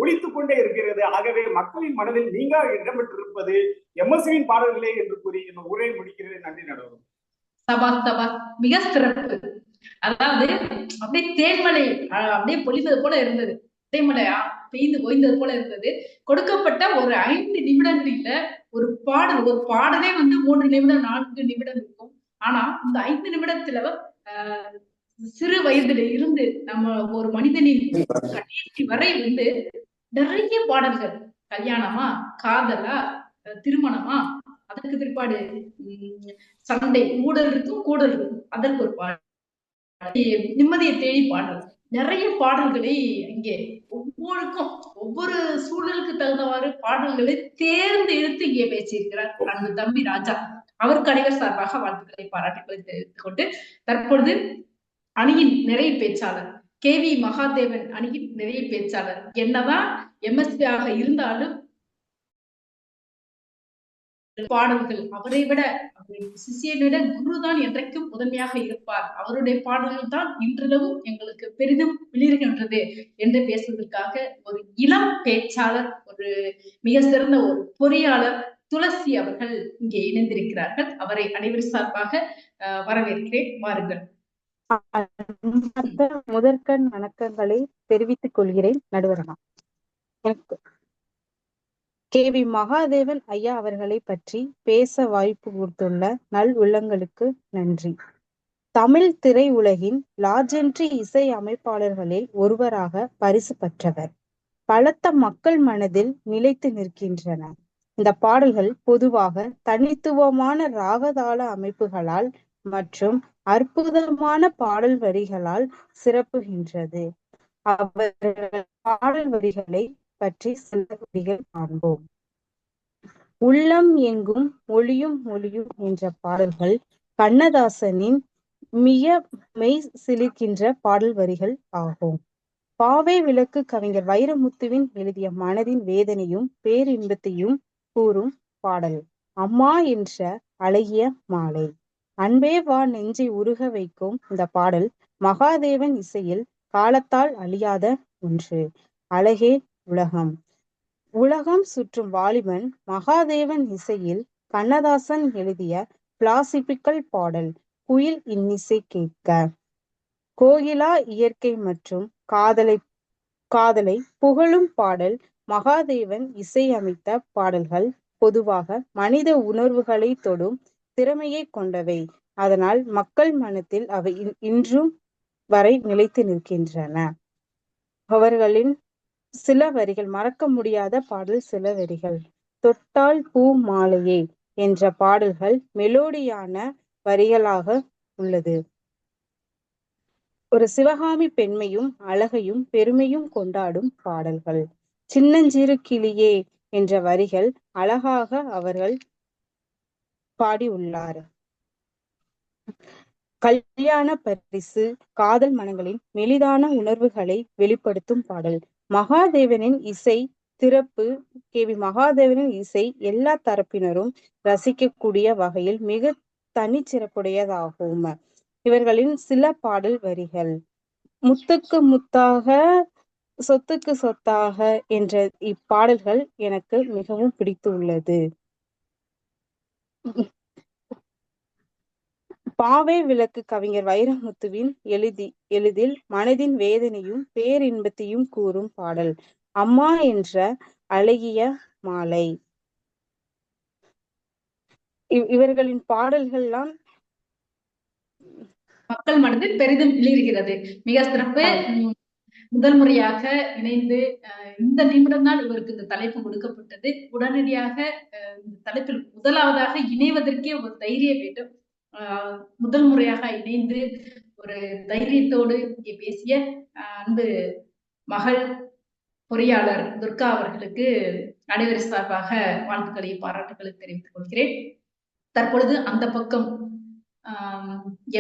ஒழித்துக் கொண்டே இருக்கிறது. ஆகவே மக்களின் மனதில் நீங்க இடம்பெற்றிருப்பது எம்எஸ்வியின் பாடல்களே என்று கூறி இந்த உரையை முடிக்கிறது. நன்றி நடுவர். சபா மிக சிறப்பு. அதாவது அப்படியே தேன்மலை அப்படியே பொழிந்தது போல இருந்தது, தேன்மலையா பெய்து ஓய்ந்தது போல இருந்தது. கொடுக்கப்பட்ட ஒரு 5 நிமிடங்களில ஒரு பாடலே வந்து 3 நிமிடம் 4 நிமிடம் இருக்கும். ஆனா இந்த 5 நிமிடத்துல சிறு வயதுல இருந்து நம்ம ஒரு மனிதனின் கடைசி வரை வந்து நிறைய பாடல்கள், கல்யாணமா, காதலா, திருமணமா, அதற்கு பிற்பாடு சண்டை, ஊடல் இருக்கும் கூடல் இருக்கும், அதற்கு ஒரு பாடல், நிம்மதியை தேடி பாடல், நிறைய பாடல்களை இங்கே ஒவ்வொருக்கும் ஒவ்வொரு சூழலுக்கு தகுந்தவாறு பாடல்களை தேர்ந்து எடுத்து இங்கே பேசியிருக்கிறார் அன்பு தம்பி ராஜா. அவருக்கு அனைவர் சார்பாக வாழ்த்துக்களை பாராட்டுகளை தெரிவித்துக் கொண்டு, தற்பொழுது அணியின் நிறைய பேச்சாளர் KV மகாதேவன் அணியின் நிறைய பேச்சாளர், என்னதான் MSP ஆக இருந்தாலும் பாடல்கள் அவரை விட, சிஷியனை விட குருதான் என்றைக்கும் முதன்மையாக இருப்பார், அவருடைய பாடல்கள் தான் இன்றிரவும் எங்களுக்கு பெரிதும் விளிர்கின்றது என்று பேசுவதற்காக ஒரு இளம் பேச்சாளர், ஒரு மிக சிறந்த ஒரு பொறியாளர் துளசி அவர்கள் இங்கே இணைந்திருக்கிறார்கள். அவரை அனைவர் சார்பாக வரவேற்கிறேன். வாருங்கள். முதற்கண் வணக்கங்களை தெரிவித்துக் கொள்கிறேன் நடுவரமா. எனக்கு KV மகாதேவன் ஐயா அவர்களை பற்றி பேச வாய்ப்பு கொடுத்துள்ள நல் உள்ளங்களுக்கு நன்றி. தமிழ் திரை உலகின் லாஜென்ட்ரி இசை அமைப்பாளர்களில் ஒருவராக பரிசு பெற்றவர். பலத்த மக்கள் மனதில் நிலைத்து நிற்கின்றன. இந்த பாடல்கள் பொதுவாக தனித்துவமான ராகதாள அமைப்புகளால் மற்றும் அற்புதமான பாடல் வரிகளால் சிறப்புகின்றது. அவர்கள் பாடல் வரிகளை பற்றி சில வரிகள் காண்போம். உள்ளம் எங்கும் ஒளியும் ஒளியும் என்ற பாடல்கள் கண்ணதாசனின் மிக மெய் சிலிர்க்கின்ற பாடல் வரிகள் ஆகும். பாவை விளக்கு கவிஞர் வைரமுத்துவின் எழுதிய மனதின் வேதனையும் பேரின்பத்தையும் கூறும் பாடல் அம்மா என்ற அழகிய மாலை. அன்பே வா நெஞ்சை உருக வைக்கும் இந்த பாடல் மகாதேவன் இசையில் காலத்தால் அழியாத ஒன்று. அழகே உலகம். உலகம் சுற்றும் வாலிபன் மகாதேவன் இசையில் கண்ணதாசன் எழுதிய பிலாசிபிக்கல் பாடல் குயில் இன்னிசை கேட்க. கோகிலா இயற்கை மற்றும் காதலை புகழும் பாடல். மகாதேவன் இசையமைத்த பாடல்கள் பொதுவாக மனித உணர்வுகளை தொடும் திறமையை கொண்டவை. அதனால் மக்கள் மனத்தில் அவை இன்றும் வரை நிலைத்து நிற்கின்றன. அவர்களின் சில வரிகள், மறக்க முடியாத பாடல் சில வரிகள். தொட்டால் பூ மாலையே என்ற பாடல்கள் மெலோடியான வரிகளாக உள்ளது. ஒரு சிவகாமி பெண்மையும் அழகையும் பெருமையும் கொண்டாடும் பாடல்கள். சின்னஞ்சிறு கிளியே என்ற வரிகள் அழகாக அவர்கள் பாடியுள்ளார். கல்யாண பரிசு காதல் மனங்களின் மெலிதான உணர்வுகளை வெளிப்படுத்தும் பாடல். மகாதேவனின் இசை திறப்பு மகாதேவனின் இசை எல்லா தரப்பினரும் ரசிக்கக்கூடிய வகையில் மிக தனிச்சிறப்புடையதாகும். இவர்களின் சில பாடல் வரிகள். முத்துக்கு முத்தாக சொத்துக்கு சொத்தாக என்ற இப்பாடல்கள் எனக்கு மிகவும் பிடித்துள்ளது. பாவை விளக்கு கவிஞர் வைரமுத்துவின் எளிதில் மனதின் வேதனையும் பேரின்பத்தையும் கூறும் பாடல். அம்மா என்ற அழகிய மாலை. இவர்களின் பாடல்கள்லாம் மக்கள் மனதில் பெரிதும் இழிகிறது. மிக சிறப்பு. முதல் முறையாக இணைந்து இந்த நிமிடம் தான் இவருக்கு இந்த தலைப்பு கொடுக்கப்பட்டது. உடனடியாக இந்த தலைப்பில் முதலாவதாக இணைவதற்கே ஒரு தைரியம் வேண்டும். முதல் முறையாக இணைந்து ஒரு தைரியத்தோடு இங்கே பேசிய அன்பு மகள் பொறியாளர் துர்கா அவர்களுக்கு அனைவரும் சார்பாக வாழ்த்துக்களையும் பாராட்டுகளை தெரிவித்துக் கொள்கிறேன். தற்பொழுது அந்த பக்கம்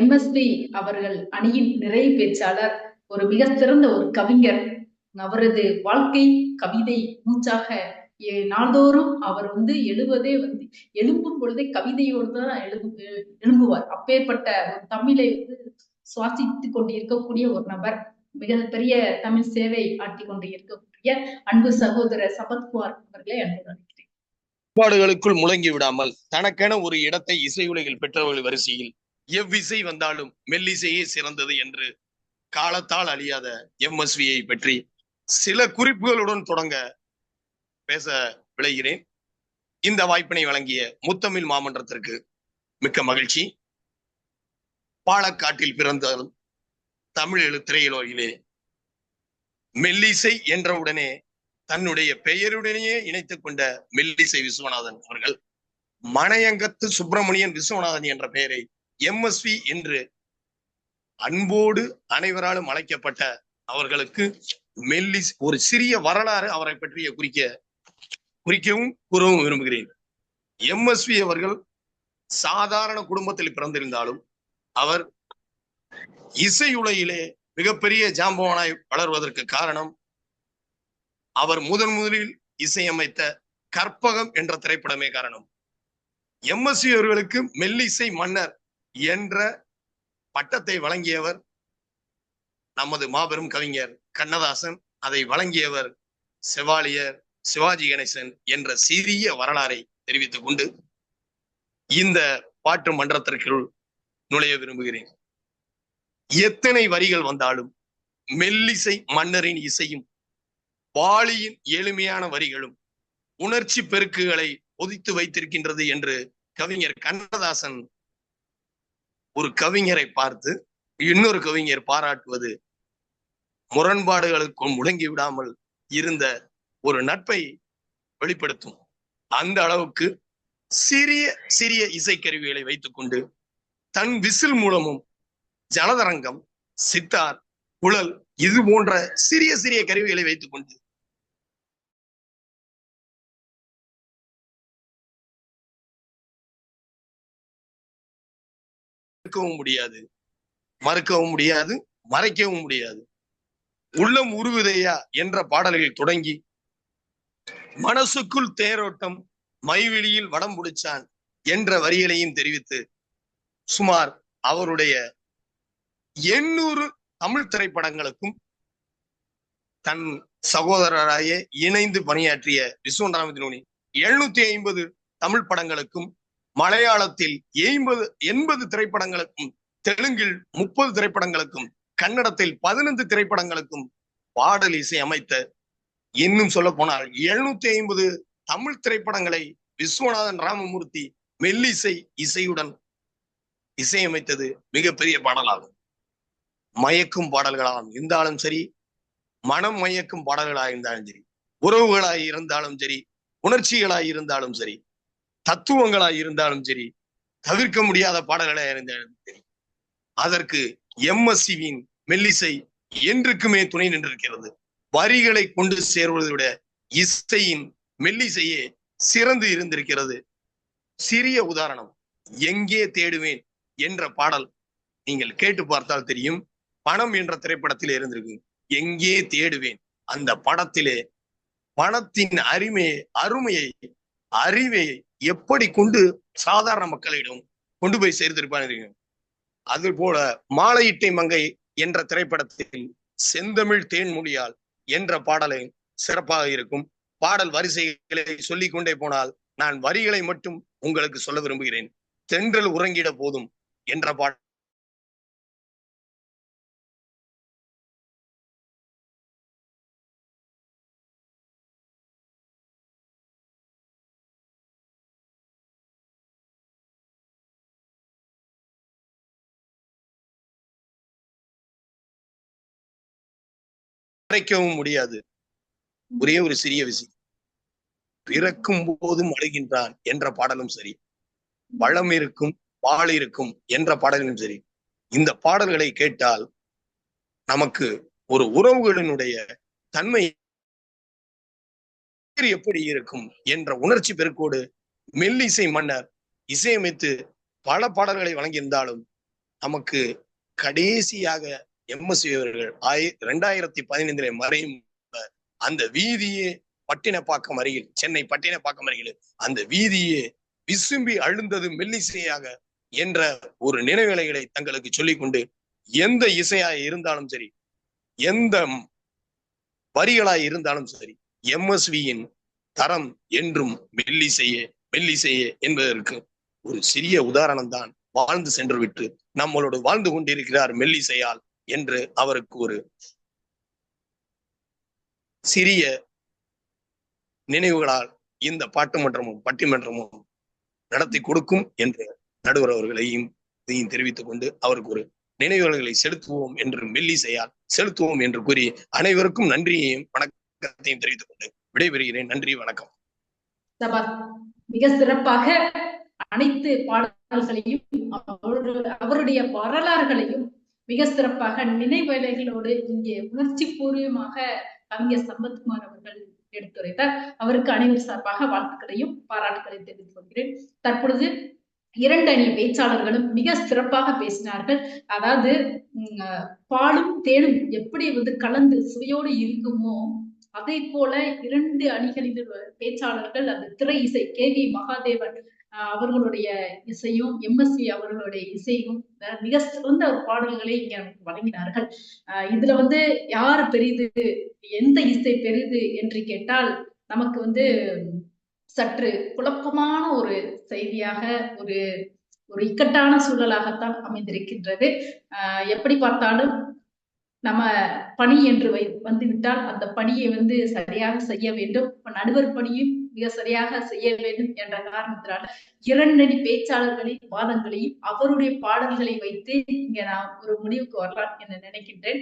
MSP அவர்கள் அணியின் நிறைவு பேச்சாளர், ஒரு மிக சிறந்த ஒரு கவிஞர். அவரது வாழ்க்கை கவிதை மூச்சாக நாள்தோறும் அவர் எழுவதே எழும்பும் பொழுதே கவிதையோடு தான் எழும்புவார். அப்பேற்பட்ட ஒரு தமிழை சுவாசித்துக் கொண்டு இருக்கக்கூடிய ஒரு நபர். மிக பெரிய தமிழ் சேவை ஆற்றிக் கொண்டு இருக்கக்கூடிய அன்பு சகோதரர் சபத்குமார் அவர்களை அன்பு அழைக்கிறேன். பாடுகளுக்குள் முழங்கி விடாமல் தனக்கென ஒரு இடத்தை இசையுலகில் பெற்றவர்கள் வரிசையில் எவ்விசை வந்தாலும் மெல்லிசையே சிறந்தது என்று காலத்தால் அழியாத MSVயை பற்றி சில குறிப்புகளுடன் தொடங்க பேச விளைகிறேன். இந்த வாய்ப்பினை வழங்கிய முத்தமிழ் மாமன்றத்திற்கு மிக்க மகிழ்ச்சி. பாலக்காட்டில் பிறந்தாலும் தமிழ் திரையுலகிலே மெல்லிசை என்றவுடனே தன்னுடைய பெயருடனேயே இணைத்துக் கொண்ட மெல்லிசை விஸ்வநாதன் அவர்கள் மனையங்கத்து சுப்பிரமணியன் விஸ்வநாதன் என்ற பெயரை MSV என்று அன்போடு அனைவராலும் அழைக்கப்பட்ட அவர்களுக்கு ஒரு சிறிய வரலாறு அவரை பற்றிய குறிக்கவும் கூறவும் விரும்புகிறேன். MSV அவர்கள் சாதாரண குடும்பத்தில் பிறந்திருந்தாலும் அவர் இசையுலகிலே மிகப்பெரிய ஜாம்பவானாய் வளர்வதற்கு காரணம் அவர் முதலில் இசையமைத்த கற்பகம் என்ற திரைப்படமே காரணம். MSV அவர்களுக்கு மெல்லிசை மன்னர் என்ற பட்டத்தை வழங்கியவர் நமது மாபெரும் கவிஞர் கண்ணதாசன். அதை வழங்கியவர் செவாலியர் சிவாஜி கணேசன் என்ற சிறிய வரலாறை தெரிவித்துக் கொண்டு இந்த பாட்டு மன்றத்திற்குள் நுழைய விரும்புகிறேன். எத்தனை வரிகள் வந்தாலும் மெல்லிசை மன்னரின் இசையும் வாளியின் எளிமையான வரிகளும் உணர்ச்சி பெருக்குகளை ஒதித்து வைத்திருக்கின்றது என்று கவிஞர் கண்ணதாசன் ஒரு கவிஞரை பார்த்து இன்னொரு கவிஞர் பாராட்டுவது முரண்பாடுகளுக்கும் முடங்கி விடாமல் இருந்த ஒரு நட்பை வெளிப்படுத்தும். அந்த அளவுக்கு சிறிய சிறிய இசைக்கருவிகளை வைத்துக் கொண்டு தன் விசில் மூலமும் ஜலதரங்கம், சித்தார், குழல் இது போன்ற சிறிய சிறிய கருவிகளை வைத்துக் கொண்டு முடியாது, மறுக்கவும் முடியாது, மறைக்கவும் முடியாது. உள்ளம் உருகுதையா என்ற பாடல்கள் தொடங்கி மனசுக்குள் தேரோட்டம் மைவெளியில் வடம் பிடிச்சான் என்ற வரிகளையும் தெரிவித்து சுமார் அவருடைய 800 தமிழ் திரைப்படங்களுக்கும் தன் சகோதரராய இணைந்து பணியாற்றிய விஸ்வநாதன் 750 தமிழ் படங்களுக்கும் மலையாளத்தில் 80 திரைப்படங்களுக்கும் தெலுங்கில் 30 திரைப்படங்களுக்கும் கன்னடத்தில் 15 திரைப்படங்களுக்கும் பாடல் இசை அமைத்த, இன்னும் சொல்ல போனால் 750 தமிழ் திரைப்படங்களை விஸ்வநாதன் ராமமூர்த்தி மெல்லிசை இசையுடன் இசையமைத்தது மிகப்பெரிய பாடலாகும். மயக்கும் பாடல்களாக இருந்தாலும் சரி, மனம் மயக்கும் பாடல்களாக இருந்தாலும் சரி, உறவுகளாய் இருந்தாலும் சரி, உணர்ச்சிகளாய் இருந்தாலும் சரி, தத்துவங்களாய் இருந்தாலும் சரி, தவிர்க்க முடியாத பாடல்களே இருந்தது. அதற்கு எம்எஸ்சிவின் மெல்லிசை என்றுக்குமே துணை நின்றிருக்கிறது. வரிகளை கொண்டு சேர்வதை விட இசையின் மெல்லிசையே சிறந்து இருந்திருக்கிறது. சிறிய உதாரணம், எங்கே தேடுவேன் என்ற பாடல் நீங்கள் கேட்டு பார்த்தால் தெரியும். பணம் என்ற திரைப்படத்திலே இருந்திருக்கு. எங்கே தேடுவேன் அந்த படத்திலே பணத்தின் அருமையை அறிவை எப்படி கொண்டு சாதாரண மக்களிடம் கொண்டு போய் சேர்த்திருப்பாங்க. அது போல மாலையிட்டை மங்கை என்ற திரைப்படத்தில் செந்தமிழ் தேன்மொழியால் என்ற பாடலை சிறப்பாக இருக்கும். பாடல் வரிசைகளை சொல்லிக் கொண்டே போனால் நான் வரிகளை மட்டும் உங்களுக்கு சொல்ல விரும்புகிறேன். தென்றல் உறங்கிட போதும் என்ற பாடல் மறைக்கவும் முடியாது. ஒரே ஒரு சிறிய விஷயம், பிறக்கும் போதும் அழுகின்றான் என்ற பாடலும் சரி, பழம் இருக்கும் பால் இருக்கும் என்ற பாடலும் சரி, இந்த பாடல்களை கேட்டால் நமக்கு ஒரு உறவுகளினுடைய தன்மை எப்படி இருக்கும் என்ற உணர்ச்சி பெருக்கோடு மெல்லிசை மன்னர் இசையமைத்து பல பாடல்களை வழங்கியிருந்தாலும் நமக்கு கடைசியாக எம்எஸ்வி அவர்கள் 2015 மறையும் அந்த வீதியே பட்டினப்பாக்கம் அருகில், சென்னை பட்டினப்பாக்கம் அருகில் அந்த வீதியே விசும்பி அழுந்தது மெல்லிசையாக என்ற ஒரு நினைவுகளை தங்களுக்கு சொல்லிக்கொண்டு, எந்த இசையாய் இருந்தாலும் சரி, எந்த வரிகளாய் இருந்தாலும் சரி, எம்எஸ்வியின் தரம் என்றும் மெல்லிசையே என்பதற்கு ஒரு சிறிய உதாரணம் தான். வாழ்ந்து சென்று விட்டு நம்மளோடு வாழ்ந்து கொண்டிருக்கிறார் மெல்லிசையால் என்று அவருக்கு ஒரு சிறிய நினைவுகளால் இந்த பாட்டு மன்றமும் பட்டிமன்றமும் நடத்தி கொடுக்கும் என்று நடுவர் அவர்களையும் இதையும் தெரிவித்துக் கொண்டு அவருக்கு ஒரு நினைவுகளை செலுத்துவோம் என்று மெல்லிசையால் செலுத்துவோம் என்று கூறி அனைவருக்கும் நன்றியையும் வணக்கத்தையும் தெரிவித்துக் கொண்டு விடைபெறுகிறேன். நன்றி, வணக்கம். மிக சிறப்பாக அனைத்து பாடல்களையும் அவருடைய வரலாறுகளையும் மிக சிறப்பாக நினைவேளைகளோடு இங்கே உணர்ச்சி பூர்வமாக கவிஞர் சம்பத்குமார் அவர்கள் எடுத்துரைத்தார். அவருக்கு அனைவர் சார்பாக வாழ்த்துக்களையும் பாராட்டுகளையும் தெரிவித்துக் கொள்கிறேன். தற்பொழுது 2 அணி பேச்சாளர்களும் மிக சிறப்பாக பேசினார்கள். அதாவது பாலும் தேனும் எப்படி கலந்து சுவையோடு இருக்குமோ அதை போல 2 அணிகளின் பேச்சாளர்கள் அந்த திரை இசை KV மகாதேவன் அவர்களுடைய இசையும் எம்எஸ்வி அவர்களுடைய இசையும் மிக சிறந்த ஒரு பாடல்களை இங்க நமக்கு வழங்கினார்கள். இதுல யார் பெரிது, எந்த இசை பெரிது என்று கேட்டால் நமக்கு சற்று குழப்பமான ஒரு செய்தியாக, ஒரு இக்கட்டான சூழலாகத்தான் அமைந்திருக்கின்றது. எப்படி பார்த்தாலும் நம்ம பணி என்று வந்துவிட்டால் அந்த பணியை சரியாக செய்ய வேண்டும். நடுவர் பணியும் மிக சரியாக செய்ய வேண்டும் என்ற காரணத்தினால் 2 அணி பேச்சாளர்களின் வாதங்களையும் அவருடைய பாடல்களை வைத்து இங்க நான் ஒரு முடிவுக்கு வரலாம் என்று நினைக்கின்றேன்.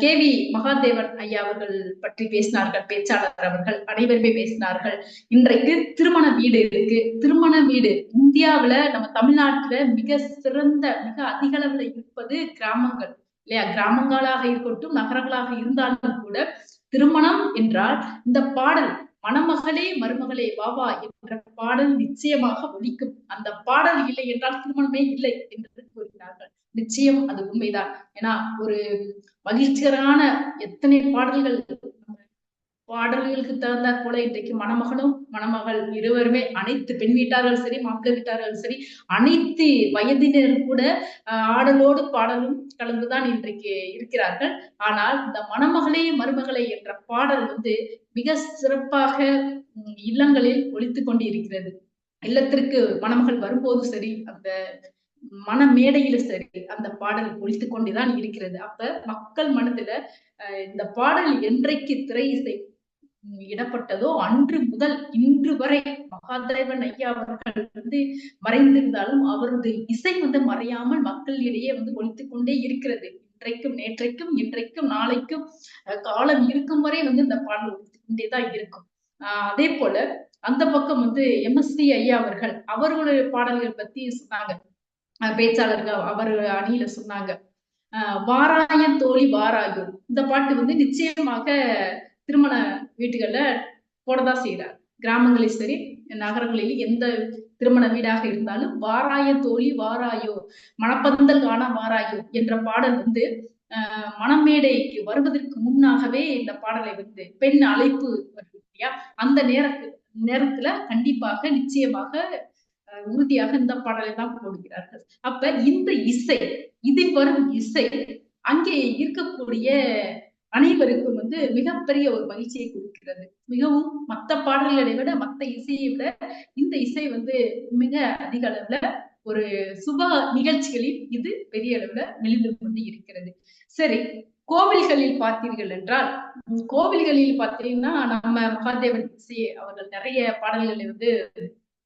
KV மகாதேவன் ஐயா அவர்கள் பற்றி பேசினார்கள். பேச்சாளர் அவர்கள் அனைவருமே பேசினார்கள். இன்றைக்கு திருமண வீடு இருக்கு. திருமண வீடு இந்தியாவுல, நம்ம தமிழ்நாட்டுல மிக சிறந்த, மிக அதிக அளவுல இருப்பது கிராமங்கள் இல்லையா? கிராமங்களாக இருக்கட்டும், நகரங்களாக இருந்தாலும் கூட திருமணம் என்றால் இந்த பாடல் மணமகளே மருமகளே வாவா என்ற பாடல் நிச்சயமாக ஒலிக்கும். அந்த பாடல் இல்லை என்றால் திருமணமே இல்லை என்று கூறுகிறார்கள். நிச்சயம் அது உண்மைதான். ஏன்னா ஒரு மகிழ்ச்சிகரமான எத்தனை பாடல்களுக்கு தகுந்த போல இன்றைக்கு மணமகனும் மணமகள் இருவருமே, அனைத்து பெண் வீட்டார்கள் சரி, மாப்பிள்ளை வீட்டார்கள் சரி, அனைத்து வயதினரும் கூட ஆடலோடு பாடலும் கலந்துதான் இன்றைக்கு இருக்கிறார்கள். ஆனால் இந்த மணமகளே மருமகளே என்ற பாடல் மிக சிறப்பாக இல்லங்களில் ஒலித்துக் கொண்டு இருக்கிறது. இல்லத்திற்கு மணமகள் வரும்போது சரி, அந்த மன மேடையிலும் சரி, அந்த பாடல் ஒலித்துக் கொண்டுதான் இருக்கிறது. அப்ப மக்கள் மனதுல இந்த பாடல் என்றைக்கு திரை இசை இடப்பட்டதோ அன்று முதல் இன்று வரை மகாதேவன் ஐயா அவர்கள் மறைந்திருந்தாலும் அவரது இசை மறையாமல் மக்களிடையே ஒலித்துக் கொண்டே இருக்கிறது. இன்றைக்கும், நேற்றைக்கும், இன்றைக்கும், நாளைக்கும், காலம் இருக்கும் வரை இந்த பாடல் ஒலித்துக் கொண்டேதான் இருக்கும். அதே போல அந்த பக்கம் வந்து எம்எஸ்வி ஐயா அவர்களுடைய பாடல்கள் பத்தி சொன்னாங்க. பேச்சாளர்கள் அவர் அணியில சொன்னாங்க. வாராயன் தோழி வாராயோ, இந்த பாட்டு வந்து நிச்சயமாக திருமண வீட்டுகள்ல போடதான் செய்யறார். கிராமங்களில் சரி நகரங்களில் எந்த திருமண வீடாக இருந்தாலும் வாராய தோழி வாராயோ, மணப்பந்தல் காண வாராயோ என்ற பாடல் வந்து மணமேடைக்கு வருவதற்கு முன்னாகவே இந்த பாடலை வந்து பெண் அழைப்பு வருது இல்லையா, அந்த நேரத்துல கண்டிப்பாக நிச்சயமாக உறுதியாக இந்த பாடலை தான் போடுகிறார்கள். அப்ப இந்த இசை, இதில் வரும் இசை அங்கே இருக்கக்கூடிய அனைவருக்கும் வந்து மிகப்பெரிய ஒரு மகிழ்ச்சியை கொடுக்கிறது. மிகவும் மற்ற பாடல்களை விட, மற்ற இசையை விட இந்த இசை வந்து மிக அதிக அளவுல ஒரு சுப நிகழ்ச்சிகளில் இது பெரிய அளவுல மெலிந்து கொண்டு இருக்கிறது. சரி, கோவில்களில் பார்த்தீர்கள் என்றால், கோவில்களில் பார்த்தீங்கன்னா நம்ம மகாதேவன் இசை அவர்கள் நிறைய பாடல்களை வந்து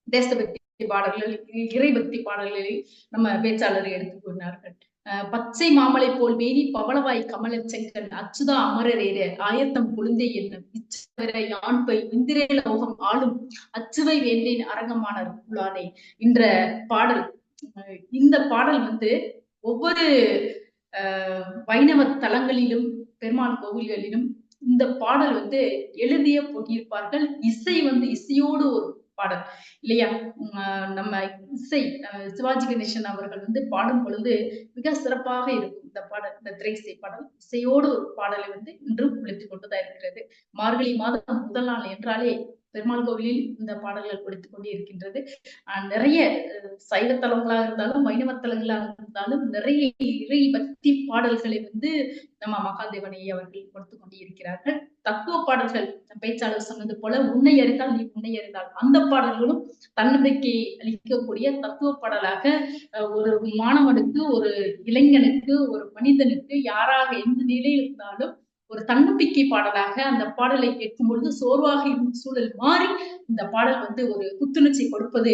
தேசபக்தி பாடல்கள், இறைபக்தி பாடல்களை நம்ம பேச்சாளரை எடுத்துக் கொண்டார்கள். பச்சை மாமலை போல் வேணி பவளவாய் கமல செங்கல் அச்சுதா அமரரேற ஆயத்தம் குழுந்தை என்னும் இச்சவர யான்பை இந்திரே லோகம் ஆளும் அச்சுவை வேண்டேன் அரங்கமான உள்ளானே என்ற பாடல். இந்த பாடல் வந்து ஒவ்வொரு வைணவ தலங்களிலும் பெருமாள் கோவில்களிலும் இந்த பாடல் வந்து எழுதிய போட்டியிருப்பார்கள். இசை வந்து இசையோடு ஒரு பாடல் இல்லையா. நம்ம இசை சிவாஜி கணேசன் அவர்கள் வந்து பாடும் பொழுது மிக சிறப்பாக இருக்கும் இந்த பாடல். இந்த திரை இசை பாடல் இசையோடு ஒரு பாடலை வந்து இன்றும் ஒழித்துக் கொண்டுதான் இருக்கிறது. மார்கழி மாதம் முதல் நாள் என்றாலே பெருமாள் கோவிலில் இந்த பாடல்கள் ஒழித்துக் கொண்டே இருக்கின்றது. நிறைய சைவ தலங்களாக இருந்தாலும் வைணவ தலங்களாக இருந்தாலும் நிறைய இறை பக்தி பாடல்களை வந்து நம்ம மகாதேவனை அவர்கள் கொடுத்து கொண்டே இருக்கிறார்கள். தத்துவ பாடல்கள் பேச்சாளர் சொன்னது போல உன்னை அறிந்தால் நீ உன்னை அறிந்தால், அந்த பாடல்களும் தன்னம்பிக்கை அளிக்கக்கூடிய தத்துவ பாடலாக ஒரு மாணவனுக்கு, ஒரு இளைஞனுக்கு, ஒரு மனிதனுக்கு, யாராக எந்த நிலையில் இருந்தாலும் ஒரு தன்னம்பிக்கை பாடலாக அந்த பாடலை கேட்கும் பொழுது சோர்வாக இருந்த சூழல் மாறி இந்த பாடல் வந்து ஒரு புத்துணர்ச்சி கொடுப்பது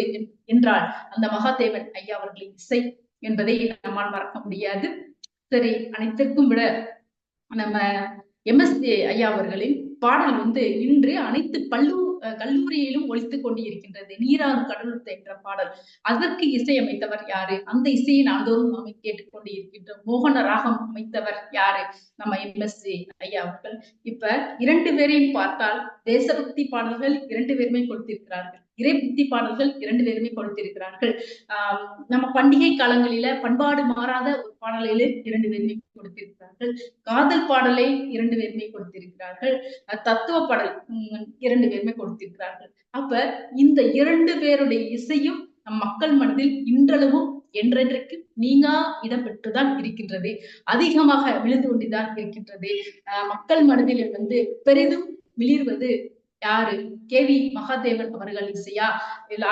என்றால் அந்த மகாதேவன் ஐயா அவர்களின் இசை என்பதை நம்மால் மறக்க முடியாது. சரி, அனைத்திற்கும் விட நம்ம எம்எஸ்வி ஐயா அவர்களின் பாடல் வந்து இன்று அனைத்து கல்லூரியிலும் ஒழித்துக் கொண்டு இருக்கின்றது. நீராறு கடலுத்த என்ற பாடல், அதற்கு இசையமைத்தவர் யாரு? அந்த இசையை நாள்தோறும் நாம் கேட்டுக்கொண்டு இருக்கின்றோம். மோகன ராகம் அமைத்தவர் யாரு? நம்ம எம்எஸ்வி ஐயா அவர்கள். இப்ப 2 பேரையும் பார்த்தால் தேசபக்தி பாடல்கள் 2 பேருமே கொடுத்திருக்கிறார்கள், இறைபக்தி பாடல்கள் 2 பேருமே கொடுத்திருக்கிறார்கள். நம்ம பண்டிகை காலங்களில பண்பாடு மாறாத ஒரு பாடலிலே 2 பேருமே கொடுத்திருக்கிறார்கள். காதல் பாடலை 2 பேருமே கொடுத்திருக்கிறார்கள். தத்துவ பாடல் 2 பேருமே கொடுத்திருக்கிறார்கள். அப்ப இந்த 2 பேருடைய இசையும் நம் மக்கள் மனதில் இன்றளவும் என்றென்றைக்கு நீங்கா இடம் பெற்றுதான் இருக்கின்றது. அதிகமாக விழுந்து கொண்டுதான் இருக்கின்றது. மக்கள் மனதில் வந்து பெரிதும் மிளிர்வது யாரு? KV மகாதேவன் அவர்கள் இசையா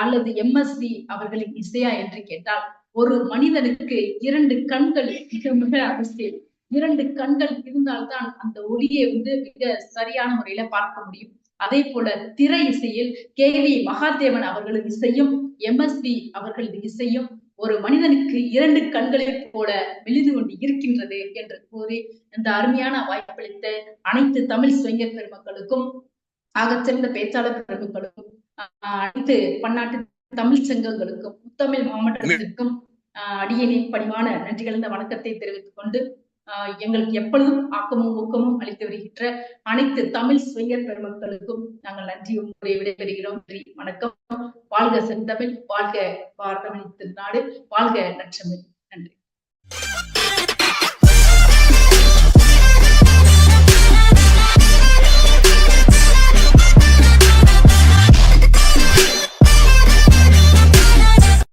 அல்லது எம்எஸ்வி அவர்களின் இசையா என்று கேட்டால், ஒரு மனிதனுக்கு 2 கண்கள் மிக மிக அவசியம். 2 கண்கள் இருந்தால்தான் அந்த ஒளியை வந்து மிக சரியான முறையில பார்க்க முடியும். அதே போல திரை இசையில் KV மகாதேவன் அவர்களின் இசையும் எம்எஸ்வி அவர்களது இசையும் ஒரு மனிதனுக்கு 2 கண்களை போல விழுந்து கொண்டு இருக்கின்றது என்று கூறி இந்த அருமையான வாய்ப்பளித்த அனைத்து தமிழ் சுவைஞர் பெருமக்களுக்கும், ஆகச்சிறந்த பேச்சாளர் பெருமக்களுக்கும், அனைத்து பன்னாட்டு தமிழ் சங்கங்களுக்கும், முத்தமிழ் மாமன்றத்திற்கும் அடியேனின் பணிவான நன்றி கலந்த வணக்கத்தை தெரிவித்துக் கொண்டு, எங்களுக்கு எப்பொழுதும் ஆக்கமும் ஊக்கமும் அளித்து வருகின்ற அனைத்து தமிழ் சுவைஞர் பெருமக்களுக்கும் நாங்கள் நன்றியும் விடைபெறுகிறோம். நன்றி, வணக்கம். வாழ்க செந்தமிழ், வாழ்க பாரதமணி திருநாடு, வாழ்க நற்றமிழ். நன்றி.